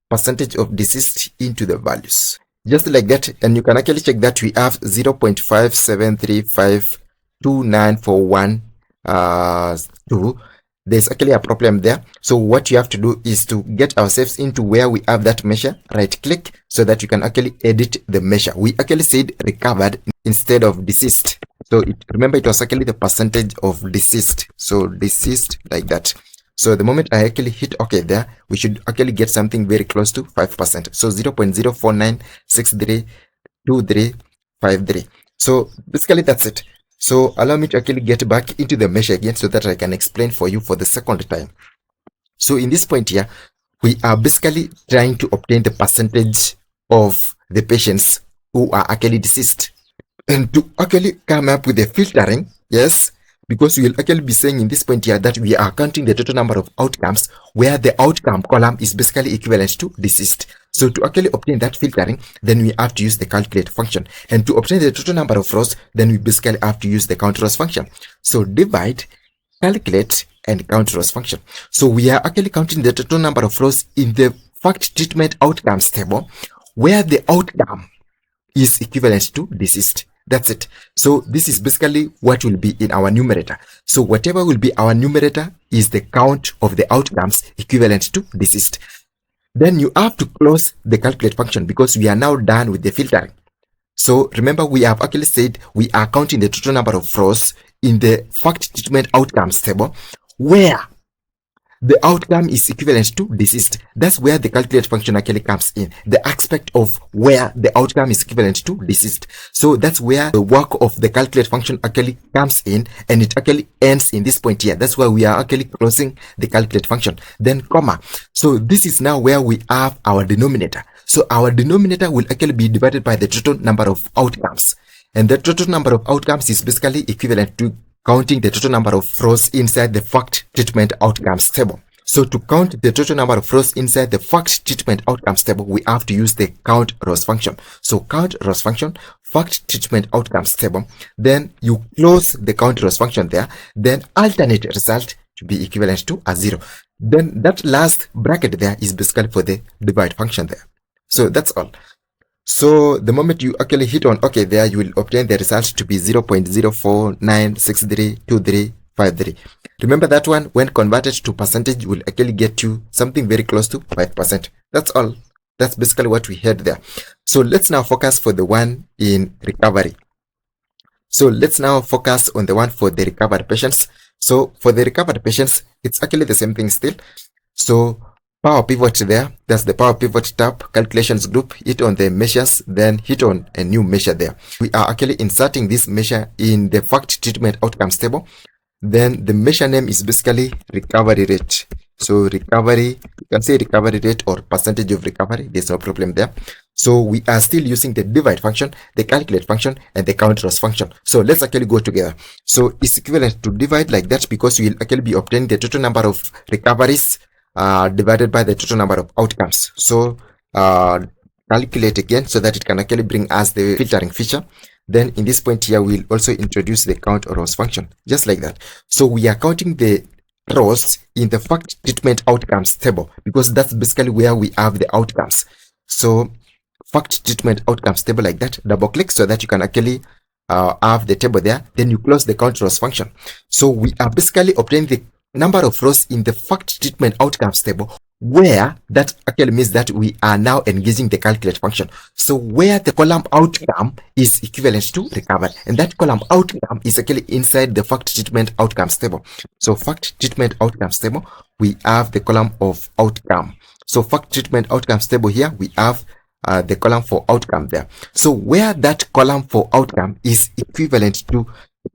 percentage of deceased into the values, just like that. And you can actually check that we have 0.573529412. There's actually a problem there. So what you have to do is to get ourselves into where we have that measure, right click, so that you can actually edit the measure. We actually said recovered instead of deceased. So remember, it was actually the percentage of deceased. So deceased like that. So the moment I actually hit OK there, we should actually get something very close to 5%. So 2353. So basically that's it. So allow me to actually get back into the measure again so that I can explain for you for the second time. So in this point here, we are basically trying to obtain the percentage of the patients who are actually deceased. And to actually come up with the filtering, yes, because we will actually be saying in this point here that we are counting the total number of outcomes where the outcome column is basically equivalent to deceased. So to actually obtain that filtering, then we have to use the calculate function. And to obtain the total number of rows, then we basically have to use the count rows function. So divide, calculate, and count rows function. So we are actually counting the total number of rows in the fact treatment outcomes table where the outcome is equivalent to deceased. That's it. So this is basically what will be in our numerator. So whatever will be our numerator is the count of the outcomes equivalent to deceased. Then you have to close the calculate function because we are now done with the filtering. So remember, we have actually said we are counting the total number of rows in the fact treatment outcomes table where the outcome is equivalent to deceased. That's where the calculate function actually comes in, the aspect of where the outcome is equivalent to deceased. So that's where the work of the calculate function actually comes in, and it actually ends in this point here. That's why we are actually closing the calculate function, then comma. So this is now where we have our denominator. So our denominator will actually be divided by the total number of outcomes, and the total number of outcomes is basically equivalent to counting the total number of rows inside the fact treatment outcomes table. So to count the total number of rows inside the fact treatment outcomes table, we have to use the count rows function. So count rows function, fact treatment outcomes table, then you close the count rows function there, then alternate result to be equivalent to a 0. Then that last bracket there is basically for the divide function there. So that's all. So the moment you actually hit on OK there, you will obtain the result to be 0.049632353. Remember that one, when converted to percentage, will actually get you something very close to 5%. That's all. That's basically what we had there. So let's now focus for the one in recovery. So let's now focus on the one for the recovered patients. So for the recovered patients, it's actually the same thing still. So power pivot there, that's the power pivot tab, calculations group, hit on the measures, then hit on a new measure there. We are actually inserting this measure in the fact treatment outcomes table. Then the measure name is basically recovery rate. So recovery, you can say recovery rate or percentage of recovery, there's no problem there. So we are still using the divide function, the calculate function, and the count rows function. So let's actually go together. So it's equivalent to divide like that because we will actually be obtaining the total number of recoveries divided by the total number of outcomes. So calculate again so that it can actually bring us the filtering feature. Then in this point here, we'll also introduce the count rows function, just like that. So we are counting the rows in the fact treatment outcomes table because that's basically where we have the outcomes. So fact treatment outcomes table like that, double click so that you can actually have the table there. Then you close the count rows function. So we are basically obtaining the number of rows in the fact treatment outcomes table where that actually means that we are now engaging the calculate function. So where the column outcome is equivalent to recovered, and that column outcome is actually inside the fact treatment outcomes table. So fact treatment outcomes table, we have the column of outcome. So fact treatment outcomes table here, we have the column for outcome there. So where that column for outcome is equivalent to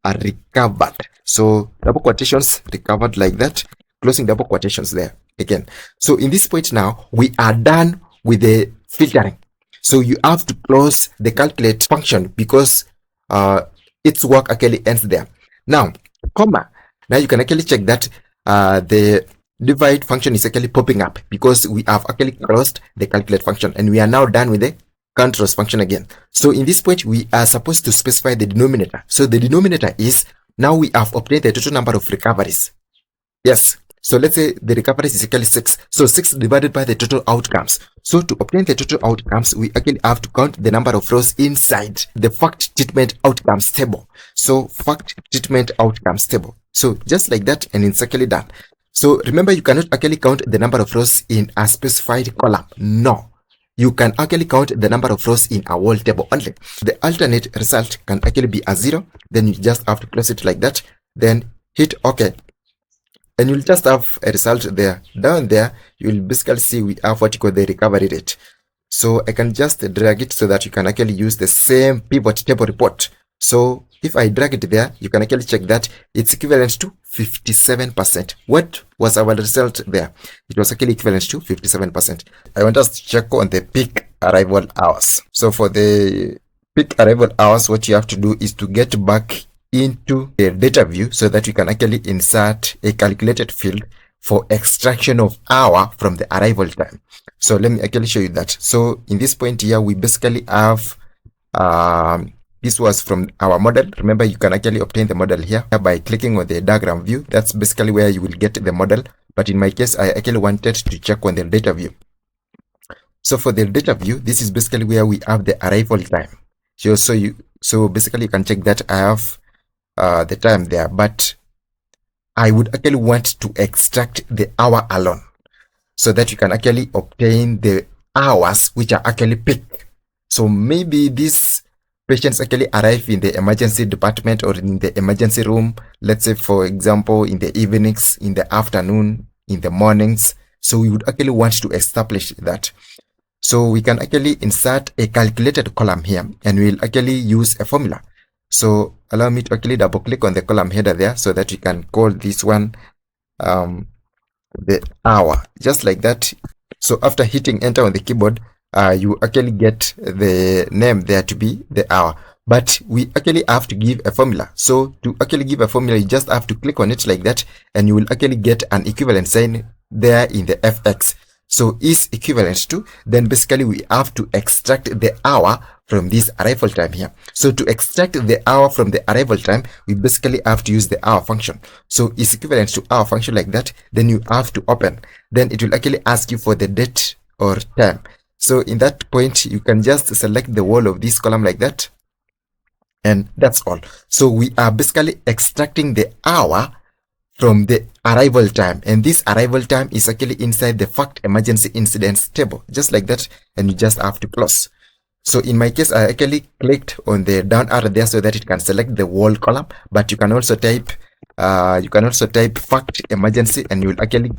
a recovered. So double quotations, recovered like that, closing double quotations there again. So in this point now, we are done with the filtering. So you have to close the calculate function because its work actually ends there. Now, comma. Now you can actually check that the divide function is actually popping up because we have actually closed the calculate function and we are now done with the count rows function again. So in this point, we are supposed to specify the denominator. So the denominator is, now we have obtained the total number of recoveries. Yes. So let's say the recoveries is equal to 6. So 6 divided by the total outcomes. So to obtain the total outcomes, we actually have to count the number of rows inside the fact treatment outcomes table. So fact treatment outcomes table. So just like that, and it's actually done. So remember, you cannot actually count the number of rows in a specified column. No. You can actually count the number of rows in a whole table only. The alternate result can actually be a 0. Then you just have to close it like that. Then hit OK. And you'll just have a result there. Down there, you'll basically see we have what you call the recovery rate. So I can just drag it so that you can actually use the same pivot table report. So if I drag it there, you can actually check that it's equivalent to 57%. What was our result there? It was actually equivalent to 57%. I want us to check on the peak arrival hours. So for the peak arrival hours, what you have to do is to get back into the data view so that you can actually insert a calculated field for extraction of hour from the arrival time. So let me actually show you that. So in this point here, we basically have this was from our model. Remember, you can actually obtain the model here by clicking on the diagram view. That's basically where you will get the model. But in my case, I actually wanted to check on the data view. So for the data view, this is basically where we have the arrival time. So basically you can check that I have the time there, but I would actually want to extract the hour alone so that you can actually obtain the hours which are actually peak. So maybe these patients actually arrive in the emergency department or in the emergency room, let's say for example in the evenings, in the afternoon, in the mornings. So we would actually want to establish that. So we can actually insert a calculated column here and we'll actually use a formula. So allow me to actually double click on the column header there so that you can call this one the hour, just like that. So after hitting enter on the keyboard, you actually get the name there to be the hour, but we actually have to give a formula. So to actually give a formula, you just have to click on it like that and you will actually get an equivalent sign there in the fx. So is equivalent to, then basically we have to extract the hour from this arrival time here. So to extract the hour from the arrival time, we basically have to use the hour function. So is equivalent to hour function like that, then you have to open. Then it will actually ask you for the date or time. So in that point, you can just select the wall of this column like that. And that's all. So we are basically extracting the hour from the arrival time, and this arrival time is actually inside the fact emergency incidents table, just like that, and you just have to close. So in my case, I actually clicked on the down arrow there so that it can select the wall column, but you can also type fact emergency and you will actually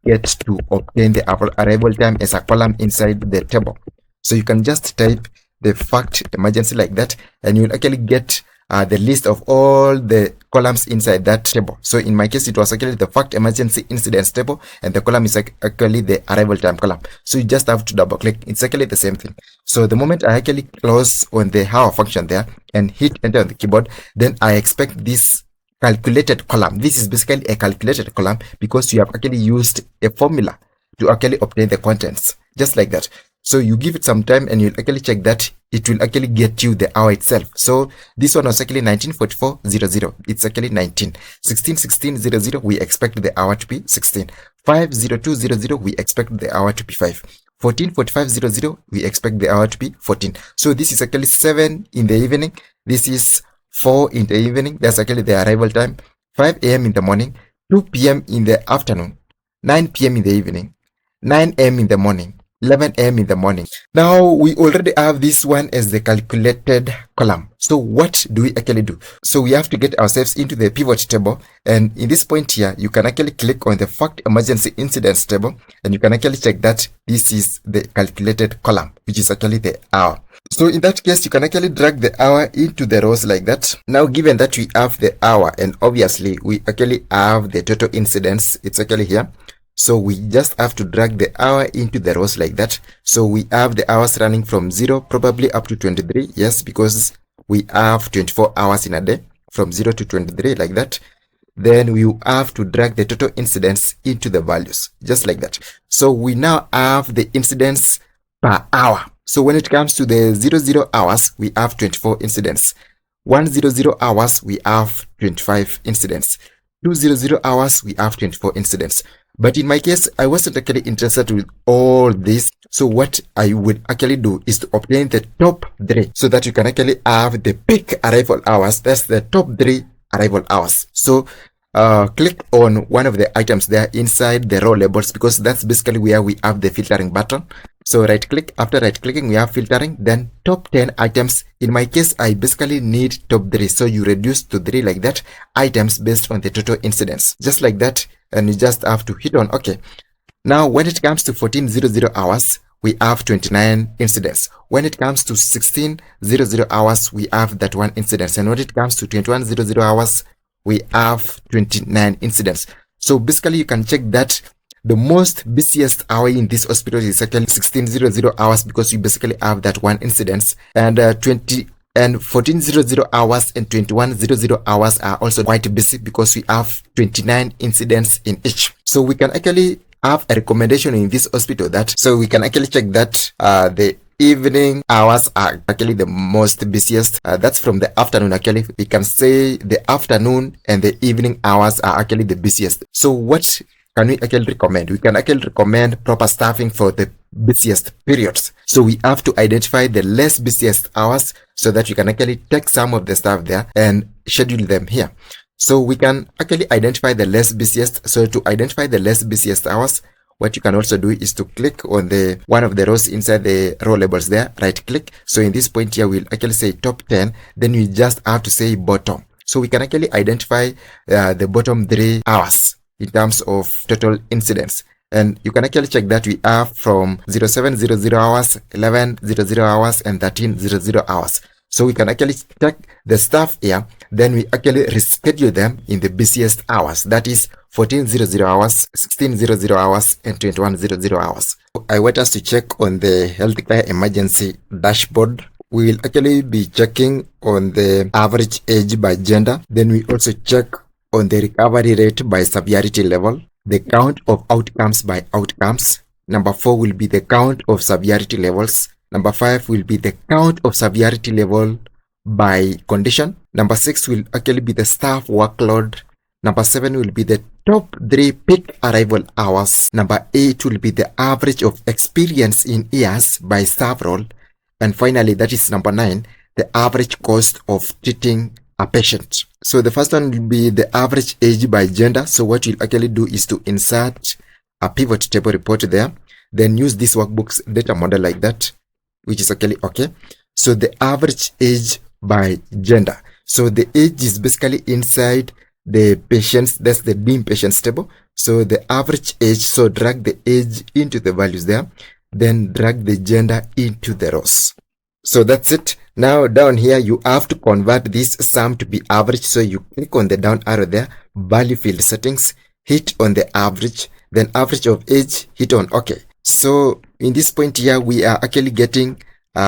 get to obtain the arrival time as a column inside the table. So you can just type the fact emergency like that and you will actually get the list of all the columns inside that table. So in my case, it was actually the fact emergency incidents table and the column is actually the arrival time column. So you just have to double click. It's actually the same thing. So the moment I actually close on the hour function there and hit enter on the keyboard, then I expect this calculated column. This is basically a calculated column because you have actually used a formula to actually obtain the contents, just like that. So you give it some time and you'll actually check that it will actually get you the hour itself. So this one was actually 1944.00. It's actually 19. 16.16.00, we expect the hour to be 16. 5.02.00, we expect the hour to be 5. 14.45.00, we expect the hour to be 14. So this is actually 7 in the evening. This is 4 in the evening. That's actually the arrival time. 5 a.m. in the morning. 2 p.m. in the afternoon. 9 p.m. in the evening. 9 a.m. in the morning. 11 a.m. in the morning. Now we already have this one as the calculated column. So what do we actually do? So we have to get ourselves into the pivot table, and in this point here, you can actually click on the fact emergency incidents table and you can actually check that this is the calculated column, which is actually the hour. So in that case, you can actually drag the hour into the rows like that. Now, given that we have the hour and obviously we actually have the total incidents, it's actually here. So we just have to drag the hour into the rows like that. So we have the hours running from 0 probably up to 23. Yes, because we have 24 hours in a day, from 0 to 23 like that. Then we have to drag the total incidents into the values, just like that. So we now have the incidents per hour. So when it comes to the 00 hours, we have 24 incidents. 100 hours, we have 25 incidents. 200 hours, we have 24 incidents. But in my case, I wasn't actually interested with all this. So what I would actually do is to obtain the top 3 so that you can actually have the peak arrival hours. That's the top 3 arrival hours. So click on one of the items there inside the row labels, because that's basically where we have the filtering button. So right click, after right clicking we have filtering, then top 10 items. In my case, I basically need top 3. So you reduce to 3 like that, items based on the total incidents, just like that. And you just have to hit on OK. Now when it comes to 1400 hours, we have 29 incidents. When it comes to 1600 hours, we have that one incident. And when it comes to 2100 hours, we have 29 incidents. So basically you can check that the most busiest hour in this hospital is actually 1600 hours, because you basically have that one incident, and 1400 hours and 2100 hours are also quite busy because we have 29 incidents in each. So we can actually have a recommendation in this hospital that, so we can actually check that the evening hours are actually the most busiest. That's from the afternoon. Actually, we can say the afternoon and the evening hours are actually the busiest. So what can we actually recommend? We can actually recommend proper staffing for the busiest periods. So we have to identify the less busiest hours so that we can actually take some of the staff there and schedule them here. So we can actually identify the less busiest. So to identify the less busiest hours, what you can also do is to click on the one of the rows inside the row labels there, right click. So in this point here, we'll actually say top 10. Then we just have to say bottom. So we can actually identify the bottom 3 hours in terms of total incidents. And you can actually check that we have from 0700 hours, 1100 hours, and 1300 hours. So we can actually check the staff here, then we actually reschedule them in the busiest hours. That is 1400 hours, 1600 hours, and 2100 hours. I want us to check on the healthcare emergency dashboard. We will actually be checking on the average age by gender. Then we also check on the recovery rate by severity level, the count of outcomes by outcomes. Number 4 will be the count of severity levels. Number 5 will be the count of severity level by condition. Number 6 will actually be the staff workload. Number 7 will be the top 3 peak arrival hours. Number 8 will be the average of experience in years by staff role. And finally, that is number 9, the average cost of treating a patient. So the first one will be the average age by gender. So what you'll actually do is to insert a pivot table report there, then use this workbook's data model like that, which is actually okay. So the average age by gender. So the age is basically inside the patients, that's the deemed patients table. So the average age, so drag the age into the values there, then drag the gender into the rows. So that's it. Now down here, you have to convert this sum to be average. So you click on the down arrow there, value field settings, hit on the average, then average of age, hit on OK. So in this point here, we are actually getting,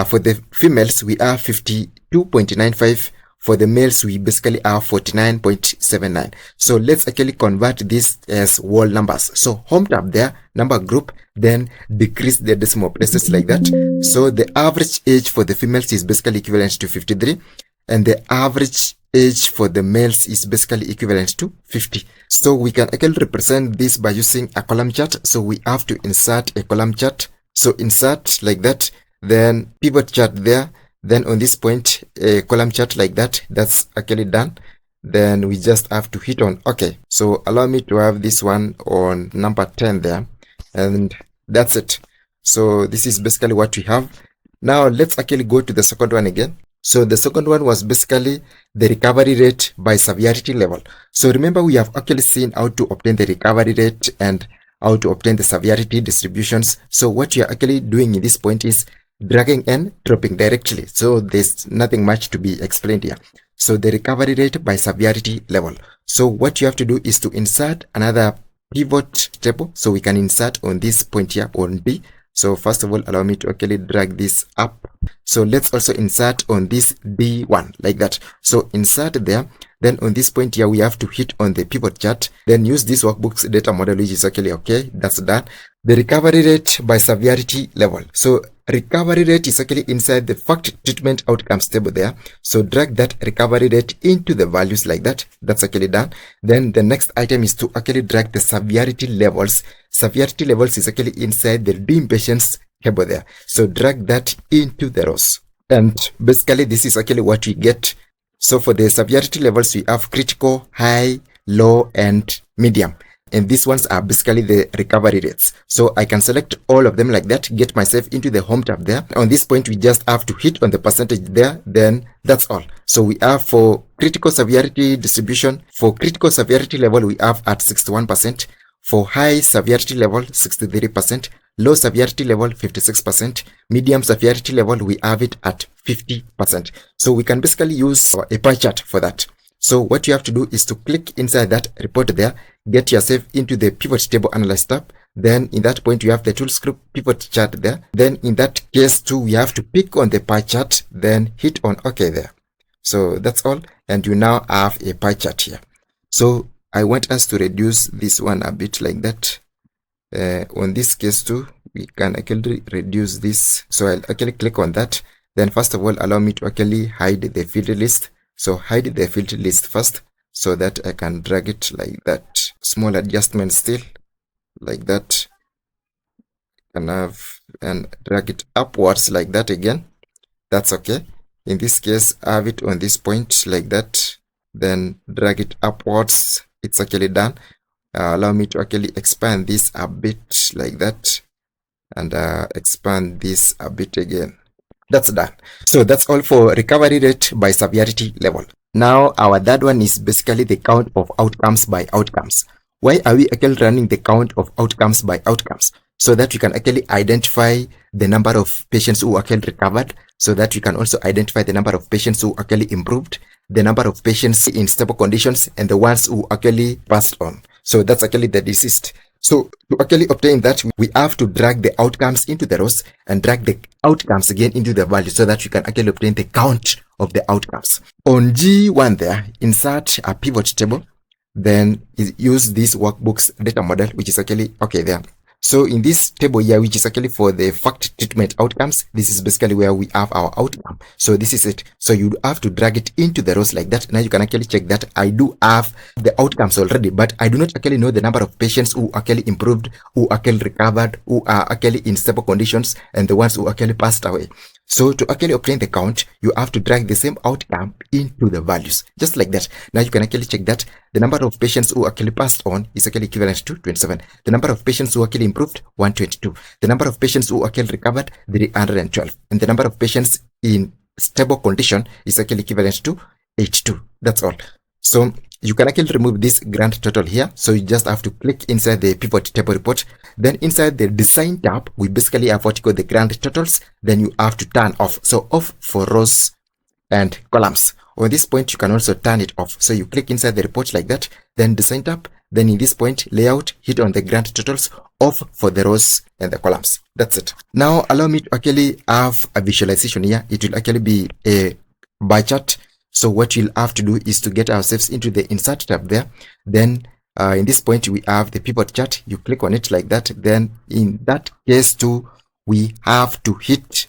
for the females, we are 52.95. For the males, we basically are 49.79. So let's actually convert this as whole numbers. So home tab there, number group, then decrease the decimal places like that. So the average age for the females is basically equivalent to 53. And the average age for the males is basically equivalent to 50. So we can actually represent this by using a column chart. So we have to insert a column chart. So insert like that, then pivot chart there. Then on this point, a column chart like that, that's actually done. Then we just have to hit on OK. So allow me to have this one on number 10 there. And that's it. So this is basically what we have. Now let's actually go to the second one again. So the second one was basically the recovery rate by severity level. So remember, we have actually seen how to obtain the recovery rate and how to obtain the severity distributions. So what you are actually doing in this point is dragging and dropping directly. So there's nothing much to be explained here. So the recovery rate by severity level. So what you have to do is to insert another pivot table. So we can insert on this point here on B. So first of all, allow me to actually drag this up. So let's also insert on this D1 like that. So insert there. Then on this point here, we have to hit on the pivot chart. Then use this workbook's data model, which is actually okay. That's done. The recovery rate by severity level. So recovery rate is actually inside the fact treatment outcomes table there. So drag that recovery rate into the values like that. That's actually done. Then the next item is to actually drag the severity levels. Severity levels is actually inside the deemed patients table there. So drag that into the rows. And basically this is actually what we get. So for the severity levels, we have critical, high, low, and medium. And these ones are basically the recovery rates. So I can select all of them like that, get myself into the home tab there. On this point, we just have to hit on the percentage there. Then that's all. So we have for critical severity distribution, for critical severity level, we have at 61%. For high severity level, 63%. Low severity level 56%, medium severity level we have it at 50%. So we can basically use a pie chart for that. So what you have to do is to click inside that report there, get yourself into the pivot table analyze tab. Then in that point you have the tools group pivot chart there. Then in that case too, we have to pick on the pie chart, then hit on OK there. So that's all, and you now have a pie chart here. So I want us to reduce this one a bit like that. On this case too, we can actually reduce this. So I'll actually click on that. Then first of all, allow me to actually hide the field list. So hide the field list first so that I can drag it like that. Small adjustment still like that. And drag it upwards like that again. That's okay. In this case, have it on this point like that. Then drag it upwards. It's actually done. Allow me to actually expand this a bit like that, and expand this a bit again. That's done. So that's all for recovery rate by severity level. Now our third one is basically the count of outcomes by outcomes. Why are we actually running the count of outcomes by outcomes? So that we can actually identify the number of patients who actually recovered, so that we can also identify the number of patients who actually improved, the number of patients in stable conditions, and the ones who actually passed on. So that's actually the deceased. So to actually obtain that, we have to drag the outcomes into the rows and drag the outcomes again into the value so that we can actually obtain the count of the outcomes. On G1 there, insert a pivot table, then use this workbook's data model, which is actually okay there. So in this table here, which is actually for the fact treatment outcomes, this is basically where we have our outcome. So this is it. So you have to drag it into the rows like that. Now you can actually check that I do have the outcomes already, but I do not actually know the number of patients who actually improved, who actually recovered, who are actually in stable conditions, and the ones who actually passed away. So to actually obtain the count, you have to drag the same outcome into the values, just like that. Now you can actually check that the number of patients who actually passed on is actually equivalent to 27. The number of patients who actually improved, 122. The number of patients who actually recovered, 312. And the number of patients in stable condition is actually equivalent to 82. That's all. So you can actually remove this grand total here. So you just have to click inside the pivot table report. Then inside the design tab, we basically have what you call the grand totals. Then you have to turn off. So off for rows and columns. On this point, you can also turn it off. So you click inside the report like that, then design tab. Then in this point, layout, hit on the grand totals, off for the rows and the columns. That's it. Now allow me to actually have a visualization here. It will actually be a bar chart. So what you'll have to do is to get ourselves into the insert tab there. Then in this point, we have the pivot chart. You click on it like that. Then in that case too, we have to hit,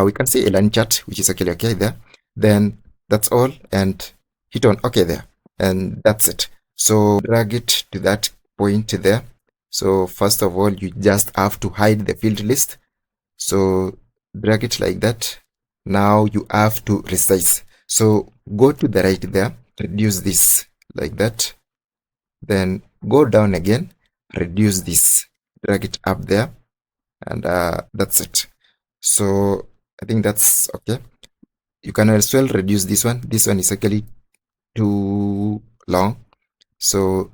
we can say a line chart, which is actually okay there. Then that's all, and hit on OK there. And that's it. So drag it to that point there. So first of all, you just have to hide the field list. So drag it like that. Now you have to resize. So go to the right there, reduce this like that. Then go down again, reduce this, drag it up there, and that's it. So I think that's okay. You can as well reduce this one. This one is actually too long. So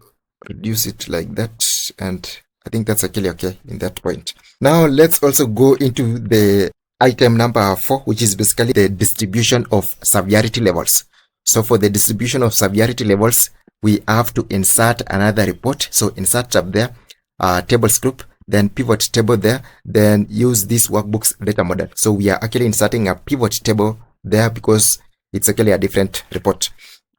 reduce it like that, and I think that's actually okay in that point. Now let's also go into the item number 4, which is basically the distribution of severity levels. So for the distribution of severity levels, we have to insert another report. So insert tab there, tables group, then pivot table there, then use this workbook's data model. So we are actually inserting a pivot table there because it's actually a different report.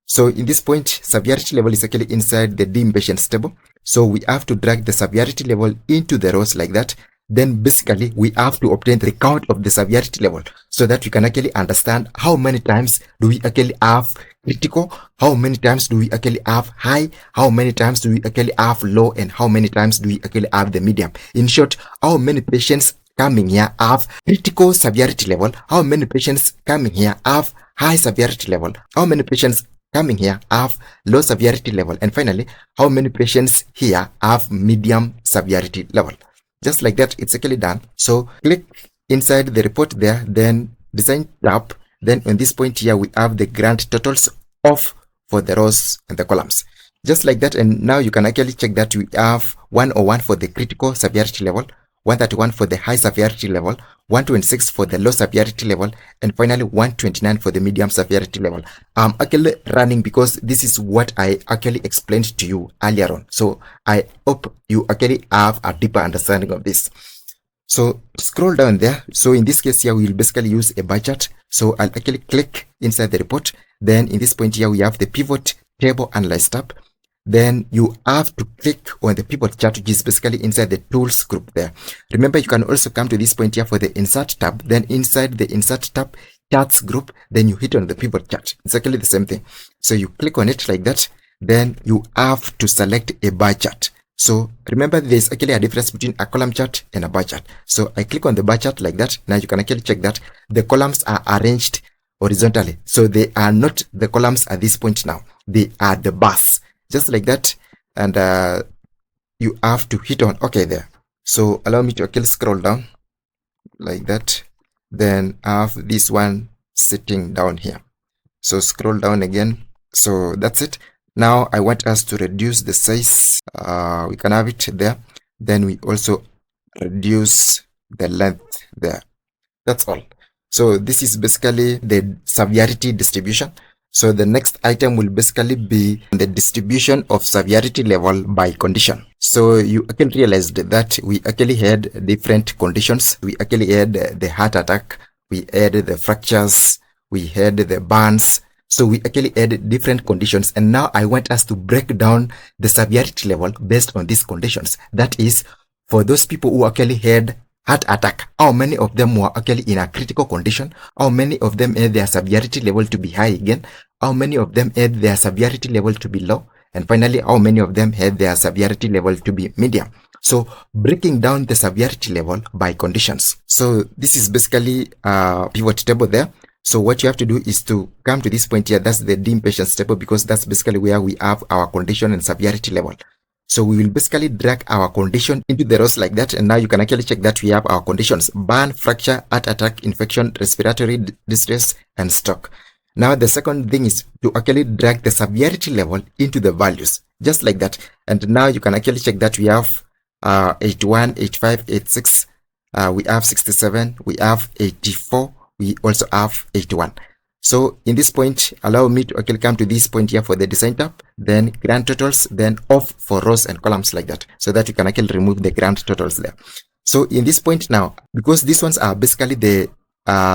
So in this point, severity level is actually inside the impatients table. So we have to drag the severity level into the rows like that. Then basically we have to obtain the count of the severity level so that we can actually understand how many times do we actually have critical, how many times do we actually have high, how many times do we actually have low, and how many times do we actually have the medium. In short, how many patients coming here have critical severity level, how many patients coming here have high severity level, how many patients coming here have low severity level, and finally, how many patients here have medium severity level. Just like that, it's actually done. So click inside the report there, then design tab. Then on this point here, we have the grand totals off for the rows and the columns. Just like that. And now you can actually check that we have 101 for the critical severity level, 131 for the high severity level, 126 for the low severity level, and finally 129 for the medium severity level. I'm actually running because this is what I actually explained to you earlier on. So I hope you actually have a deeper understanding of this. So scroll down there. So in this case here, we will basically use a bar chart. So I'll actually click inside the report. Then in this point here, we have the pivot table analyze tab. Then you have to click on the pivot chart, which is basically inside the tools group there. Remember, you can also come to this point here for the insert tab. Then inside the insert tab, charts group, then you hit on the pivot chart. It's actually the same thing. So you click on it like that. Then you have to select a bar chart. So remember, there's actually a difference between a column chart and a bar chart. So I click on the bar chart like that. Now you can actually check that the columns are arranged horizontally. So they are not the columns at this point now. They are the bars. Just like that. And you have to hit on OK there. So allow me to actually scroll down like that. Then I have this one sitting down here. So scroll down again. So that's it. Now I want us to reduce the size. We can have it there. Then we also reduce the length there. That's all. So this is basically the severity distribution. So the next item will basically be the distribution of severity level by condition. So you actually realized that we actually had different conditions. We actually had the heart attack, we had the fractures, we had the burns. So we actually had different conditions. And now I want us to break down the severity level based on these conditions. That is, for those people who actually had heart attack, how many of them were actually in a critical condition? How many of them had their severity level to be high again? How many of them had their severity level to be low? And finally, how many of them had their severity level to be medium? So breaking down the severity level by conditions. So this is basically a pivot table there. So what you have to do is to come to this point here. That's the impatience table, because that's basically where we have our condition and severity level. So we will basically drag our condition into the rows like that. And now you can actually check that we have our conditions: burn, fracture, heart attack, infection, respiratory distress, and stroke. Now the second thing is to actually drag the severity level into the values, just like that. And now you can actually check that we have 81, 85, 86, we have 67, we have 84, we also have 81. So in this point, allow me to actually come to this point here for the design tab, then grand totals, then off for rows and columns like that, so that you can actually remove the grand totals there. So in this point now, because these ones are basically the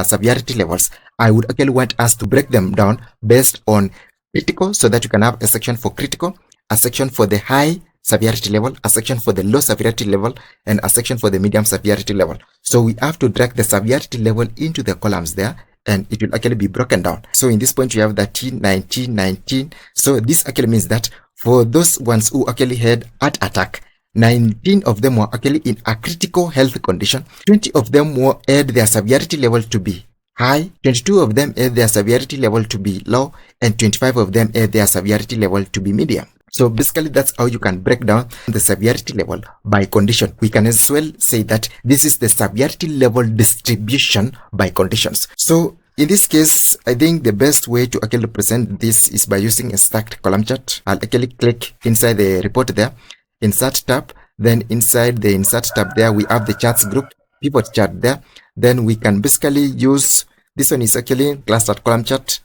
severity levels, I would actually want us to break them down based on critical, so that you can have a section for critical, a section for the high severity level, a section for the low severity level, and a section for the medium severity level. So we have to drag the severity level into the columns there, and it will actually be broken down. So in this point, you have 13, 19, 19. So this actually means that for those ones who actually had heart attack, 19 of them were actually in a critical health condition. 20 of them had their severity level to be high. 22 of them had their severity level to be low. And 25 of them had their severity level to be medium. So basically, that's how you can break down the severity level by condition. We can as well say that this is the severity level distribution by conditions. So in this case, I think the best way to actually present this is by using a stacked column chart. I'll actually click inside the report there, insert tab. Then inside the insert tab there, we have the charts group, pivot chart there. Then we can basically use, this one is actually clustered column chart.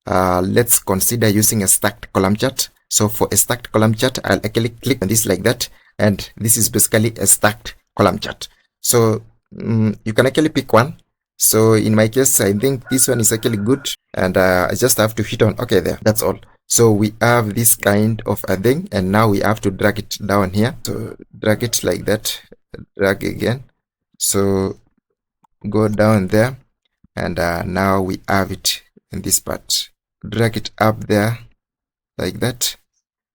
Let's consider using a stacked column chart. So for a stacked column chart, I'll actually click on this like that. And this is basically a stacked column chart. So you can actually pick one. So in my case, I think this one is actually good. And I just have to hit on OK there. That's all. So we have this kind of a thing. And now we have to drag it down here. So drag it like that. Drag again. So go down there. And now we have it in this part. Drag it up there like that.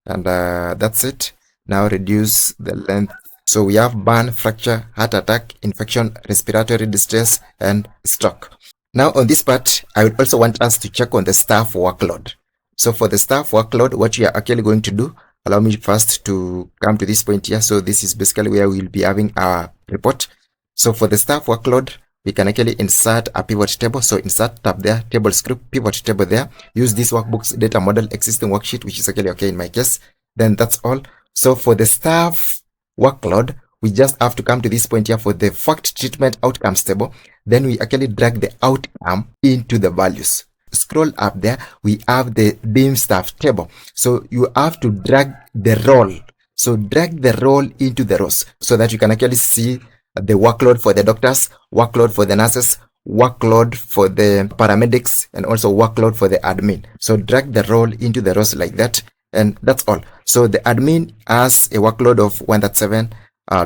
And that's it. Now reduce the length. So we have burn, fracture, heart attack, infection, respiratory distress, and stroke. Now on this part, I would also want us to check on the staff workload. So for the staff workload, what we are actually going to do, allow me first to come to this point here. So this is basically where we'll be having our report. So for the staff workload, we can actually insert a pivot table. So insert tab there, tables group, pivot table there. Use this workbook's data model existing worksheet, which is actually okay in my case. Then that's all. So for the staff workload, we just have to come to this point here for the fact treatment outcomes table. Then we actually drag the outcome into the values. Scroll up there, we have the beam staff table. So you have to drag the role. So drag the role into the rows so that you can actually see the workload for the doctors, workload for the nurses, workload for the paramedics, and also workload for the admin. So drag the role into the rows like that, and that's all. So the admin has a workload of 137,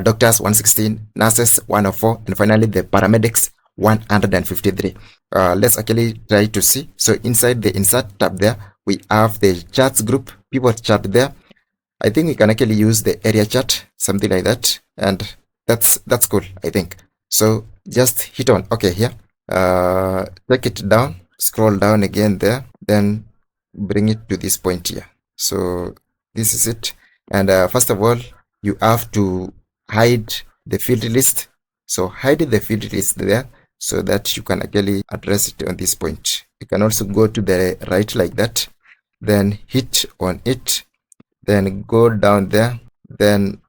doctors 116, nurses 104, and finally the paramedics 153. Let's actually try to see. So inside the insert tab there, we have the charts group, pivot chart there. I think we can actually use the area chart, something like that, and that's cool, I think. So just hit on OK here. Take it down, scroll down again there, then bring it to this point here. So this is it. And first of all, you have to hide the field list. So hide the field list there so that you can actually address it on this point. You can also go to the right like that, then hit on it, then go down there, then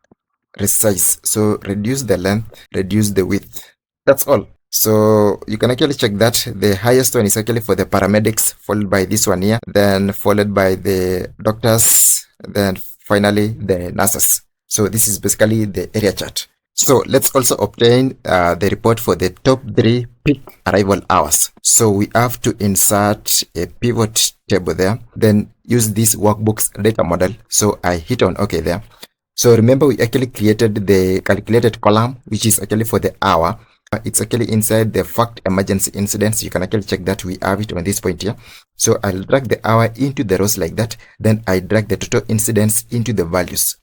resize. So reduce the length, reduce the width. That's all. So you can actually check that the highest one is actually for the paramedics, followed by this one here, then followed by the doctors, then finally the nurses. So this is basically the area chart. So let's also obtain the report for the top 3 peak arrival hours. So we have to insert a pivot table there, then use this workbook's data model. So I hit on OK there. So remember, we actually created the calculated column, which is actually for the hour. It's actually inside the fact emergency incidents. You can actually check that we have it on this point here. So I'll drag the hour into the rows like that. Then I drag the total incidents into the values,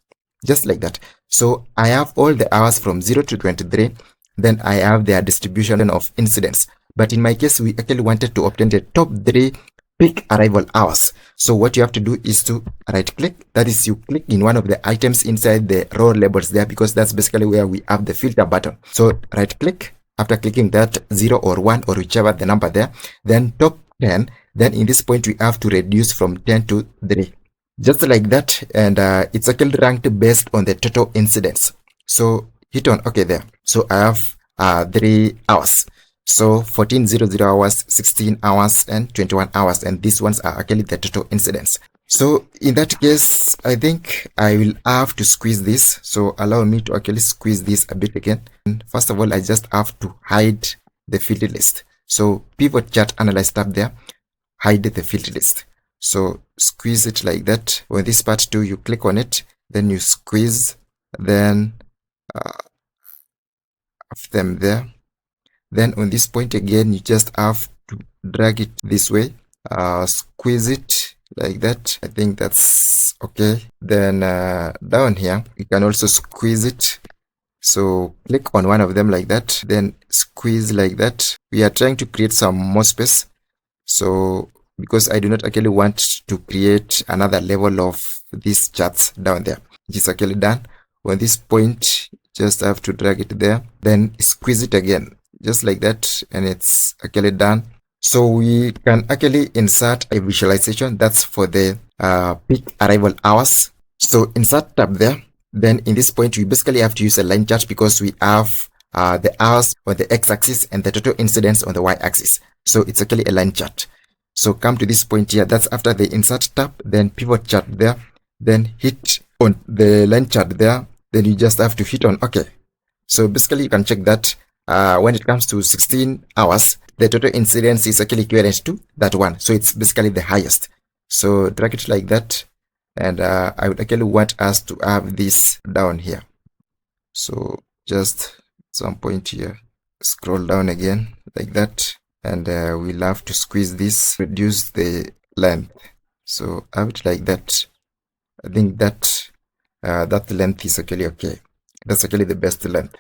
just like that. So I have all the hours from 0 to 23. Then I have their distribution of incidents. But in my case, we actually wanted to obtain the top 3 peak arrival hours. So what you have to do is to right click. That is, you click in one of the items inside the row labels there, because that's basically where we have the filter button. So right click. After clicking that 0 or 1 or whichever the number there, then top 10. Then in this point, we have to reduce from 10 to 3. Just like that. And it's actually ranked based on the total incidents. So hit on OK there. So I have 3 hours. So 1400 hours, 16 hours, and 21 hours. And these ones are actually the total incidents. So in that case, I think I will have to squeeze this. So allow me to actually squeeze this a bit again. And first of all, I just have to hide the field list. So pivot chart analyze tab there, hide the field list. So squeeze it like that. On this part too, you click on it, then you squeeze, then have them there. Then on this point again, you just have to drag it this way, squeeze it like that. I think that's okay. Then down here, you can also squeeze it. So click on one of them like that, then squeeze like that. We are trying to create some more space. So because I do not actually want to create another level of these charts down there, which is actually done. On this point, just have to drag it there, then squeeze it again, just like that, and it's actually done. So we can actually insert a visualization that's for the peak arrival hours. So insert tab there. Then in this point, we basically have to use a line chart because we have the hours on the x-axis and the total incidents on the y-axis. So it's actually a line chart. So come to this point here. That's after the insert tab, then pivot chart there, then hit on the line chart there. Then you just have to hit on OK. So basically, you can check that when it comes to 16 hours, the total incidence is actually equivalent to that one. So it's basically the highest. So drag it like that. And I would actually want us to have this down here. So just some point here, scroll down again like that. And we'll have to squeeze this, reduce the length. So have it like that. I think that that length is actually okay. That's actually the best length.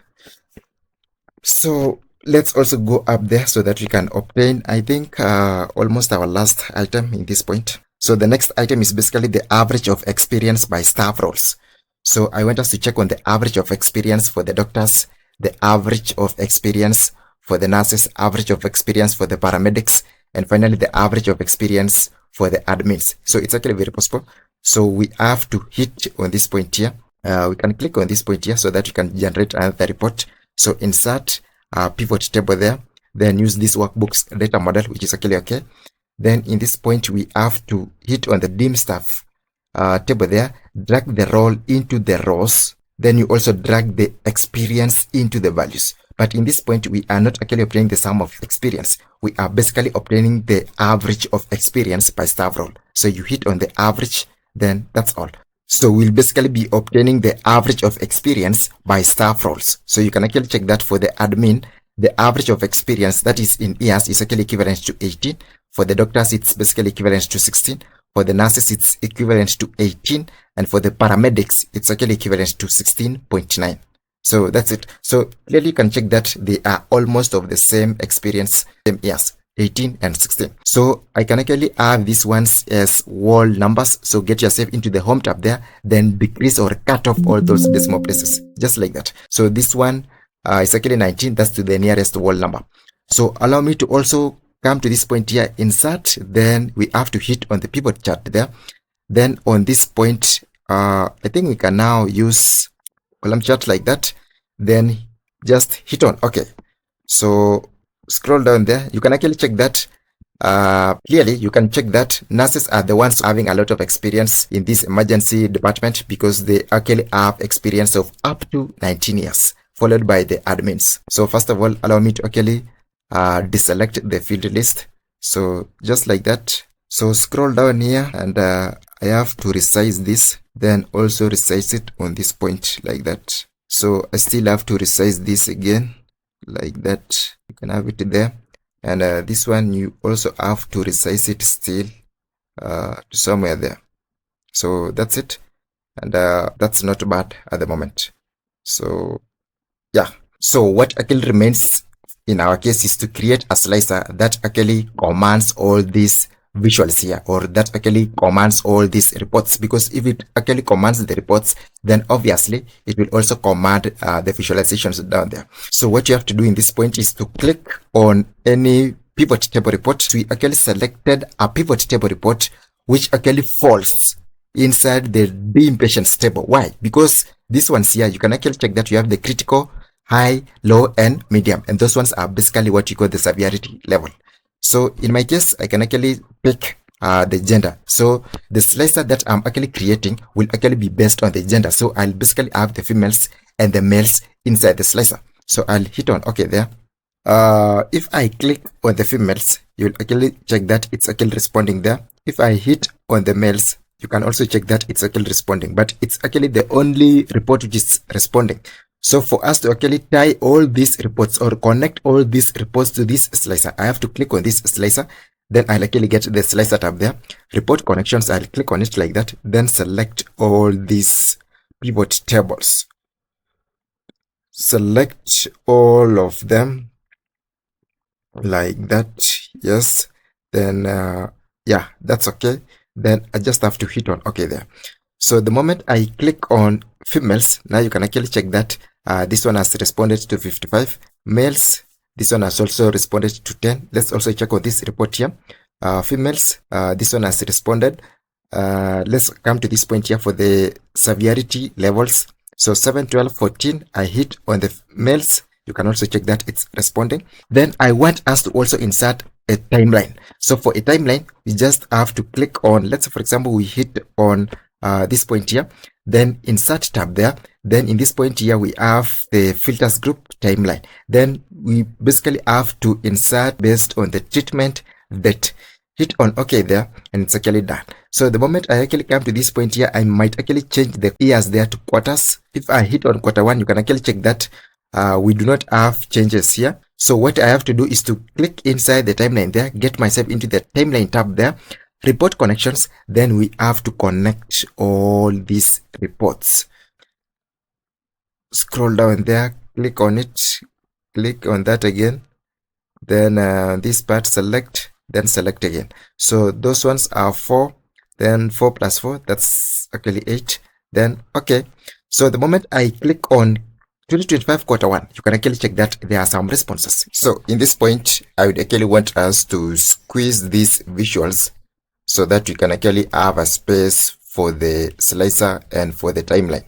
So let's also go up there so that we can obtain, I think, almost our last item in this point. So the next item is basically the average of experience by staff roles. So I want us to check on the average of experience for the doctors, the average of experience for the nurses, average of experience for the paramedics, and finally the average of experience for the admins. So it's actually very possible. So we have to hit on this point here. we can click on this point here so that you can generate another report. So insert pivot table there, then use this workbook's data model, which is actually okay. Then in this point, we have to hit on the dim staff table there, drag the role into the rows. Then you also drag the experience into the values. But in this point, we are not actually obtaining the sum of experience. We are basically obtaining the average of experience by staff role. So you hit on the average, then that's all. So we'll basically be obtaining the average of experience by staff roles. So you can actually check that for the admin. The average of experience, that is in years, is actually equivalent to 18. For the doctors, it's basically equivalent to 16. For the nurses, it's equivalent to 18. And for the paramedics, it's actually equivalent to 16.9. So that's it. So clearly you can check that they are almost of the same experience, same years, 18 and 16. So I can actually have these ones as wall numbers. So get yourself into the home tab there, then decrease or cut off all those decimal places, just like that. So this one is actually 19. That's to the nearest wall number. So allow me to also come to this point here, insert. Then we have to hit on the pivot chart there. Then on this point, I think we can now use column chart like that. Then just hit on OK. So scroll down there. You can actually check that. Clearly, you can check that nurses are the ones having a lot of experience in this emergency department because they actually have experience of up to 19 years, followed by the admins. So first of all, allow me to actually deselect the field list. So just like that. So scroll down here and I have to resize this, then also resize it on this point like that. So I still have to resize this again like that. You can have it there. And this one, you also have to resize it still to somewhere there. So that's it. And that's not bad at the moment. So yeah. So what actually remains in our case is to create a slicer that actually commands all these visuals here, or that actually commands all these reports, because if it actually commands the reports, then obviously it will also command the visualizations down there. So what you have to do in this point is to click on any pivot table report. We actually selected a pivot table report which actually falls inside the de-impatience table. Why? Because these ones here, you can actually check that you have the critical, high, low, and medium, and those ones are basically what you call the severity level. So in my case, I can actually pick the gender. So the slicer that I'm actually creating will actually be based on the gender. So I'll basically have the females and the males inside the slicer. So I'll hit on OK there. If I click on the females, you'll actually check that it's actually responding there. If I hit on the males, you can also check that it's actually responding, but it's actually the only report which is responding. So for us to actually tie all these reports or connect all these reports to this slicer, I have to click on this slicer. Then I'll actually get the slicer tab there. Report connections, I'll click on it like that. Then select all these pivot tables. Select all of them like that. Yes. Then, yeah, that's okay. Then I just have to hit on OK there. So the moment I click on females, now you can actually check that this one has responded to 55. Males, this one has also responded to 10. Let's also check on this report here. Females, this one has responded. Let's come to this point here for the severity levels. So 7, 12, 14, I hit on the males. You can also check that it's responding. Then I want us to also insert a timeline. So for a timeline, we just have to click on, let's say for example, we hit on this point here, then insert tab there. Then in this point here, we have the filters group timeline. Then we basically have to insert based on the treatment that. Hit on OK there, and it's actually done. So the moment I actually come to this point here, I might actually change the years there to quarters. If I hit on quarter 1, you can actually check that we do not have changes here. So what I have to do is to click inside the timeline there, get myself into the timeline tab there, report connections. Then we have to connect all these reports. Scroll down there, click on it, click on that again. Then this part, select, then select again. So those ones are 4, then 4 plus 4, that's actually 8. Then okay. So the moment I click on 2025 quarter 1, you can actually check that there are some responses. So in this point, I would actually want us to squeeze these visuals so that you can actually have a space for the slicer and for the timeline.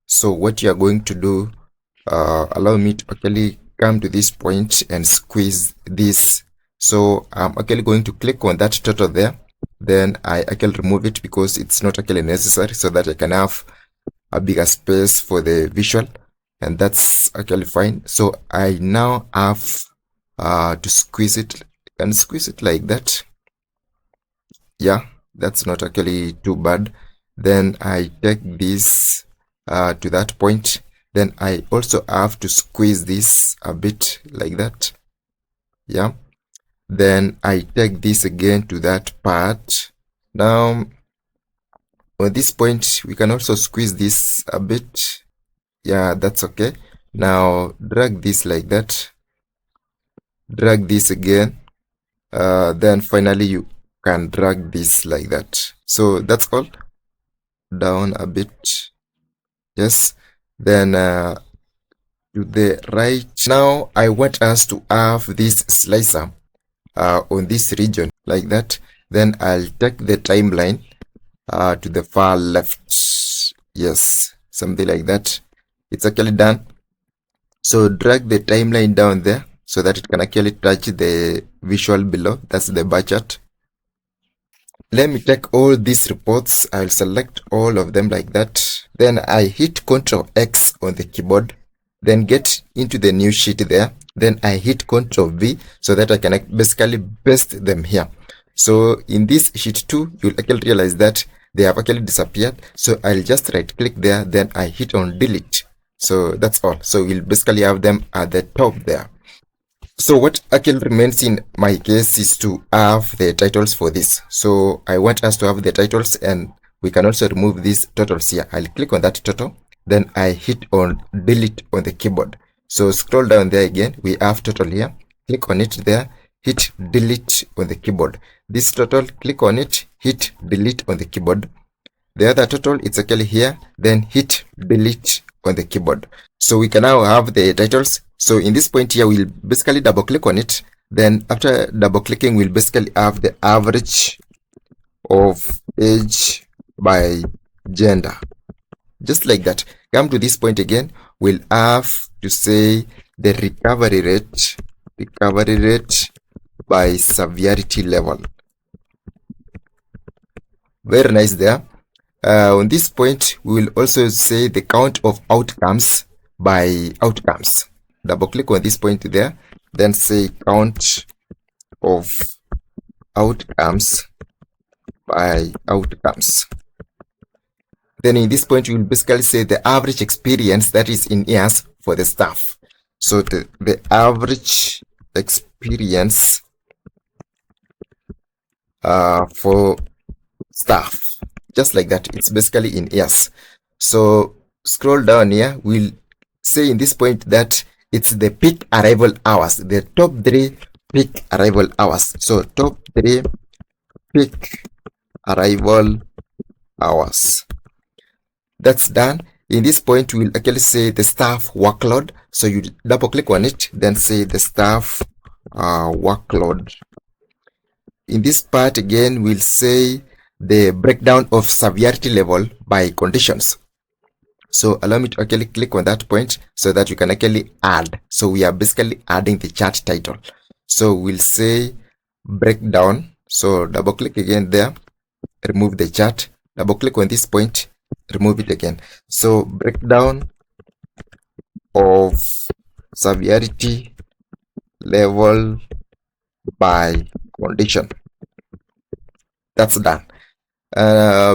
So what you are going to do, allow me to actually come to this point and squeeze this. So I'm actually going to click on that total there. Then I actually remove it because it's not actually necessary, so that I can have a bigger space for the visual, and that's actually fine. So I now have to squeeze it and squeeze it like that. Yeah, that's not actually too bad. Then I take this to that point. Then I also have to squeeze this a bit like that. Yeah. Then I take this again to that part. Now, on this point, we can also squeeze this a bit. Yeah, that's okay. Now, drag this like that. Drag this again. Then finally, you can drag this like that. So that's all. Down a bit. Yes. Then to the right. Now, I want us to have this slicer on this region like that. Then I'll take the timeline to the far left. Yes, something like that. It's actually done. So drag the timeline down there so that it can actually touch the visual below. That's the bar chart. Let me take all these reports. I'll select all of them like that. Then I hit Ctrl X on the keyboard. Then get into the new sheet there. Then I hit Ctrl V so that I can basically paste them here. So in this sheet 2, you'll actually realize that they have actually disappeared. So I'll just right click there. Then I hit on delete. So that's all. So we'll basically have them at the top there. So what actually remains in my case is to have the titles for this. So I want us to have the titles, and we can also remove these totals here. I'll click on that total. Then I hit on delete on the keyboard. So scroll down there again. We have total here. Click on it there. Hit delete on the keyboard. This total, click on it. Hit delete on the keyboard. The other total, it's actually here. Then hit delete on the keyboard. So we can now have the titles. So in this point here, we'll basically double click on it. Then after double clicking, we'll basically have the average of age by gender. Just like that. Come to this point again, we'll have to say the recovery rate by severity level. Very nice there. On this point, we will also say the count of outcomes by outcomes. Double click on this point there, then say count of outcomes by outcomes. Then in this point, you will basically say the average experience, that is in years, for the staff. So the average experience for staff, just like that. It's basically in years. So scroll down here. We'll say in this point that it's the peak arrival hours, the top 3 peak arrival hours. So top 3 peak arrival hours. That's done. In this point, we'll actually say the staff workload. So you double click on it, then say the staff workload. In this part again, we'll say the breakdown of severity level by conditions. So allow me to actually click on that point so that you can actually add. So we are basically adding the chart title. So we'll say breakdown. So double click again there, remove the chart, double click on this point, remove it again. So breakdown of severity level by condition. That's done.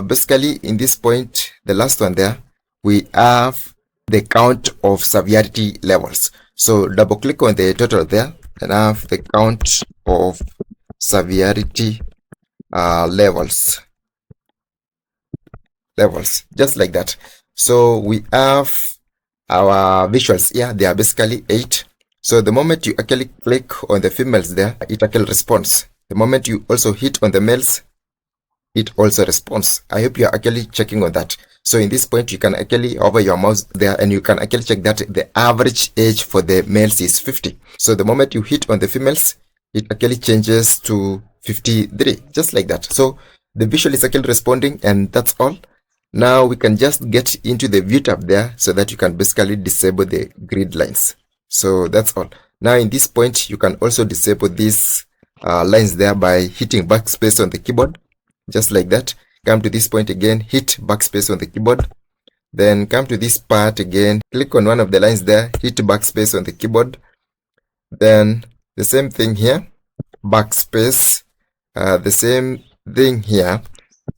Basically in this point, the last one there, we have the count of severity levels. So double click on the total there and have the count of severity levels, just like that. So we have our visuals here. They are basically 8. So the moment you actually click on the females there, it actually responds. The moment you also hit on the males, it also responds. I hope you are actually checking on that. So in this point, you can actually hover your mouse there and you can actually check that the average age for the males is 50. So the moment you hit on the females, it actually changes to 53, just like that. So the visual is actually responding, and that's all. Now we can just get into the view tab there so that you can basically disable the grid lines. So that's all. Now in this point, you can also disable these lines there by hitting backspace on the keyboard, just like that. Come to this point again, hit backspace on the keyboard. Then come to this part again, click on one of the lines there, hit backspace on the keyboard. Then the same thing here, backspace, the same thing here,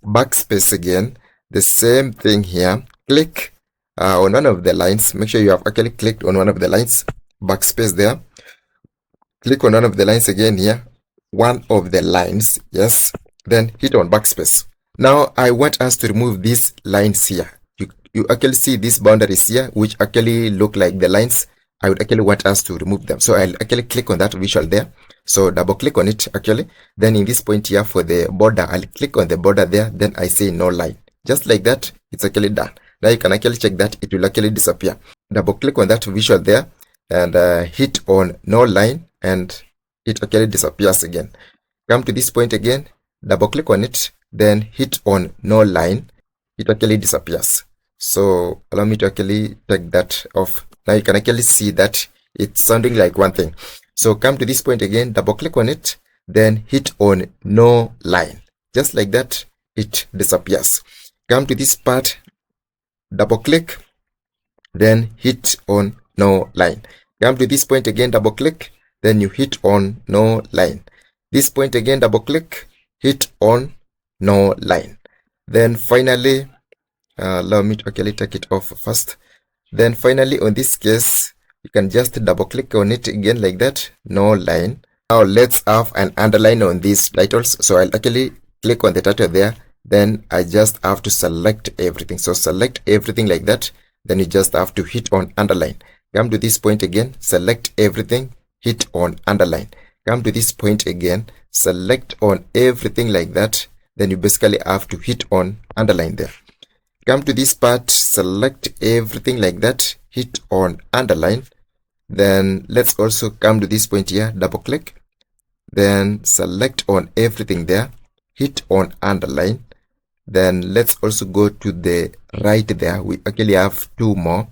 backspace again, the same thing here. Click on one of the lines. Make sure you have actually clicked on one of the lines, backspace there. Click on one of the lines again here, one of the lines, yes. Then hit on backspace. Now I want us to remove these lines here. You actually see these boundaries here, which actually look like the lines. I would actually want us to remove them. So I'll actually click on that visual there. So double click on it actually. Then in this point here for the border, I'll click on the border there. Then I say no line. Just like that, it's actually done. Now you can actually check that it will actually disappear. Double click on that visual there and hit on no line and it actually disappears again. Come to this point again, double click on it, then hit on no line. It actually disappears. So allow me to actually take that off. Now you can actually see that it's sounding like one thing. So come to this point again, double click on it, then hit on no line. Just like that, it disappears. Come to this part, double click, then hit on no line. Come to this point again, double click, then you hit on no line. This point again, double click, hit on no line. Then finally, allow me to actually take it off first. Then finally on this case, you can just double click on it again like that, no line. Now let's have an underline on these titles. So I'll actually click on the title there. Then I just have to select everything. So select everything like that. Then you just have to hit on underline. Come to this point again, select everything, hit on underline. Come to this point again, select on everything like that. Then you basically have to hit on underline there. Come to this part, select everything like that, hit on underline. Then let's also come to this point here, double click. Then select on everything there, hit on underline. Then let's also go to the right there. We actually have two more.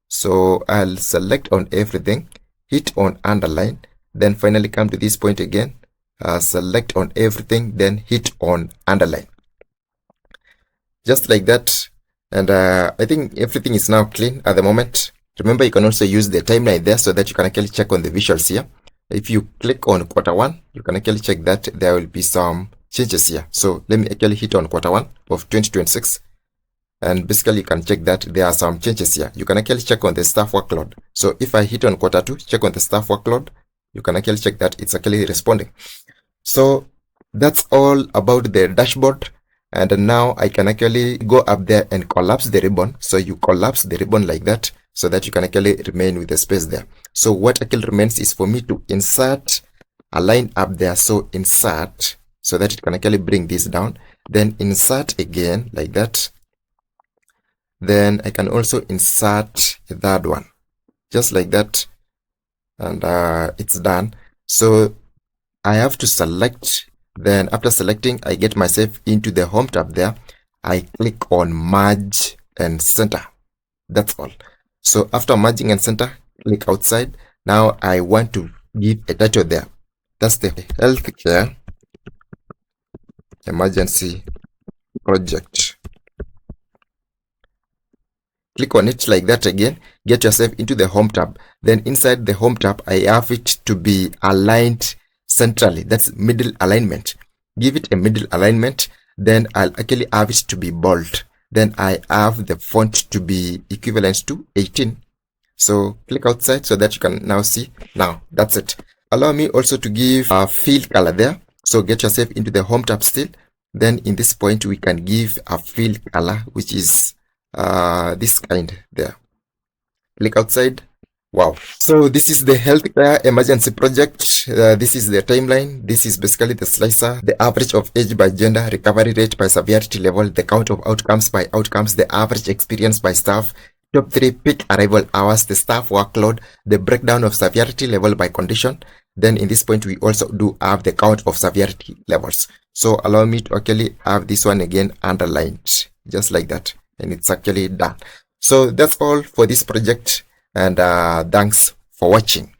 So I'll select on everything, hit on underline. Then finally come to this point again, select on everything, then hit on underline. Just like that. And I think everything is now clean at the moment. Remember, you can also use the timeline there so that you can actually check on the visuals here. If you click on Q1, you can actually check that there will be some changes here. So let me actually hit on Q1 of 2026. And basically you can check that there are some changes here. You can actually check on the staff workload. So if I hit on Q2, check on the staff workload, you can actually check that it's actually responding. So that's all about the dashboard. And now I can actually go up there and collapse the ribbon. So you collapse the ribbon like that so that you can actually remain with the space there. So what actually remains is for me to insert a line up there. So insert so that it can actually bring this down. Then insert again like that. Then I can also insert a third one just like that. And it's done. So I have to select. Then after selecting, I get myself into the home tab there. I click on merge and center. That's all. So after merging and center, click outside. Now I want to give a title there. That's the healthcare emergency project. Click on it like that again. Get yourself into the home tab. Then inside the home tab, I have it to be aligned centrally. That's middle alignment. Give it a middle alignment. Then I'll actually have it to be bold. Then I have the font to be equivalent to 18. So click outside so that you can now see. Now that's it. Allow me also to give a field color there. So get yourself into the home tab still. Then in this point, we can give a field color, which is this kind there. Click outside. Wow. So this is the healthcare emergency project. This is the timeline. This is basically the slicer, the average of age by gender, recovery rate by severity level, the count of outcomes by outcomes, the average experience by staff, top 3 peak arrival hours, the staff workload, the breakdown of severity level by condition. Then in this point, we also do have the count of severity levels. So allow me to actually have this one again underlined, just like that. and it's actually done. So that's all for this project, and thanks for watching.